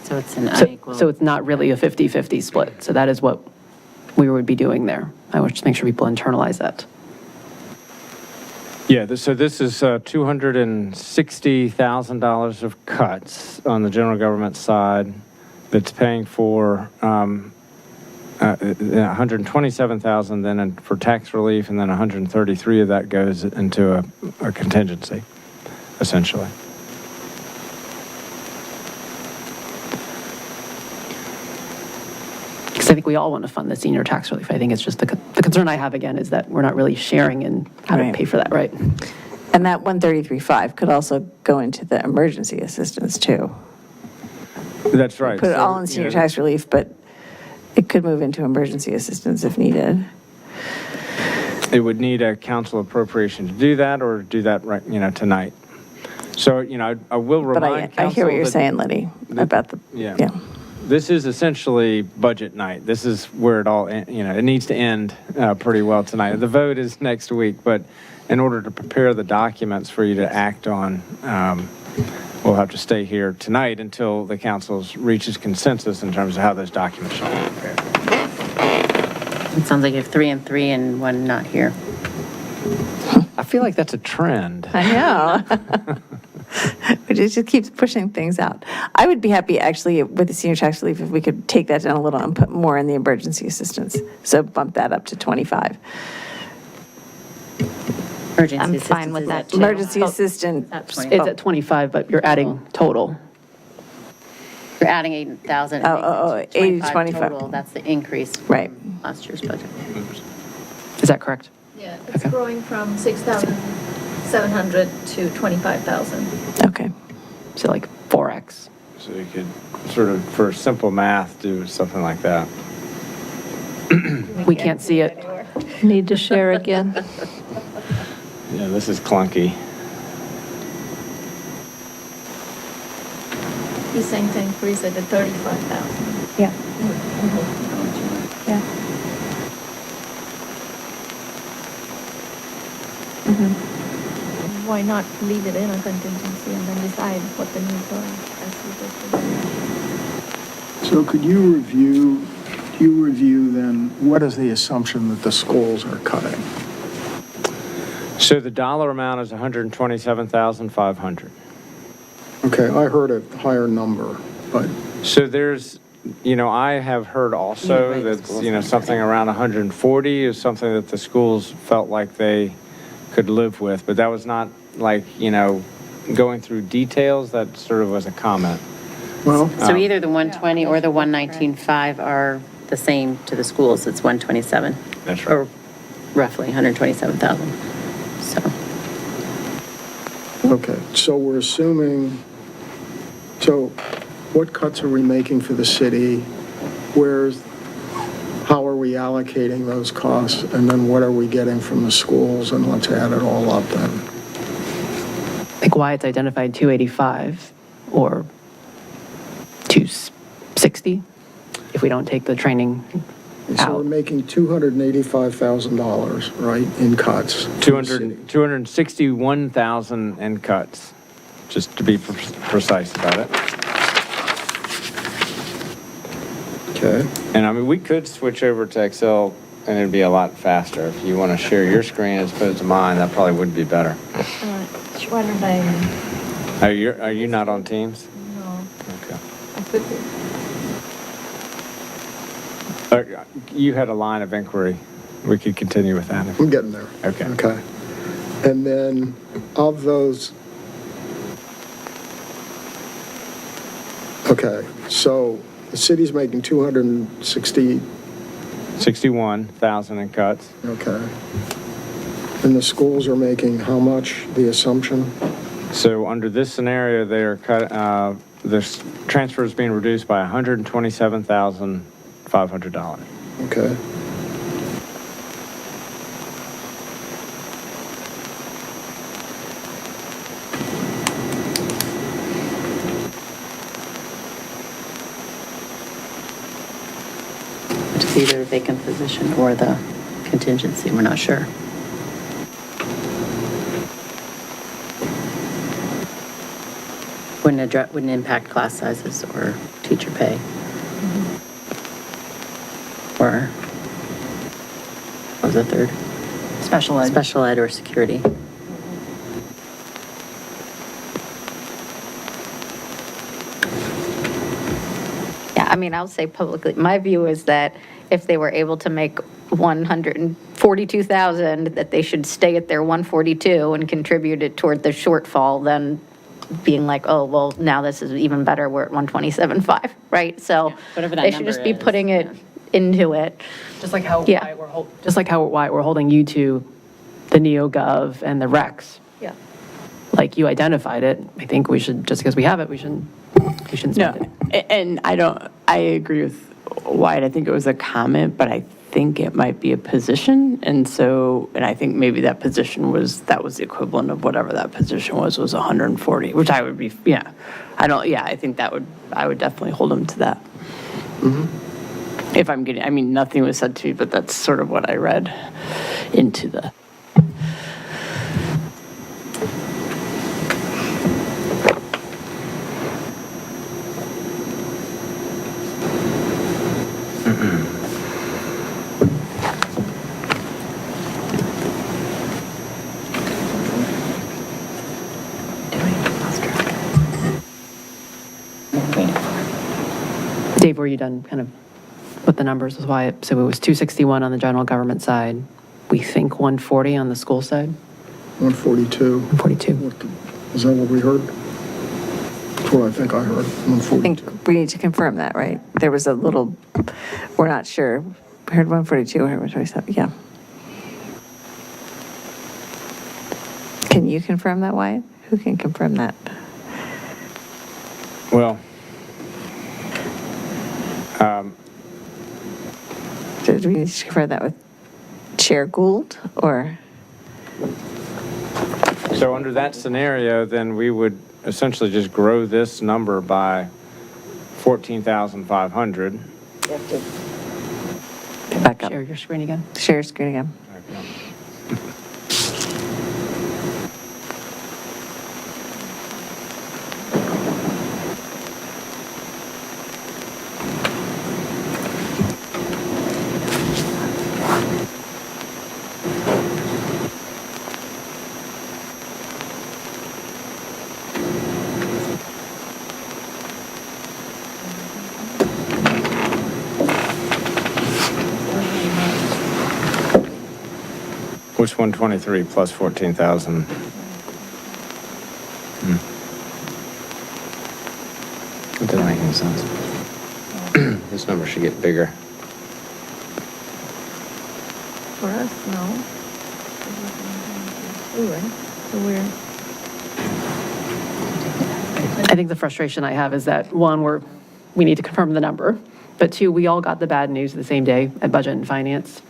So it's an So unequal. so it's not really a 50/50 split. So that is what we would be doing there. I would just make sure people internalize that. Yeah, so this is $260,000 of cuts on the general government side that's paying for $127,000 then for tax relief, and then $133 of that goes into a contingency, essentially. Because I think we all want to fund the senior tax relief. I think it's just the concern I have, again, is that we're not really sharing in how to Right. pay for that, right? And that 133.5 could also go into the emergency assistance, too. That's right. Put it all So, in senior you know, tax relief, but it could move into emergency assistance if needed. It would need a council appropriation to do that, or do that right, tonight. So, I will But remind council I hear what you're that saying, Liddy, about the, Yeah. yeah. This is essentially budget night. This is where it all, it needs to end pretty well tonight. The vote is next week, but in order to prepare the documents for you to act on, we'll have to stay here tonight until the council reaches consensus in terms of how those documents shall be prepared. It sounds like you have 3 and 3 and 1 not here. I feel like that's a trend. I know. It just keeps pushing things out. I would be happy, actually, with the senior tax relief, if we could take that down a little and put more in the emergency assistance. So bump that up to 25. Emergency I'm assistance fine with is that, at too. Emergency assistant. That's 20. It's at 25, but you're adding total. You're adding 8,000. Oh, 80 to 25. Total, that's the increase Right. from last year's budget. Is that correct? Yeah, it's Okay. growing from 6,700 to 25,000. Okay. So like 4X. So you could sort of, for simple math, do something like that. We can't see it. Need to share again. Yeah, this is clunky. He's saying to increase it to 35,000. Yeah. Yeah. Why not leave it in a contingency and then decide what the needs are as we go through? So could you review then, what is the assumption that the schools are cutting? So the dollar amount is $127,500. Okay, I heard a higher number, but So there's, I have heard also that, something around 140 is something that the schools felt like they could live with, but that was not like, going through details, that sort of was a comment. well, So either the 120 or the 119.5 are the same to the schools. It's 127. That's Or right. roughly 127,000. So, okay, so we're assuming, so what cuts are we making for the city? How are we allocating those costs? And then what are we getting from the schools? And let's add it all up then. Like why it's identified 285 or 260 if we don't take the training So we're out. making $285,000, right, in cuts. for the city. 261,000 in cuts, just to be precise about it. Okay. And I mean, we could switch over to Excel and it'd be a lot faster. If you want to share your screen as opposed to mine, that probably would be better. Why don't I, Are you not on Teams? no, Okay. I could do. You had a line of inquiry. We could continue with that. I'm getting there. Okay. Okay. And then of those, okay, so the city's making 260, 61,000 in cuts. okay. And the schools are making how much, the assumption? So under this scenario, they are this transfer is being reduced by $127,500. Okay. which is either a vacant position or the contingency. We're not sure. wouldn't impact class sizes or teacher pay. Or, what was the third? Special ed. Special ed or security. Yeah, I mean, I'll say publicly, my view is that if they were able to make 142,000, that they should stay at their 142 and contribute it toward the shortfall than being like, oh, well, now this is even better, we're at 127.5, right? So whatever that they should number just be is, putting it into it. Just like how, Yeah. why we're holding you to the NeoGov and the Recs. Yeah. Like you identified it, I think we should, just because we have it, we shouldn't spend No, it. and I agree with Wyatt. I think it was a comment, but I think it might be a position. And I think maybe that position was the equivalent of whatever that position was 140, which I would be, I think I would definitely hold them to that. If I'm getting, I mean, nothing was said to me, but that's sort of what I read into the. Dave, were you done kind of with the numbers? Is why, so it was 261 on the general government side. We think 140 on the school side? 142. 142. Is that what we heard? That's what I think I heard, I 142. think we need to confirm that, right? There was a little, we're not sure. We heard 142, we heard 127, yeah. Can you confirm that, Wyatt? Who can confirm that? Well, Do we need to confirm that with Chair Gould, or? so under that scenario, then we would essentially just grow this number by 14,500. Back up. Share your screen again. Share screen again. Which 123 plus 14,000? It doesn't make any sense. This number should get bigger. For us, no. Right? So we're. I think the frustration I have is that, one, we need to confirm the number, but two, we all got the bad news the same day at Budget and Finance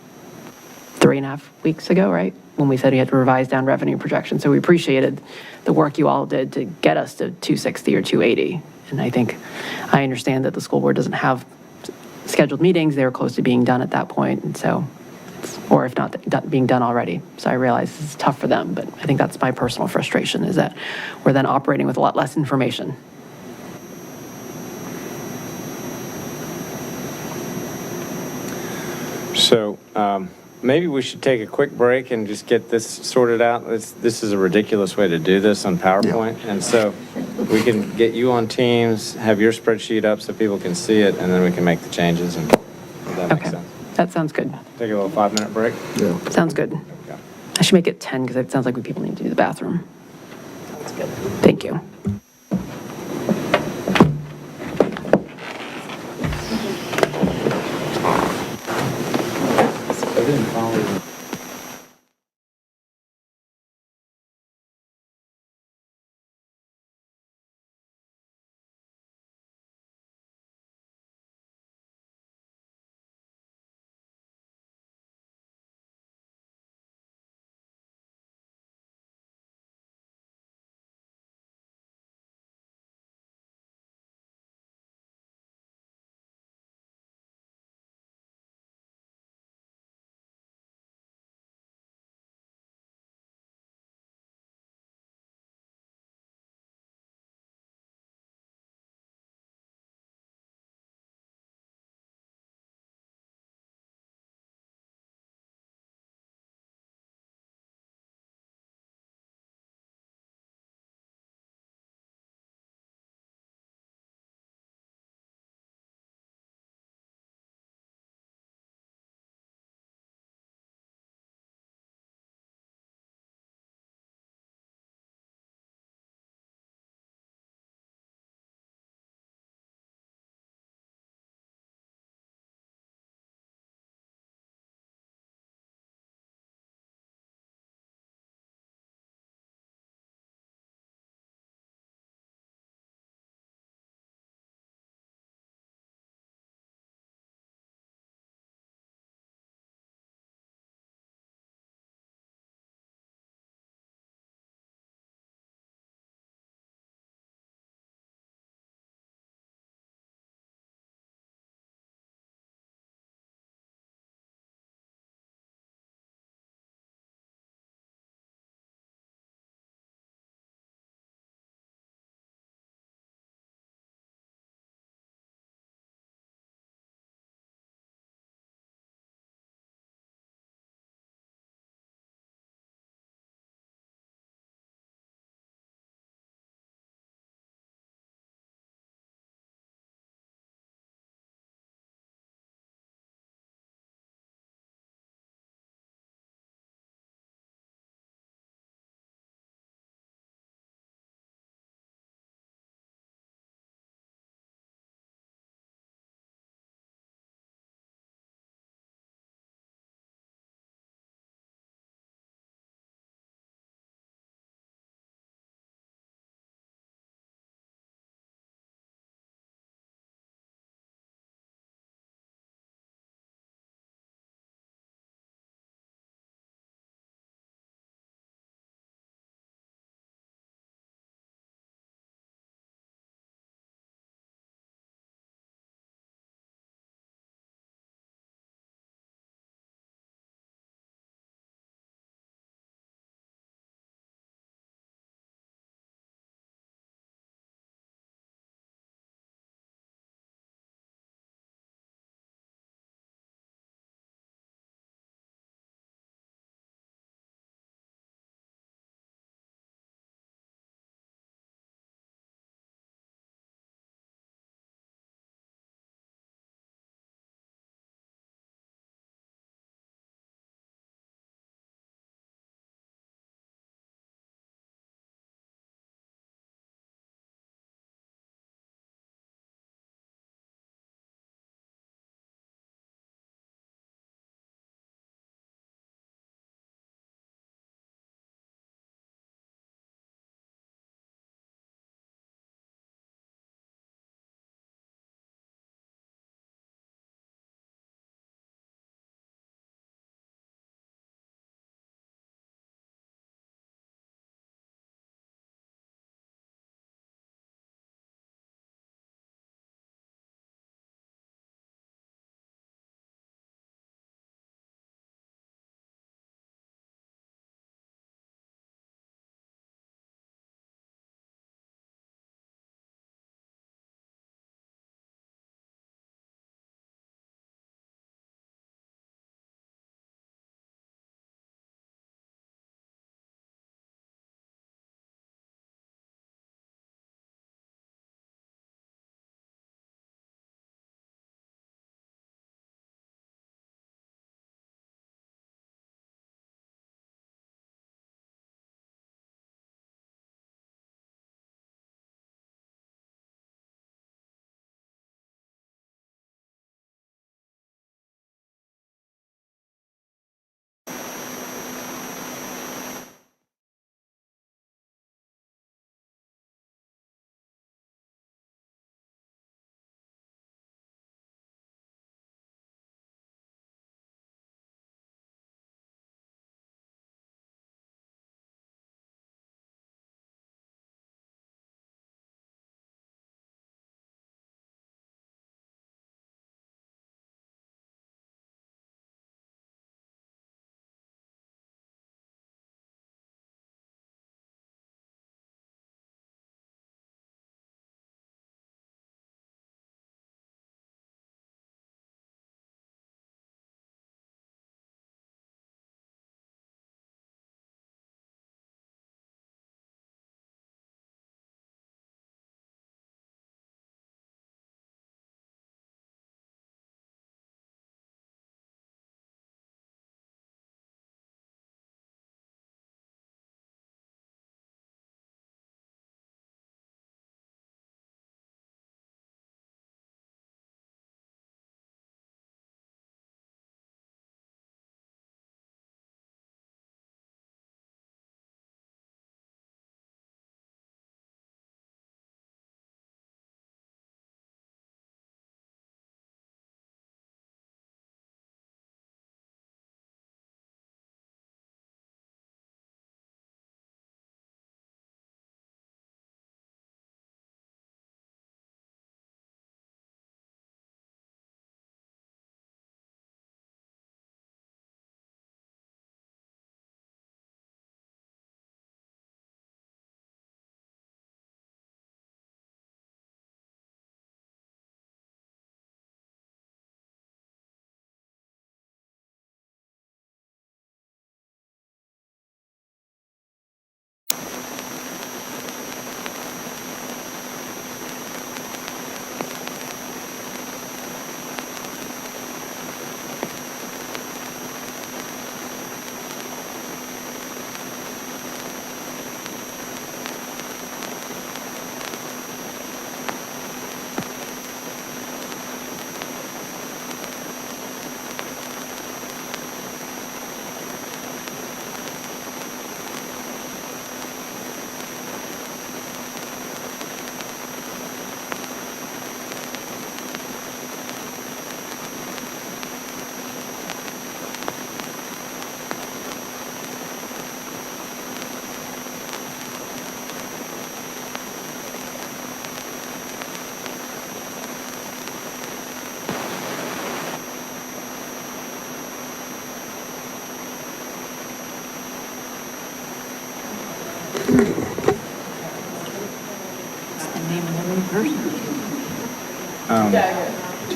3.5 weeks ago, right? When we said we had to revise down revenue projections. So we appreciated the work you all did to get us to 260 or 280. And I understand that the school board doesn't have scheduled meetings. They were close to being done at that point. And so, or if not being done already. So I realize this is tough for them, but I think that's my personal frustration, is that we're then operating with a lot less information. So maybe we should take a quick break and just get this sorted out. This is a ridiculous way to do this on PowerPoint. And so we can get you on Teams, have your spreadsheet up so people can see it, and then we can make the changes. And if that makes Okay, sense. that sounds good. Take a little 5-minute break. Yeah. Sounds good. Okay. I should make it 10 because it sounds like people need to do the bathroom. Thank you. I didn't follow.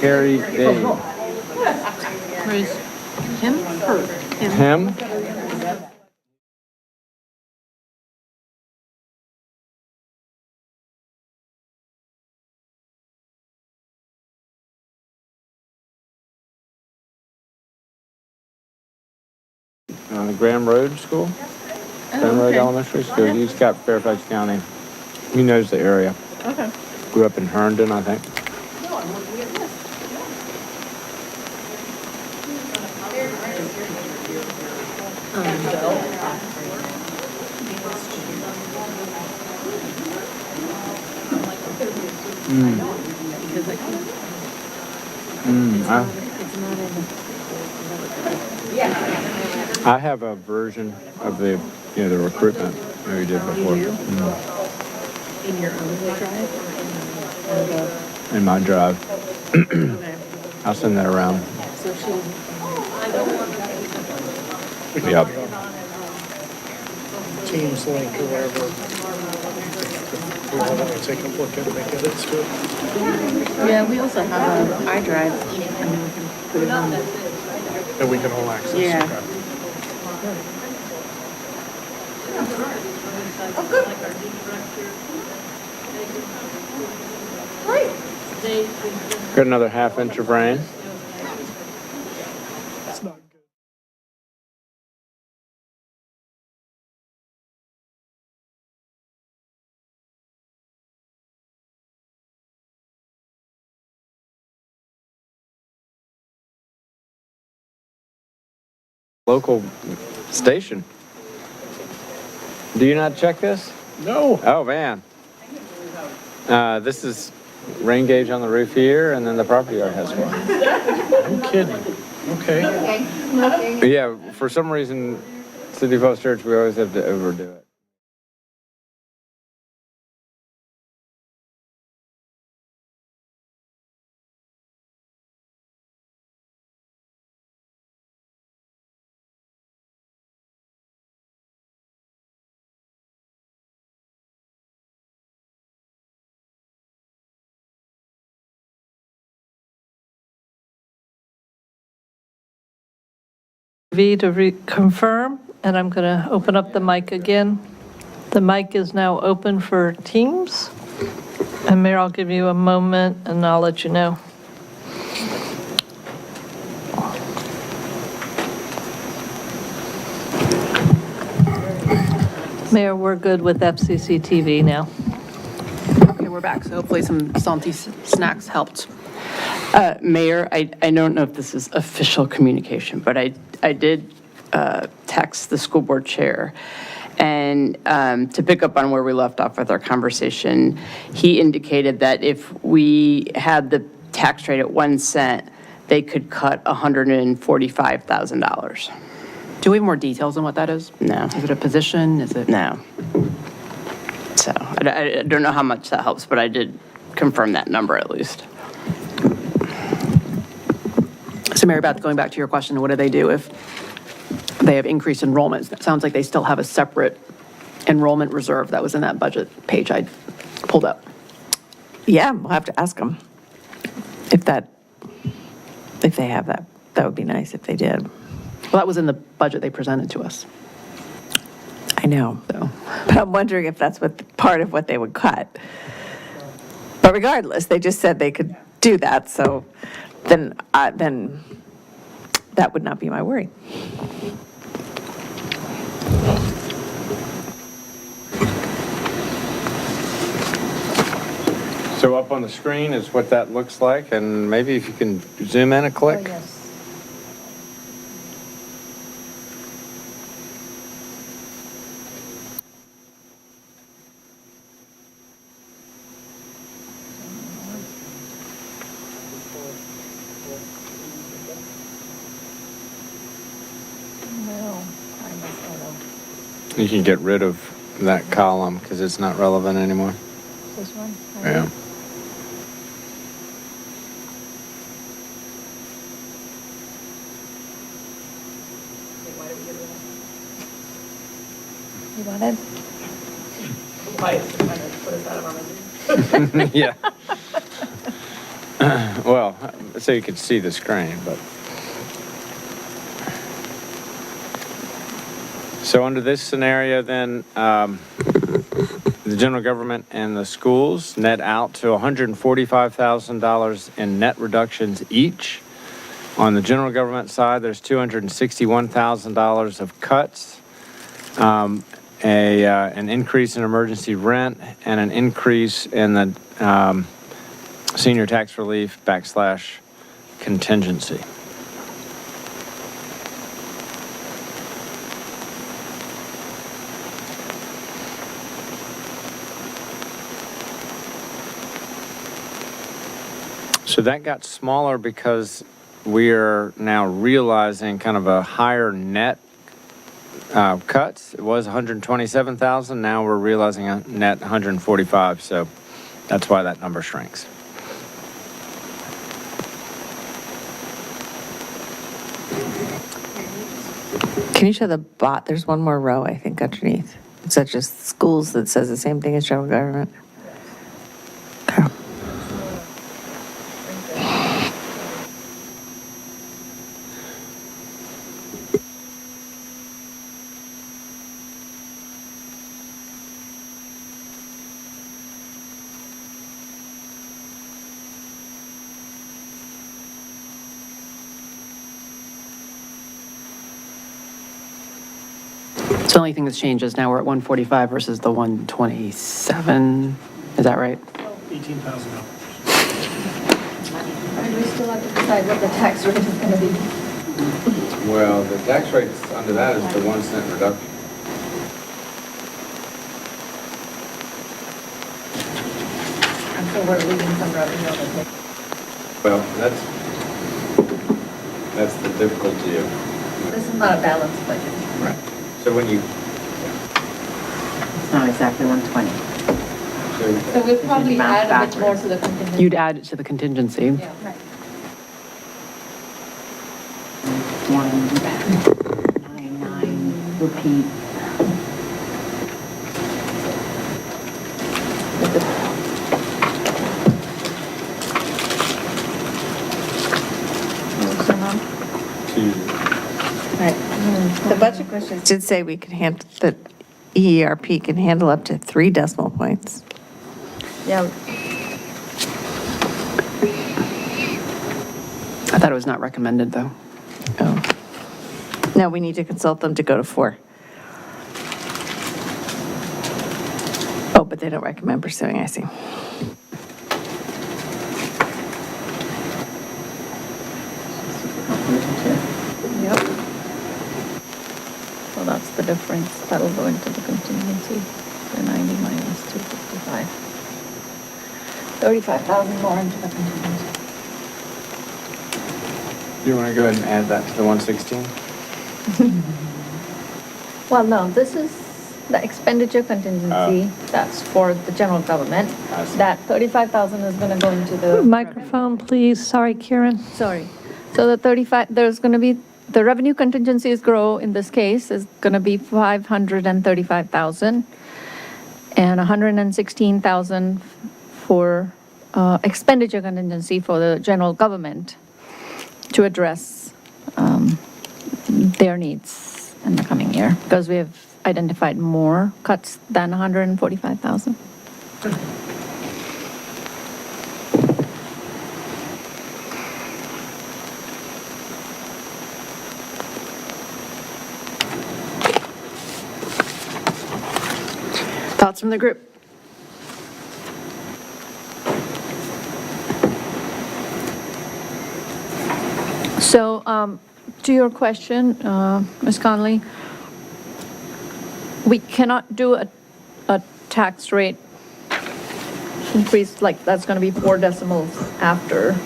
Terry Day. Him? The Graham Road School? Graham Road Elementary School. He's got Fairfax County. He knows the area. Okay. Grew up in Herndon, I think. I have a version of the, the recruitment that we did before. In your own drive? In my drive. I'll send that around. Yep. Teams link or whatever. We want to take a look at it, make edits to it. Yeah, we also have an iDrive, and we can put it on. And we can all access. Yeah. Okay. Got another half inch of rain. It's not good. Local station. Do you not check this? No. Oh, man. This is rain gauge on the roof here, and then the property yard has one. No kidding. Okay. But yeah, for some reason, City Falls Church, we always have to overdo it. V to confirm, and I'm going to open up the mic again. The mic is now open for Teams. And Mayor, I'll give you a moment and I'll let you know. Mayor, we're good with FCC TV now. Okay, we're back, so hopefully some salty snacks helped. Mayor, I don't know if this is official communication, but I did text the school board chair. And to pick up on where we left off with our conversation, he indicated that if we had the tax rate at 1 cent, they could cut $145,000. Do we have more details on what that is? No. Is it a position? Is it? No. So I don't know how much that helps, but I did confirm that number at least. So Mary Beth, going back to your question, what do they do if they have increased enrollments? It sounds like they still have a separate enrollment reserve that was in that budget page I pulled up. Yeah, we'll have to ask them if they have that. That would be nice if they did. Well, that was in the budget they presented to us. I know, So, but I'm wondering if that's part of what they would cut. But regardless, they just said they could do that, so then that would not be my worry. So up on the screen is what that looks like, and maybe if you can zoom in a click. You can get rid of that column because it's not relevant anymore. This one? Yeah. You wanted? Yeah. Well, so you could see the screen, but. So under this scenario, then, the general government and the schools net out to $145,000 in net reductions each. On the general government side, there's $261,000 of cuts, an increase in emergency rent, and an increase in the senior tax relief / contingency. So that got smaller because we are now realizing kind of a higher net cuts. It was 127,000. Now we're realizing a net 145. So that's why that number shrinks. Can you show the bot? There's one more row, I think, underneath. Is that just schools that says the same thing as general government? Okay. So the only thing that's changed is now we're at 145 versus the 127. Is that right? $18,000. And we still have to decide what the tax rate is going to be. Well, the tax rate under that is the 1 cent reduction. And so we're leaving some revenue on the table. Well, that's the difficulty of. This is not a balanced budget. Right. So when you. It's not exactly 120. So we'll probably Math add a bit more backwards. to the contingency. You'd add it to the contingency. Yeah, right. 199, repeat. The budget questions did say we could handle, that EERP can handle up to 3 decimal points. Yeah, I thought it was not recommended, though. Oh. No, we need to consult them to go to 4. Oh, but they don't recommend pursuing, I see. yep. So that's the difference. That'll go into the contingency. The 90 minus 255. 35,000 more into the contingency. You want to go ahead and add that to the 116? Well, no, this is the expenditure contingency. That's for the general government. I see. That 35,000 is going to go into the. Microphone, please. Sorry, Karen. Sorry. So the 35, there's going to be, the revenue contingencies grow in this case is going to be 535,000 and 116,000 for expenditure contingency for the general government to address their needs in the coming year, because we have identified more cuts than 145,000. Thoughts from the group? So, to your question, Ms. Conley, we cannot do a tax rate increase, like, that's going to be 4 decimals after.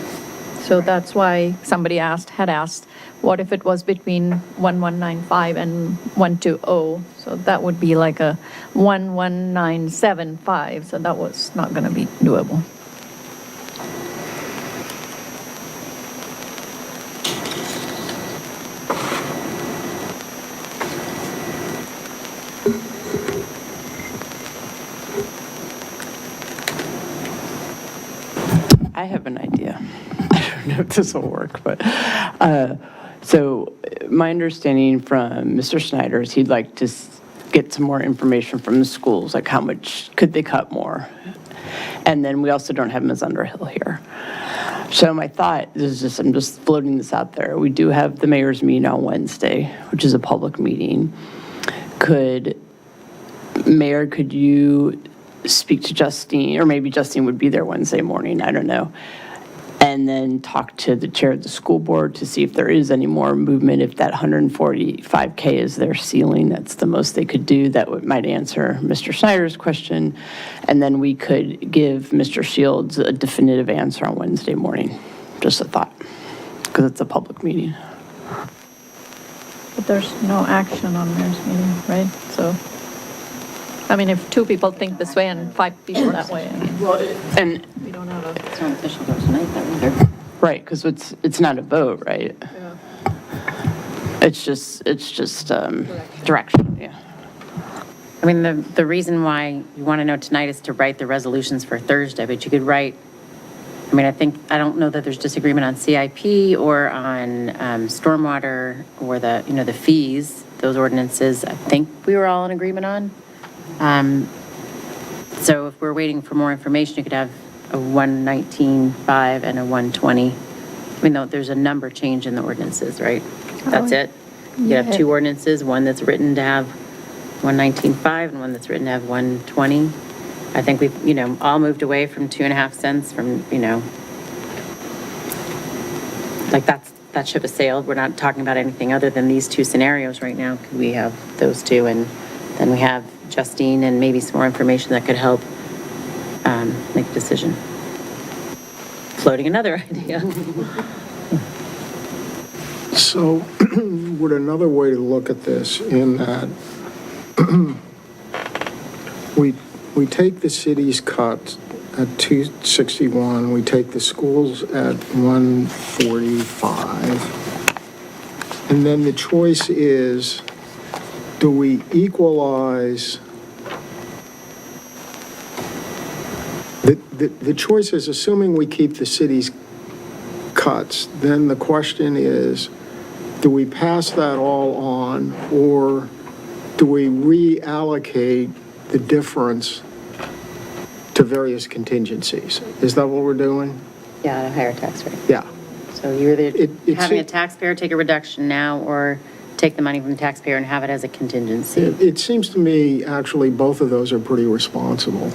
So that's why somebody had asked, what if it was between 1195 and 120? So that would be like a 11975, so that was not going to be doable. I have an idea. I don't know if this will work, but, so my understanding from Mr. Snyder is he'd like to get some more information from the schools, like how much could they cut more? And then we also don't have Ms. Underhill here. So my thought is just, I'm just floating this out there. We do have the mayor's meeting on Wednesday, which is a public meeting. Mayor, could you speak to Justine, or maybe Justine would be there Wednesday morning, I don't know, and then talk to the chair of the school board to see if there is any more movement, if that 145K is their ceiling, that's the most they could do, that might answer Mr. Snyder's question, and then we could give Mr. Shields a definitive answer on Wednesday morning. Just a thought, because it's a public meeting. But there's no action on mayor's meeting, right? So, I mean, if 2 people think this way and 5 people that way, I mean, And, we don't have a. It's not official vote tonight, though, either. right, because it's not a vote, right? It's just direction, yeah. I mean, the reason why you want to know tonight is to write the resolutions for Thursday, but you could write, I mean, I don't know that there's disagreement on CIP or on stormwater or the fees, those ordinances, I think we were all in agreement on. So if we're waiting for more information, you could have a 119.5 and a 120. I mean, there's a number change in the ordinances, right? That's it? You have 2 ordinances, one that's written to have 119.5 and one that's written to have 120. I think we've, all moved away from 2.5 cents from, like that ship has sailed. We're not talking about anything other than these 2 scenarios right now. Could we have those 2? And then we have Justine and maybe some more information that could help make a decision. Floating another idea. So would another way to look at this in that we take the city's cut at 261, we take the schools at 145, and then the choice is, do we equalize? The choice is, assuming we keep the city's cuts, then the question is, do we pass that all on, or do we reallocate the difference to various contingencies? Is that what we're doing? Yeah, a higher tax rate. Yeah. So you're either It having a seems- taxpayer take a reduction now or take the money from the taxpayer and have it as a contingency. It seems to me, actually, both of those are pretty responsible.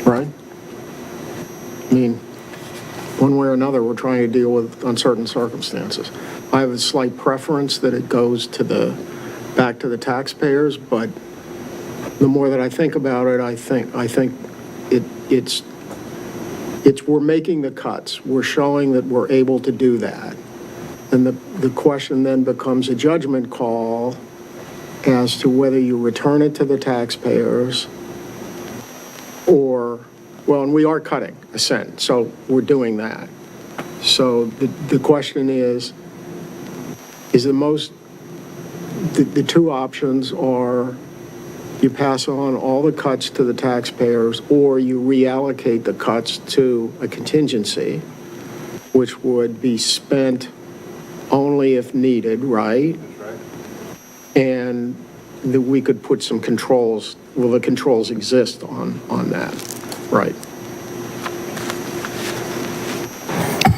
Right? I mean, one way or another, we're trying to deal with uncertain circumstances. I have a slight preference that it goes back to the taxpayers, but the more that I think about it, I think it's we're making the cuts. We're showing that we're able to do that. And the question then becomes a judgment call as to whether you return it to the taxpayers or, well, and we are cutting a cent, so we're doing that. So the question is the 2 options are you pass on all the cuts to the taxpayers or you reallocate the cuts to a contingency, which would be spent only if needed, right? That's right. And that we could put some controls, well, the controls exist on that, right?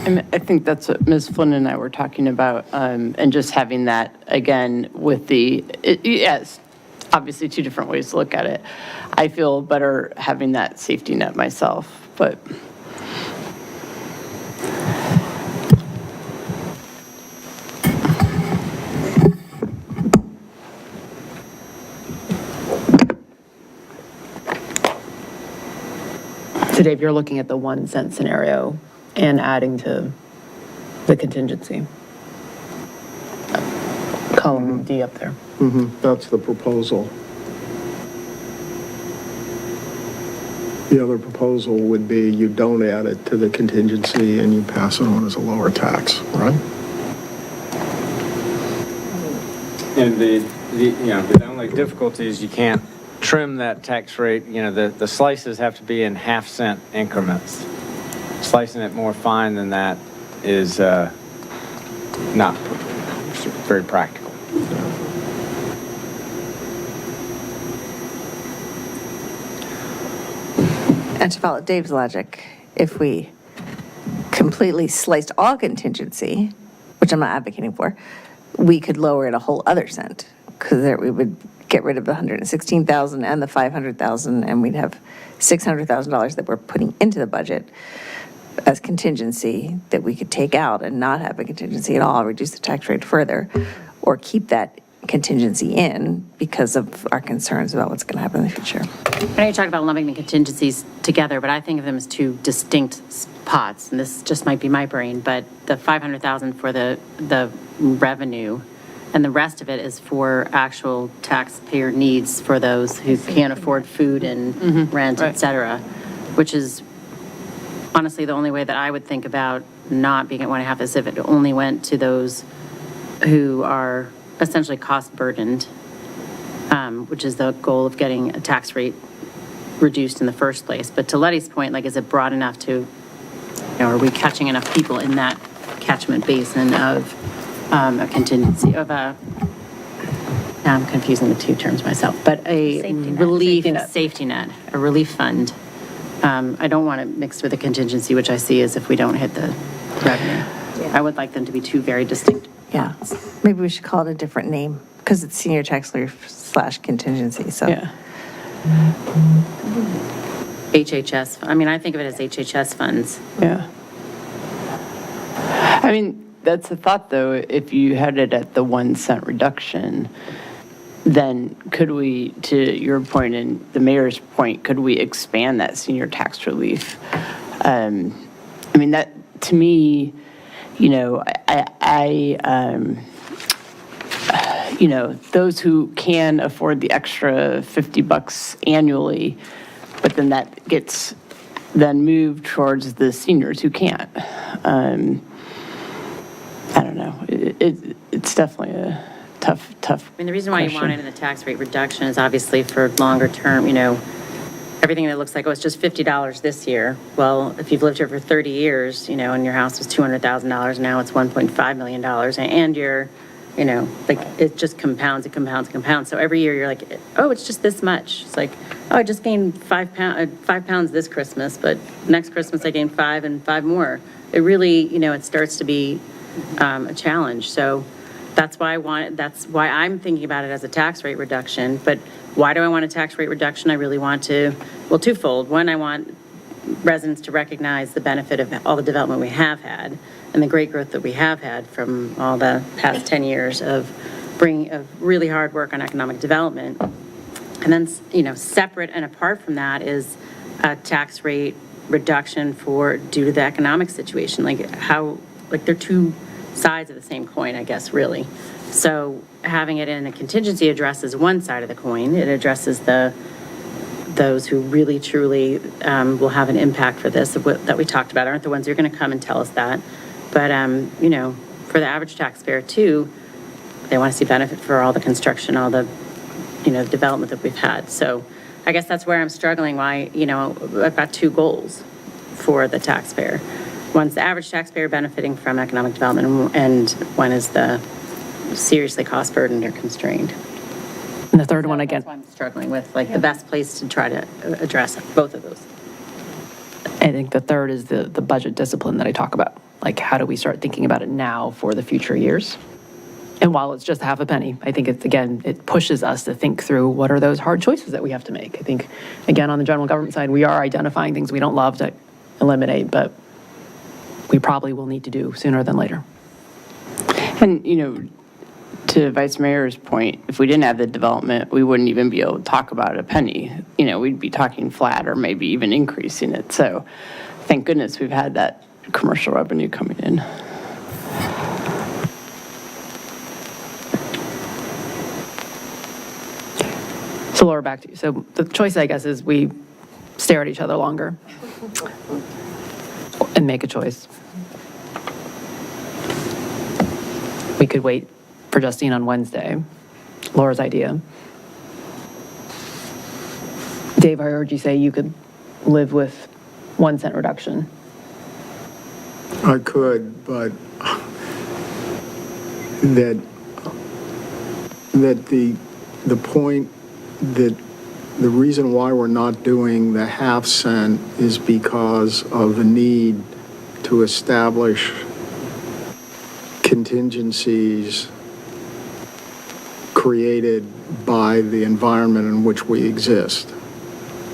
And I think that's what Ms. Flynn and I were talking about, and just having that, again, with yes, obviously 2 different ways to look at it. I feel better having that safety net myself, but. So Dave, you're looking at the 1 cent scenario and adding to the contingency. Column D up there. That's the proposal. The other proposal would be you don't add it to the contingency and you pass it on as a lower tax, right? And the only difficulty is you can't trim that tax rate, the slices have to be in half-cent increments. Slicing it more fine than that is not very practical. And to follow Dave's logic, if we completely sliced all contingency, which I'm not advocating for, we could lower it a whole other cent, because we would get rid of the 116,000 and the 500,000, and we'd have $600,000 that we're putting into the budget as contingency that we could take out and not have a contingency at all, reduce the tax rate further, or keep that contingency in because of our concerns about what's going to happen in the future. I know you talk about lumping the contingencies together, but I think of them as two distinct pots, and this just might be my brain, but the 500,000 for the revenue, and the rest of it is for actual taxpayer needs for those who can't afford food and rent, et cetera, which is honestly the only way that I would think about not being at 1.5 is if it only went to those who are essentially cost burdened, which is the goal of getting a tax rate reduced in the first place. But to Letty's point, like, is it broad enough to, are we catching enough people in that catchment basin of a contingency, of a, now I'm confusing the two terms myself, but a relief, safety net, a relief fund. I don't want it mixed with a contingency, which I see as if we don't hit the revenue. I would like them to be two very distinct. Yeah, maybe we should call it a different name, because it's senior tax relief / contingency, so. Yeah. HHS, I mean, I think of it as HHS funds. Yeah. I mean, that's a thought, though. If you had it at the 1 cent reduction, then could we, to your point and the mayor's point, could we expand that senior tax relief? I mean, that, to me, those who can afford the extra $50 annually, but then that gets then moved towards the seniors who can't. I don't know. It's definitely a tough. I mean, the reason why you want it in the tax rate reduction is obviously for longer term, everything that looks like, oh, it's just $50 this year. Well, if you've lived here for 30 years, and your house was $200,000, now it's $1.5 million, and you're, like, it just compounds, it compounds, it compounds. So every year you're like, oh, it's just this much. It's like, oh, I just gained 5 pounds this Christmas, but next Christmas I gained 5 and 5 more. It really, it starts to be a challenge. So that's why I'm thinking about it as a tax rate reduction. But why do I want a tax rate reduction? I really want to, well, twofold. One, I want residents to recognize the benefit of all the development we have had and the great growth that we have had from all the past 10 years of really hard work on economic development. And then, separate and apart from that is a tax rate reduction due to the economic situation. They're two sides of the same coin, I guess, really. So having it in a contingency addresses one side of the coin. It addresses those who really, truly will have an impact for this, that we talked about, aren't the ones who are going to come and tell us that. But, for the average taxpayer, too, they want to see benefit for all the construction, all the, development that we've had. So I guess that's where I'm struggling, why, I've got two goals for the taxpayer. One's the average taxpayer benefiting from economic development, and one is the seriously cost burdened or constrained. And the third one, again. That's why I'm struggling with, the best place to try to address both of those. I think the third is the budget discipline that I talk about. How do we start thinking about it now for the future years? And while it's just half a penny, I think it pushes us to think through what are those hard choices that we have to make. I think, again, on the general government side, we are identifying things we don't love to eliminate, but we probably will need to do sooner than later. And, to Vice Mayor's point, if we didn't have the development, we wouldn't even be able to talk about a penny. We'd be talking flat or maybe even increasing it. So thank goodness we've had that commercial revenue coming in. So Laura, back to you. So the choice, I guess, is we stare at each other longer and make a choice. We could wait for Justine on Wednesday, Laura's idea. Dave, I heard you say you could live with 1 cent reduction. I could, but that the point that the reason why we're not doing the half cent is because of the need to establish contingencies created by the environment in which we exist.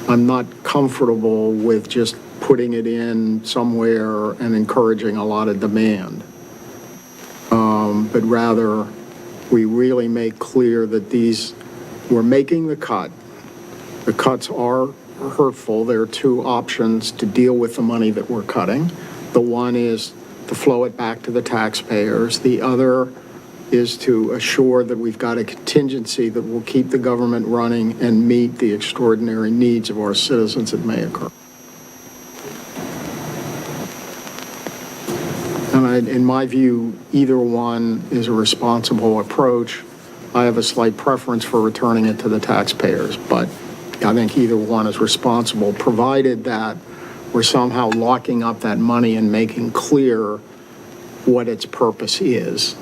I'm not comfortable with just putting it in somewhere and encouraging a lot of demand. But rather, we really make clear that we're making the cut. The cuts are hurtful. There are two options to deal with the money that we're cutting. The one is to flow it back to the taxpayers. The other is to assure that we've got a contingency that will keep the government running and meet the extraordinary needs of our citizens that may occur. And in my view, either one is a responsible approach. I have a slight preference for returning it to the taxpayers, but I think either one is responsible, provided that we're somehow locking up that money and making clear what its purpose is.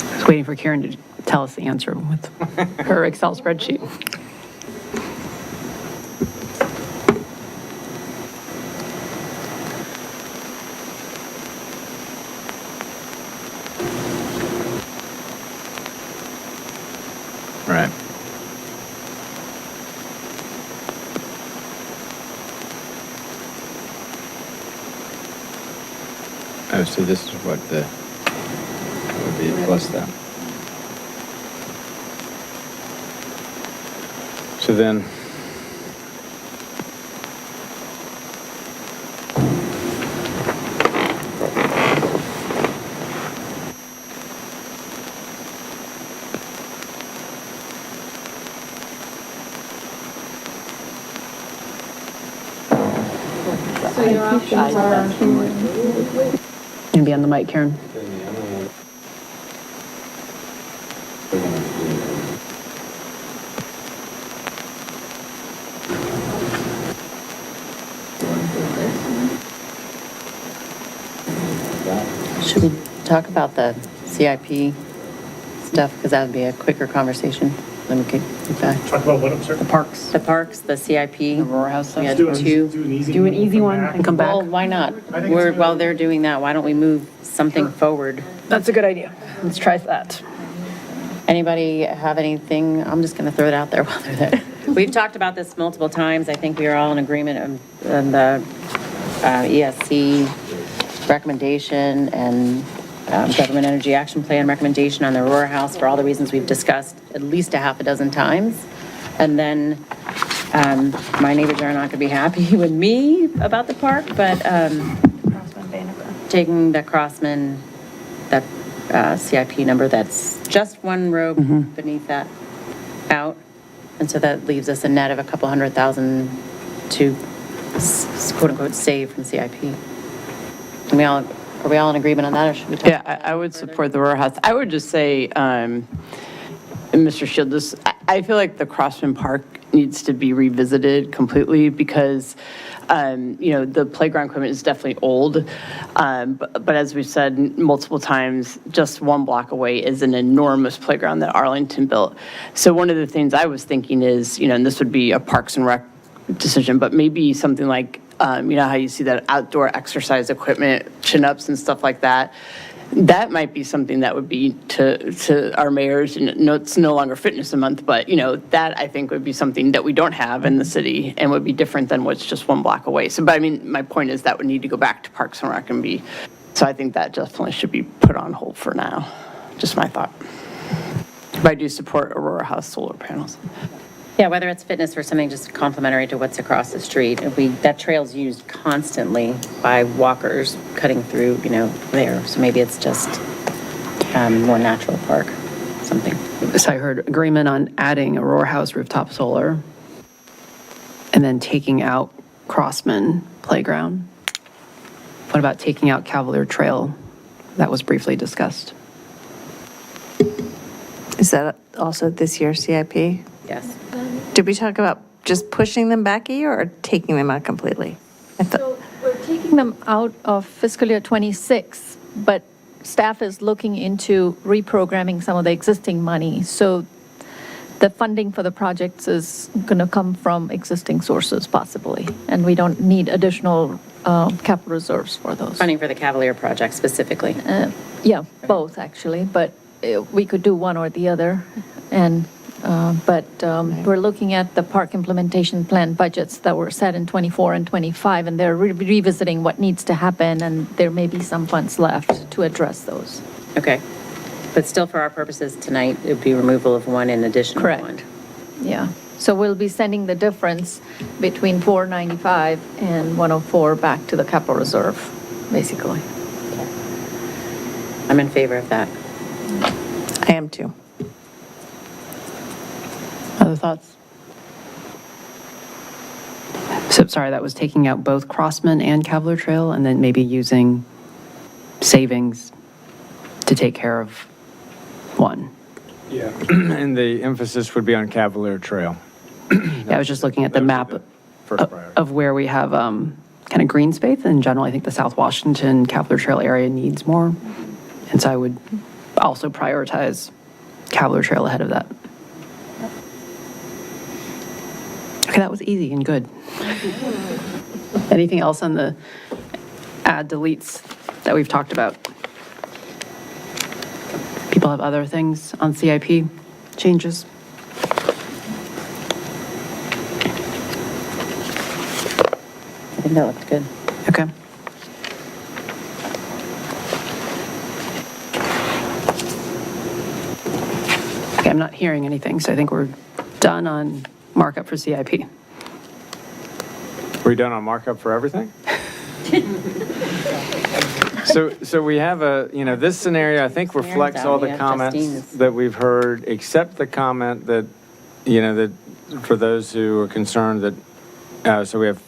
I was waiting for Karen to tell us the answer with her Excel spreadsheet. Right. Oh, so this is what would be plus that. So then, And be on the mic, Karen. Should we talk about the CIP stuff? Because that would be a quicker conversation. Then we could get back. Talk about what, I'm sorry? The parks. The parks, the CIP. The Aurora House stuff. We had Do an easy Do an easy one and come back. Well, why not? I think it's While they're doing that, why don't we move something forward? That's a good idea. Let's try that. Anybody have anything? I'm just going to throw it out there while they're there. We've talked about this multiple times. I think we are all in agreement on the ESC recommendation and Government Energy Action Plan recommendation on the Aurora House for all the reasons we've discussed at least a half a dozen times. And then my neighbors are not going to be happy with me about the park, but taking the Crossman, that CIP number, that's just one row beneath that out. And so that leaves us a net of a couple $100,000 to quote unquote save from CIP. Are we all in agreement on that, or should we talk? Yeah, I would support the Aurora House. I would just say, Mr. Shields, I feel like the Crossman Park needs to be revisited completely because, the playground equipment is definitely old. But as we've said multiple times, just one block away is an enormous playground that Arlington built. So one of the things I was thinking is, and this would be a Parks and Rec decision, but maybe something like, how you see that outdoor exercise equipment, chin-ups and stuff like that. That might be something that would be to our mayors, and it's no longer fitness a month, but, that I think would be something that we don't have in the city and would be different than what's just one block away. So, but I mean, my point is that would need to go back to Parks and Rec and be, so I think that definitely should be put on hold for now. Just my thought. But I do support Aurora House solar panels. Yeah, whether it's fitness or something just complementary to what's across the street. That trail's used constantly by walkers cutting through, there. So maybe it's just more natural park. So something. So I heard agreement on adding Aurora House rooftop solar and then taking out Crossman Playground. What about taking out Cavalier Trail? That was briefly discussed. Is that also this year's CIP? Yes. Did we talk about just pushing them back a year or taking them out completely? I thought. So we're taking them out of fiscal year '26, but staff is looking into reprogramming some of the existing money. So the funding for the projects is going to come from existing sources possibly, and we don't need additional capital reserves for those. Funding for the Cavalier project specifically. Yeah, both actually, but we could do one or the other. And, but we're looking at the park implementation plan budgets that were set in '24 and '25, and they're revisiting what needs to happen, and there may be some funds left to address those. Okay. But still, for our purposes tonight, it would be removal of one and additional one. Correct. Yeah. So we'll be sending the difference between 495 and 104 back to the capital reserve, basically. I'm in favor of that. I am too. Other thoughts? So, sorry, that was taking out both Crossman and Cavalier Trail and then maybe using savings to take care of one. Yeah. And the emphasis would be on Cavalier Trail. Yeah, I was just looking at the map First priority. of where we have kind of green space. In general, I think the South Washington Cavalier Trail area needs more. And so I would also prioritize Cavalier Trail ahead of that. Okay, that was easy and good. Anything else on the add deletes that we've talked about? People have other things on CIP changes? I think that looked good. Okay. Okay, I'm not hearing anything, so I think we're done on markup for CIP. Are we done on markup for everything? So we have this scenario, I think reflects all the comments that we've heard, except the comment that, that for those who are concerned that, so we have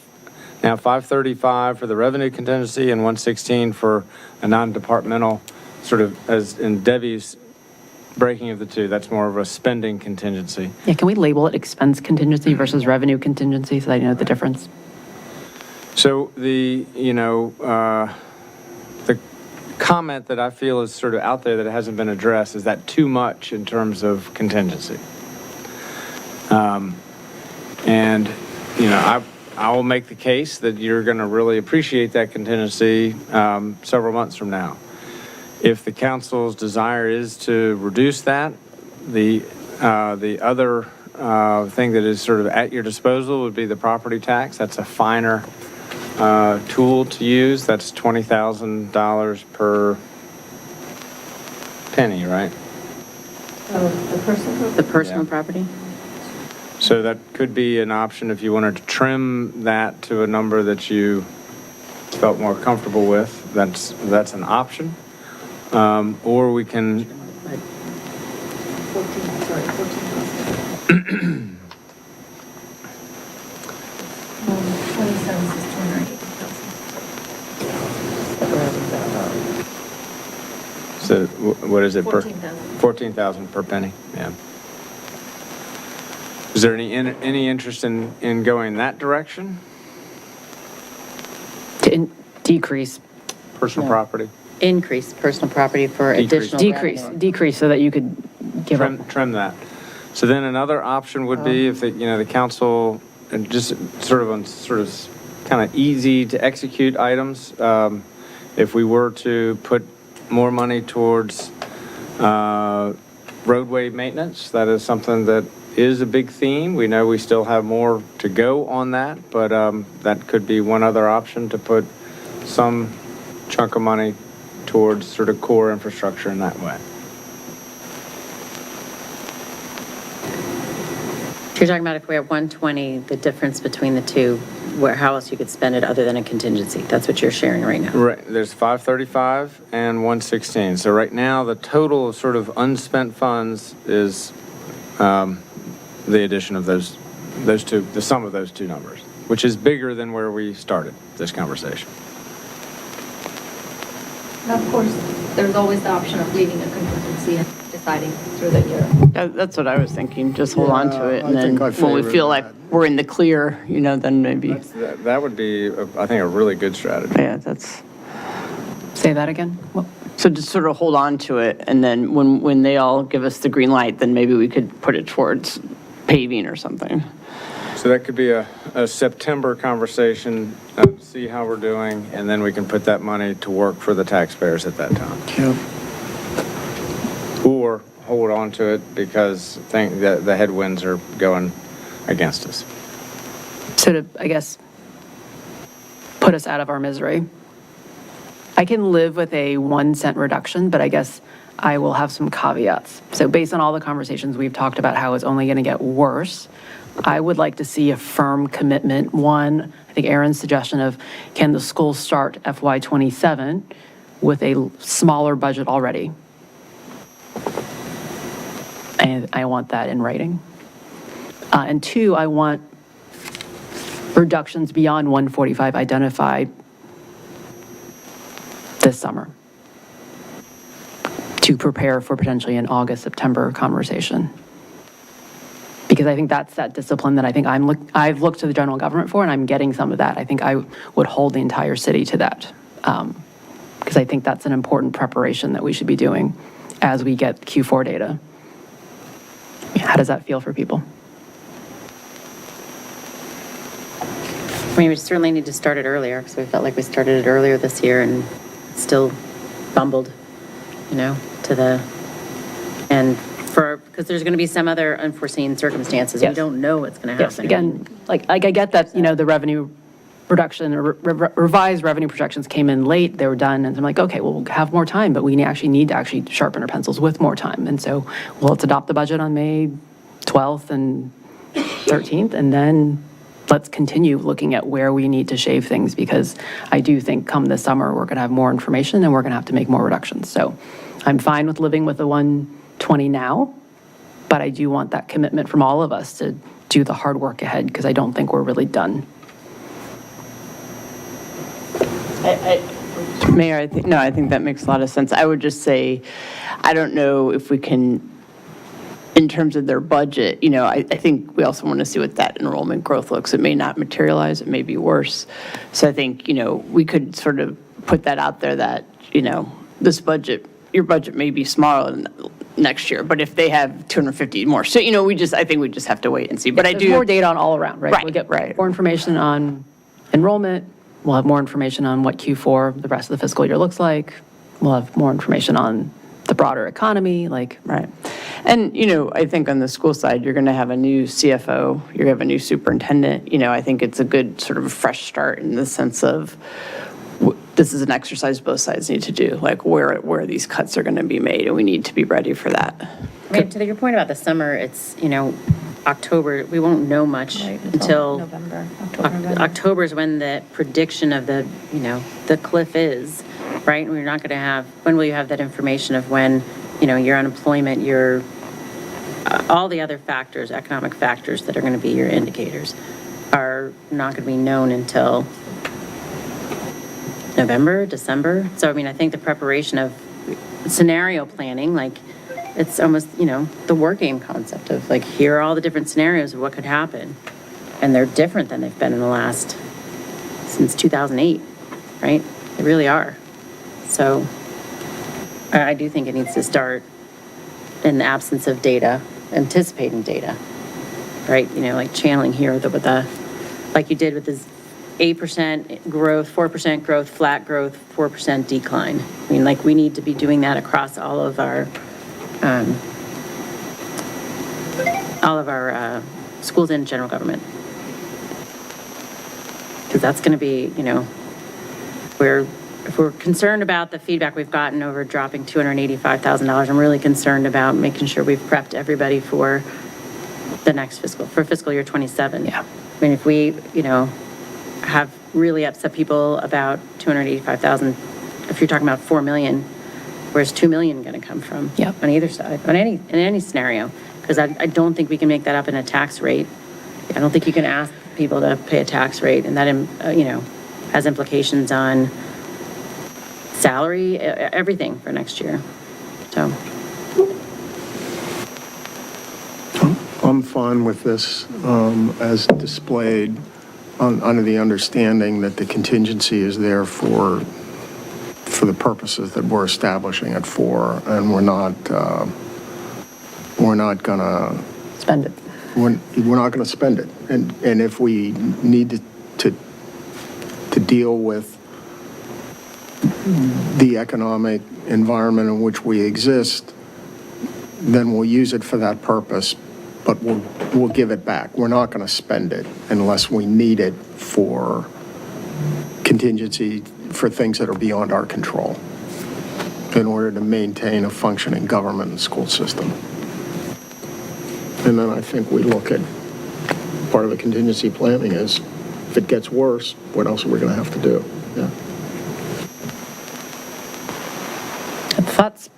now 535 for the revenue contingency and 116 for a non-departmental sort of, as in Debbie's breaking of the two, that's more of a spending contingency. Yeah, can we label it expense contingency versus revenue contingency so that you know the difference? So the comment that I feel is sort of out there that hasn't been addressed is that too much in terms of contingency. And, I will make the case that you're going to really appreciate that contingency several months from now. If the council's desire is to reduce that, the other thing that is sort of at your disposal would be the property tax. That's a finer tool to use. That's $20,000 per penny, right? The personal Yeah. property? So that could be an option if you wanted to trim that to a number that you felt more comfortable with. That's an option. Or we can. So what is it? 14,000. 14,000 per penny, yeah. Is there any interest in going that direction? To decrease. Personal property? Increase personal property for additional revenue. Decrease so that you could give up. Trim that. So then another option would be if the council, and just sort of kind of easy to execute items, if we were to put more money towards roadway maintenance, that is something that is a big theme. We know we still have more to go on that, but that could be one other option to put some chunk of money towards sort of core infrastructure in that way. You're talking about if we have 120, the difference between the two how else you could spend it other than a contingency. That's what you're sharing right now. Right, there's 535 and 116. So right now, the total of sort of unspent funds is the addition of those two, the sum of those two numbers, which is bigger than where we started this conversation. And of course, there's always the option of leaving a contingency and deciding through the year. That's what I was thinking, just hold on to it, Yeah, and I then think I when we favor feel like that. we're in the clear, then maybe, That would be, I think, a really good strategy. yeah, that's, Say that again? Well, so just sort of hold on to it, and then when they all give us the green light, then maybe we could put it towards paving or something. So that could be a September conversation, see how we're doing, and then we can put that money to work for the taxpayers at that time. Yep. Or hold on to it because think that the headwinds are going against us. So to, I guess, put us out of our misery, I can live with a 1 cent reduction, but I guess I will have some caveats. So based on all the conversations we've talked about how it's only going to get worse, I would like to see a firm commitment. One, I think Aaron's suggestion of, can the school start FY '27 with a smaller budget already? And I want that in writing. And two, I want reductions beyond 145 identified this summer to prepare for potentially an August, September conversation. Because I think that's that discipline that I think I've looked to the general government for, and I'm getting some of that. I think I would hold the entire city to that. Because I think that's an important preparation that we should be doing as we get Q4 data. How does that feel for people? I mean, we certainly need to start it earlier, because we felt like we started it earlier this year and still bumbled, to the, and because there's going to be some other unforeseen circumstances. We Yes. don't know what's going to happen. Yes, again, like I get that, the revenue reduction, or revised revenue projections came in late, they were done, and I'm like, okay, well, we'll have more time, but we actually need to sharpen our pencils with more time. And so, well, let's adopt the budget on May 12th and 13th, and then let's continue looking at where we need to shave things, because I do think come this summer, we're going to have more information and we're going to have to make more reductions. So I'm fine with living with the 120 now, but I do want that commitment from all of us to do the hard work ahead, because I don't think we're really done. Mayor, I think that makes a lot of sense. I would just say, I don't know if we can, in terms of their budget, I think we also want to see what that enrollment growth looks. It may not materialize, it may be worse. So I think, we could sort of put that out there that, this budget, your budget may be smaller than next year, but if they have 250 more, so, I think we just have to wait and see. But I There's do. more data on all around, right? Right, We'll get right. more information on enrollment. We'll have more information on what Q4, the rest of the fiscal year looks like. We'll have more information on the broader economy, Right. And, I think on the school side, you're going to have a new CFO, you're going to have a new superintendent. I think it's a good sort of fresh start in the sense of this is an exercise both sides need to do, like where these cuts are going to be made, and we need to be ready for that. I mean, to your point about the summer, it's, October, we won't know much until November, October is when the prediction of the, the cliff is, right? And we're not going to have, when will you have that information of when, your unemployment, your, all the other factors, economic factors that are going to be your indicators are not going to be known until November, December. So, I mean, I think the preparation of scenario planning, like, it's almost, the war game concept of like, here are all the different scenarios of what could happen. And they're different than they've been in the last, since 2008, right? They really are. So I do think it needs to start in the absence of data, anticipating data, right? Like channeling here with the, like you did with this 8% growth, 4% growth, flat growth, 4% decline. I mean, like, we need to be doing that across all of our schools and general government. Because that's going to be, if we're concerned about the feedback we've gotten over dropping $285,000, I'm really concerned about making sure we've prepped everybody for the next fiscal year 27. Yeah. I mean, if we, have really upset people about 285,000. If you're talking about 4 million, where's 2 million going to come from? Yep. On either side, in any scenario, because I don't think we can make that up in a tax rate. I don't think you can ask people to pay a tax rate, and that, has implications on salary, everything for next year. So, I'm fine with this as displayed under the understanding that the contingency is there for the purposes that we're establishing it for, and we're not gonna Spend it. we're not gonna spend it. And if we need to deal with the economic environment in which we exist, then we'll use it for that purpose, but we'll give it back. We're not going to spend it unless we need it for contingency for things that are beyond our control in order to maintain a functioning government and school system. And then I think we look at part of the contingency planning is if it gets worse, what else are we going to have to do? Yeah. Thoughts?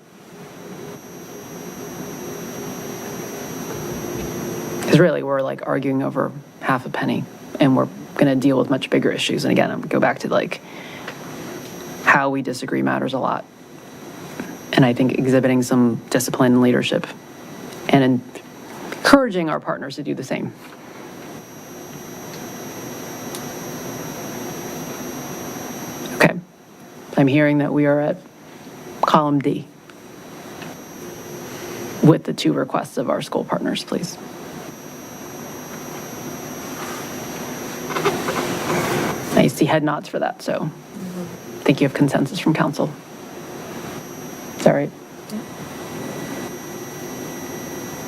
Because really, we're like arguing over half a penny, and we're going to deal with much bigger issues. And again, I'm going to go back to like how we disagree matters a lot. And I think exhibiting some discipline and leadership and encouraging our partners to do the same. Okay. I'm hearing that we are at column D with the 2 requests of our school partners, please. I see head nods for that, so I think you have consensus from council. Is that right?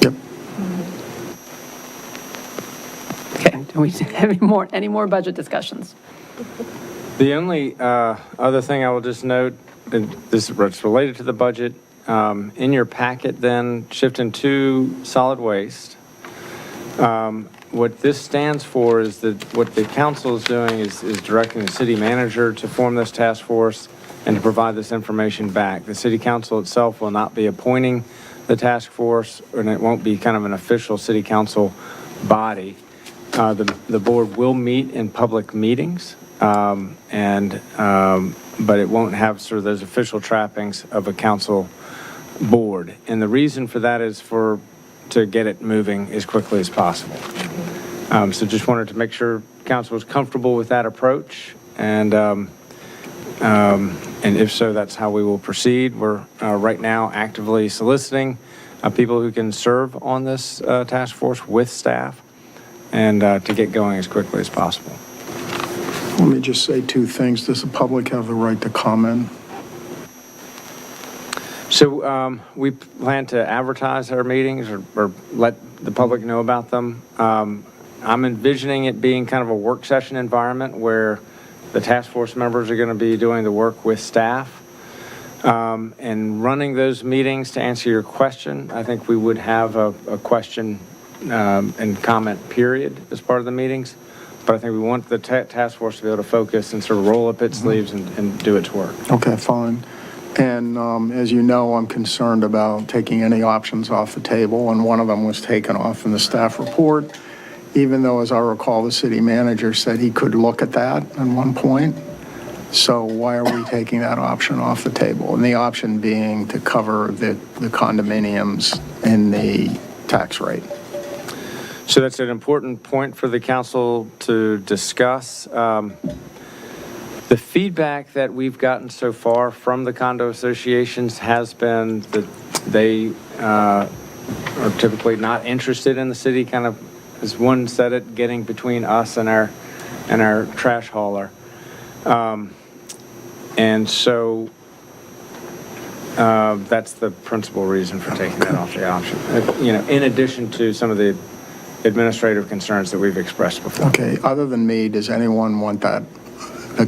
Yep. Okay, do we have any more budget discussions? The only other thing I will just note, and this is related to the budget, in your packet then, shifting to solid waste. What this stands for is that what the council is doing is directing the city manager to form this task force and to provide this information back. The city council itself will not be appointing the task force, and it won't be kind of an official city council body. The board will meet in public meetings, but it won't have sort of those official trappings of a council board. And the reason for that is to get it moving as quickly as possible. So just wanted to make sure council was comfortable with that approach, and if so, that's how we will proceed. We're right now actively soliciting people who can serve on this task force with staff, and to get going as quickly as possible. Let me just say 2 things. Does the public have the right to comment? So we plan to advertise our meetings or let the public know about them. I'm envisioning it being kind of a work session environment where the task force members are going to be doing the work with staff. And running those meetings, to answer your question, I think we would have a question and comment period as part of the meetings. But I think we want the task force to be able to focus and sort of roll up its sleeves and do its work. Okay, fine. And as you know, I'm concerned about taking any options off the table, and one of them was taken off in the staff report, even though, as I recall, the city manager said he could look at that at one point. So why are we taking that option off the table? And the option being to cover the condominiums in the tax rate. So that's an important point for the council to discuss. The feedback that we've gotten so far from the condo associations has been that they are typically not interested in the city, kind of, as one said it, getting between us and our trash hauler. And so that's the principal reason for taking that off the option. In addition to some of the administrative concerns that we've expressed before. Okay, other than me, does anyone want the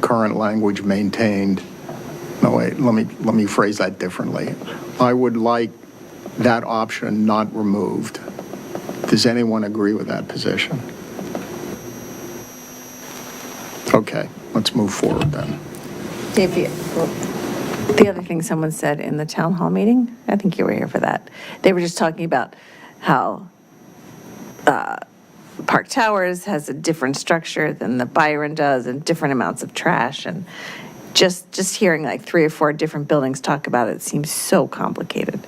current language maintained? No, wait, let me phrase that differently. I would like that option not removed. Does anyone agree with that position? Okay, let's move forward then. Dave, the other thing someone said in the town hall meeting, I think you were here for that, they were just talking about how Park Towers has a different structure than the Byron does and different amounts of trash, and just hearing like 3 or 4 different buildings talk about it seems so complicated.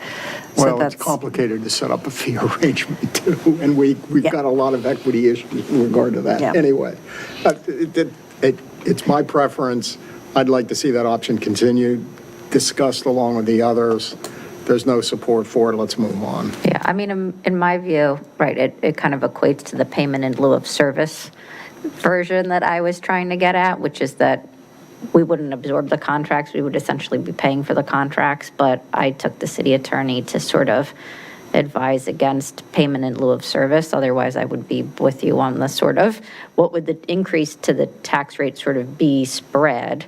So Well, it's that's- complicated to set up a fee arrangement too, and we've Yeah. got a lot of equity issues in regard to that. Yeah. Anyway, it's my preference. I'd like to see that option continued, discussed along with the others. There's no support for it, let's move on. Yeah, I mean, in my view, right, it kind of equates to the payment in lieu of service version that I was trying to get at, which is that we wouldn't absorb the contracts, we would essentially be paying for the contracts, but I took the city attorney to sort of advise against payment in lieu of service, otherwise I would be with you on the sort of, what would the increase to the tax rate sort of be spread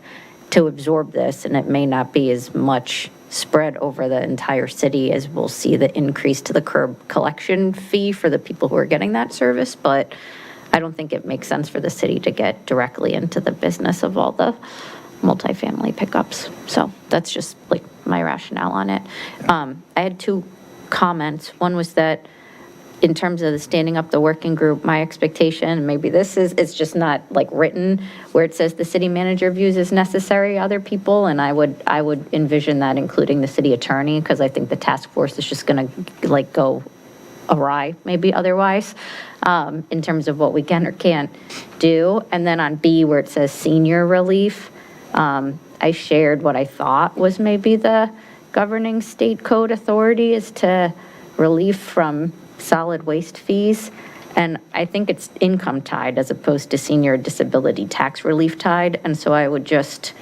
to absorb this, and it may not be as much spread over the entire city as we'll see the increase to the curb collection fee for the people who are getting that service, but I don't think it makes sense for the city to get directly into the business of all the multifamily pickups. So that's just like my rationale on it. I had 2 comments. One was that in terms of the standing up the working group, my expectation, maybe this is, it's just not like written, where it says the city manager views as necessary other people, and I would envision that including the city attorney, because I think the task force is just going to like go awry, maybe otherwise, in terms of what we can or can't do. And then on B, where it says senior relief, I shared what I thought was maybe the governing state code authority is to relief from solid waste fees. And I think it's income tied as opposed to senior disability tax relief tied. And so I would just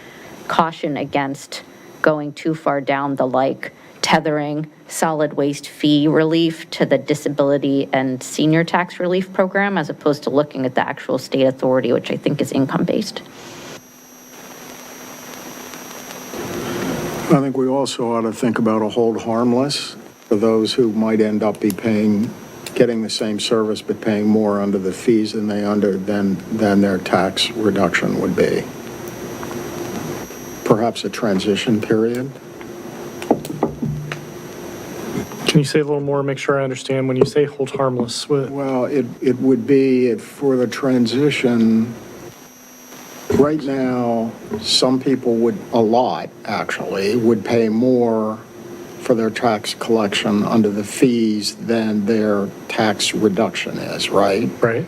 caution against going too far down the like tethering solid waste fee relief to the disability and senior tax relief program, as opposed to looking at the actual state authority, which I think is income-based. I think we also ought to think about a hold harmless for those who might end up getting the same service but paying more under the fees than than their tax reduction would be. Perhaps a transition period. Can you say a little more, make sure I understand, when you say hold harmless? Well, it would be for the transition. Right now, some people a lot actually, would pay more for their tax collection under the fees than their tax reduction is, right? Right.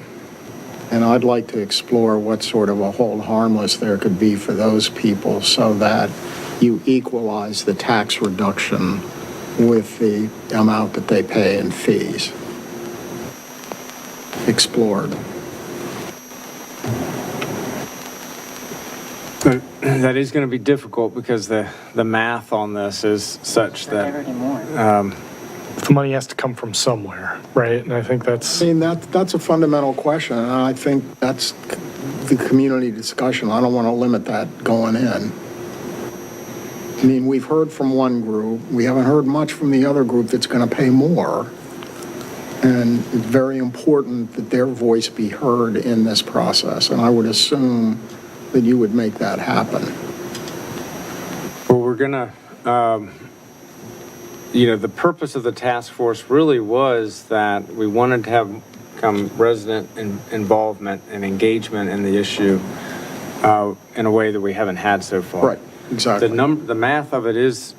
And I'd like to explore what sort of a hold harmless there could be for those people so that you equalize the tax reduction with the amount that they pay in fees. Explored. That is going to be difficult because the math on this is such that, The money has to come from somewhere, right? And I think that's, I mean, that's a fundamental question, and I think that's the community discussion. I don't want to limit that going in. I mean, we've heard from one group, we haven't heard much from the other group that's going to pay more, and it's very important that their voice be heard in this process, and I would assume that you would make that happen. well, we're going to, the purpose of the task force really was that we wanted to have come resident involvement and engagement in the issue in a way that we haven't had so far. Right, exactly. The math of it is,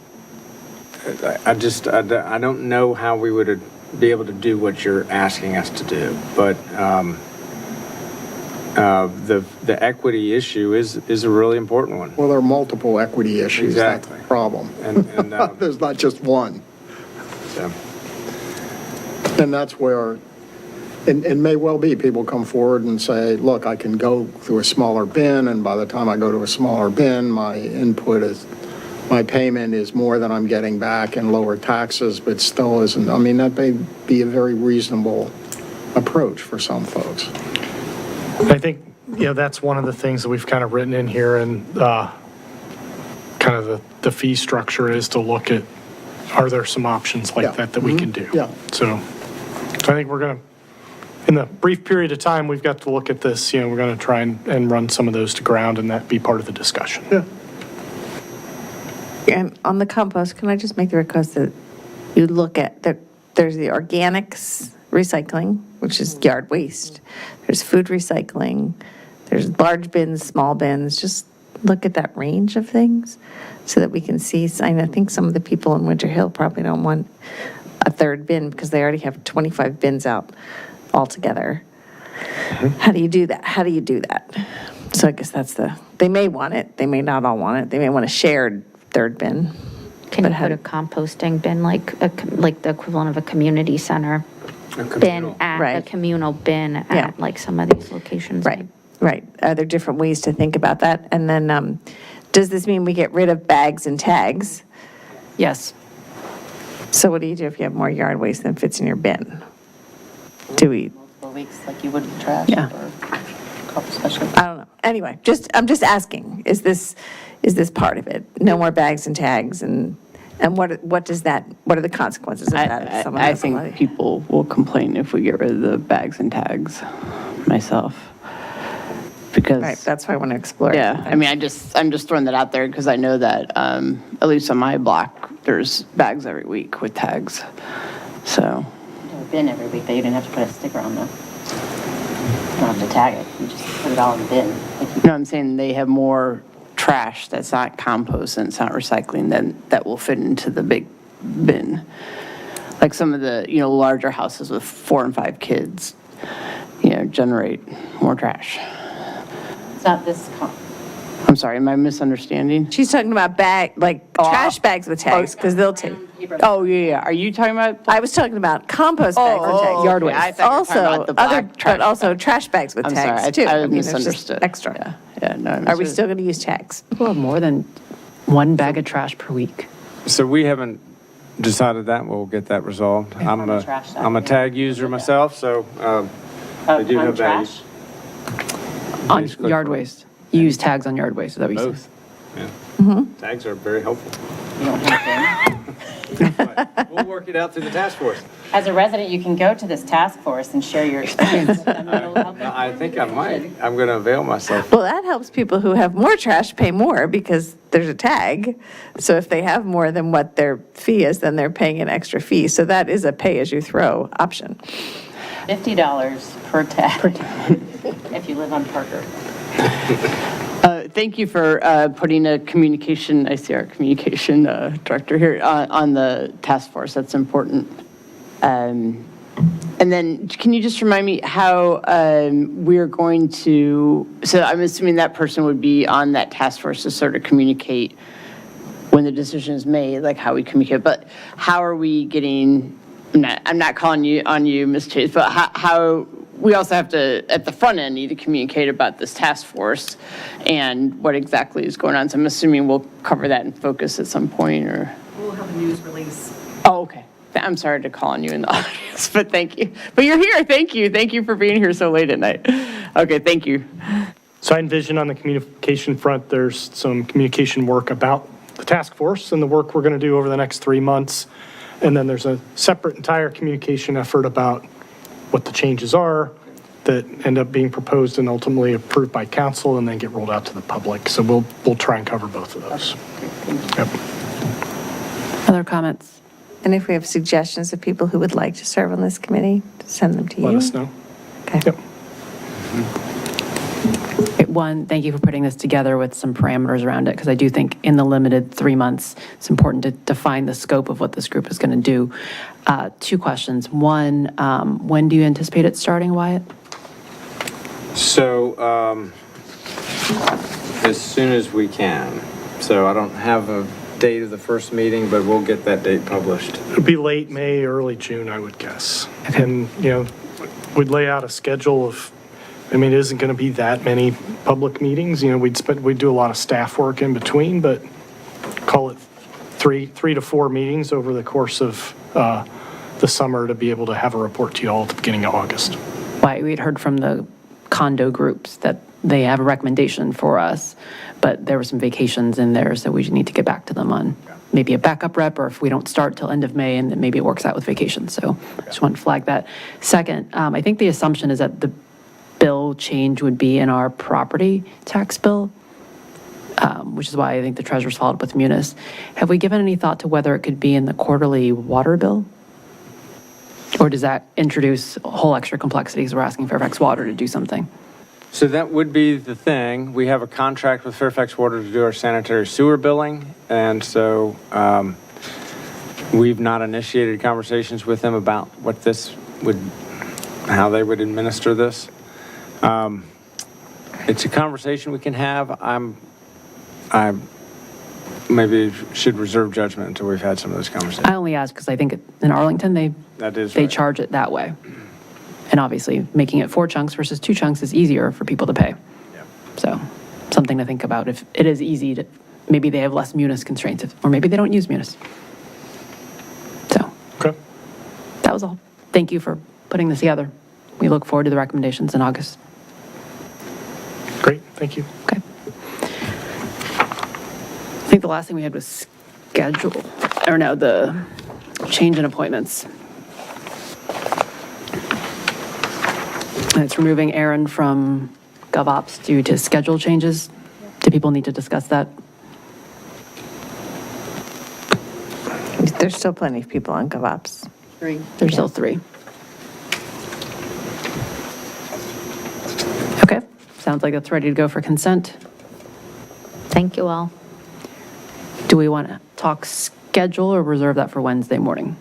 I don't know how we would be able to do what you're asking us to do, but the equity issue is a really important one. Well, there are multiple equity issues. Exactly. That's the problem. And There's not just one. so, And that's where, and may well be, people come forward and say, look, I can go through a smaller bin, and by the time I go to a smaller bin, my payment is more than I'm getting back in lower taxes, but still isn't. I mean, that may be a very reasonable approach for some folks. I think, that's one of the things that we've kind of written in here, and kind of the fee structure is to look at, are there some options Yeah. like that we can do? Yeah. So I think we're going to in the brief period of time we've got to look at this, we're going to try and run some of those to ground, and that be part of the discussion. Yeah. And on the compost, can I just make the request that you look at, there's the organics recycling, which is yard waste. There's food recycling. There's large bins, small bins. Just look at that range of things so that we can see. I think some of the people in Winter Hill probably don't want a third bin because they already have 25 bins out altogether. How do you do that? So I guess they may want it. They may not all want it. They may want a shared third bin. Can you put a composting bin, like the equivalent of a community center bin at Right. a communal bin Yeah. at like some of these locations? Right. Are there different ways to think about that? And then, does this mean we get rid of bags and tags? Yes. So what do you do if you have more yard waste than fits in your bin? Do we, Multiple weeks like you would with trash Yeah. or a couple special. I don't know. Anyway, I'm just asking, is this part of it? No more bags and tags, and what are the consequences of that? if someone I has think somebody- people will complain if we get rid of the bags and tags, myself. Because. Right, that's why I want to explore. Yeah, I mean, I'm just throwing that out there because I know that, at least on my block, there's bags every week with tags. So, You do a bin every week that you didn't have to put a sticker on them. You don't have to tag it, you just put it all in the bin. no, I'm saying they have more trash that's not compost and it's not recycling that will fit into the big bin. Like some of the, larger houses with 4 and 5 kids, generate more trash. It's not this, I'm sorry, am I misunderstanding? She's talking about trash bags with tags, because they'll take. Oh, yeah. Are you talking about? I was talking about compost bags with tags. Yard waste. I thought you were talking about the black trash. But also trash bags with I'm sorry, tags, too. I mean, there's just misunderstood. Extra. Yeah, no. I Are we misunderstood. still going to use tags? People have more than one bag of trash per week. So we haven't decided that. We'll get that resolved. I'm the trash side, a yeah. tag user myself, so they do have values. On Basically yard for waste. You use tags on yard waste, is that what you said? Both. Yeah. Tags are very helpful. you don't have a bin. But we'll work it out through the task force. As a resident, you can go to this task force and share your experience. I think I might. I'm going to avail myself. Well, that helps people who have more trash pay more because there's a tag. So if they have more than what their fee is, then they're paying an extra fee. So that is a pay-as-you-throw option. $50 per tag if you live on Parker. Thank you for putting a communication, I see our communication director here, on the task force. That's important. And then can you just remind me how we're going to, so I'm assuming that person would be on that task force to sort of communicate when the decision is made, like how we communicate, but how are we getting, I'm not calling you on you, Ms. Chase, but how we also have to, at the front end, need to communicate about this task force and what exactly is going on. So I'm assuming we'll cover that in focus at some point, or? We'll have a news release. Oh, okay. I'm sorry to call on you in the audience, but thank you. But you're here, thank you. Thank you for being here so late at night. Okay, thank you. So I envision on the communication front, there's some communication work about the task force and the work we're going to do over the next 3 months. And then there's a separate entire communication effort about what the changes are that end up being proposed and ultimately approved by council and then get rolled out to the public. So we'll try and cover both of those. Yep. Other comments? And if we have suggestions of people who would like to serve on this committee, send them to you. Let us know. Okay. Yep. One, thank you for putting this together with some parameters around it, because I do think in the limited 3 months, it's important to define the scope of what this group is going to do. 2 questions. One, when do you anticipate it starting, Wyatt? So as soon as we can. So I don't have a date of the first meeting, but we'll get that date published. It'll be late May, early June, I would guess. And, we'd lay out a schedule of, it isn't going to be that many public meetings. We'd do a lot of staff work in between, but call it three to 4 meetings over the course of the summer to be able to have a report to you all at the beginning of August. Wyatt, we had heard from the condo groups that they have a recommendation for us, but there were some vacations in there, so we need to get back to them on maybe a backup rep, or if we don't start till end of May, and then maybe it works out with vacation. So I just wanted to flag that. Second, I think the assumption is that the bill change would be in our property tax bill, which is why I think the treasurer's followed up with Munis. Have we given any thought to whether it could be in the quarterly water bill? Or does that introduce a whole extra complexity because we're asking Fairfax Water to do something? So that would be the thing. We have a contract with Fairfax Water to do our sanitary sewer billing, and so we've not initiated conversations with them about what this would, how they would administer this. It's a conversation we can have. I maybe should reserve judgment until we've had some of those conversations. I only ask because I think in Arlington, That is they right. charge it that way. And obviously, making it 4 chunks versus 2 chunks is easier for people to pay. Yeah. So, something to think about. If it is easy to, maybe they have less Munis constraints, or maybe they don't use Munis. So, Okay. that was all. Thank you for putting this together. We look forward to the recommendations in August. Great, thank you. Okay. I think the last thing we had was schedule, or no, the change in appointments. And it's removing Aaron from GovOps due to schedule changes. Do people need to discuss that? There's still plenty of people on GovOps. There's still 3. Okay, sounds like it's ready to go for consent. Thank you all. Do we want to talk schedule or reserve that for Wednesday morning?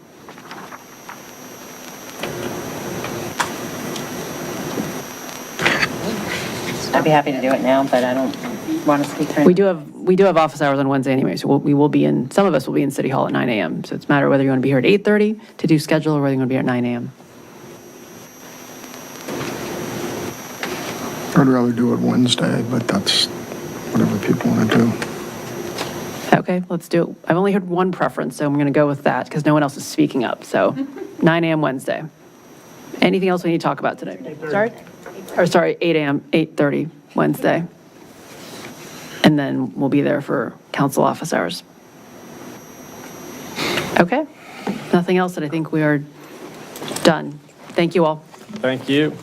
I'd be happy to do it now, but I don't want to speak for We do have office hours on Wednesday anyway, so we will be in, some of us will be in City Hall at 9 a.m. So it's a matter of whether you want to be here at 8:30 to do schedule or whether you want to be here at 9 a.m. I'd rather do it Wednesday, but that's whatever people want to do. Okay, let's do it. I've only heard one preference, so I'm going to go with that because no one else is speaking up. So 9 a.m. Wednesday. Anything else we need to talk about today? Sorry, 8 a.m., 8:30 Wednesday. And then we'll be there for council office hours. Okay, nothing else, and I think we are done. Thank you all. Thank you.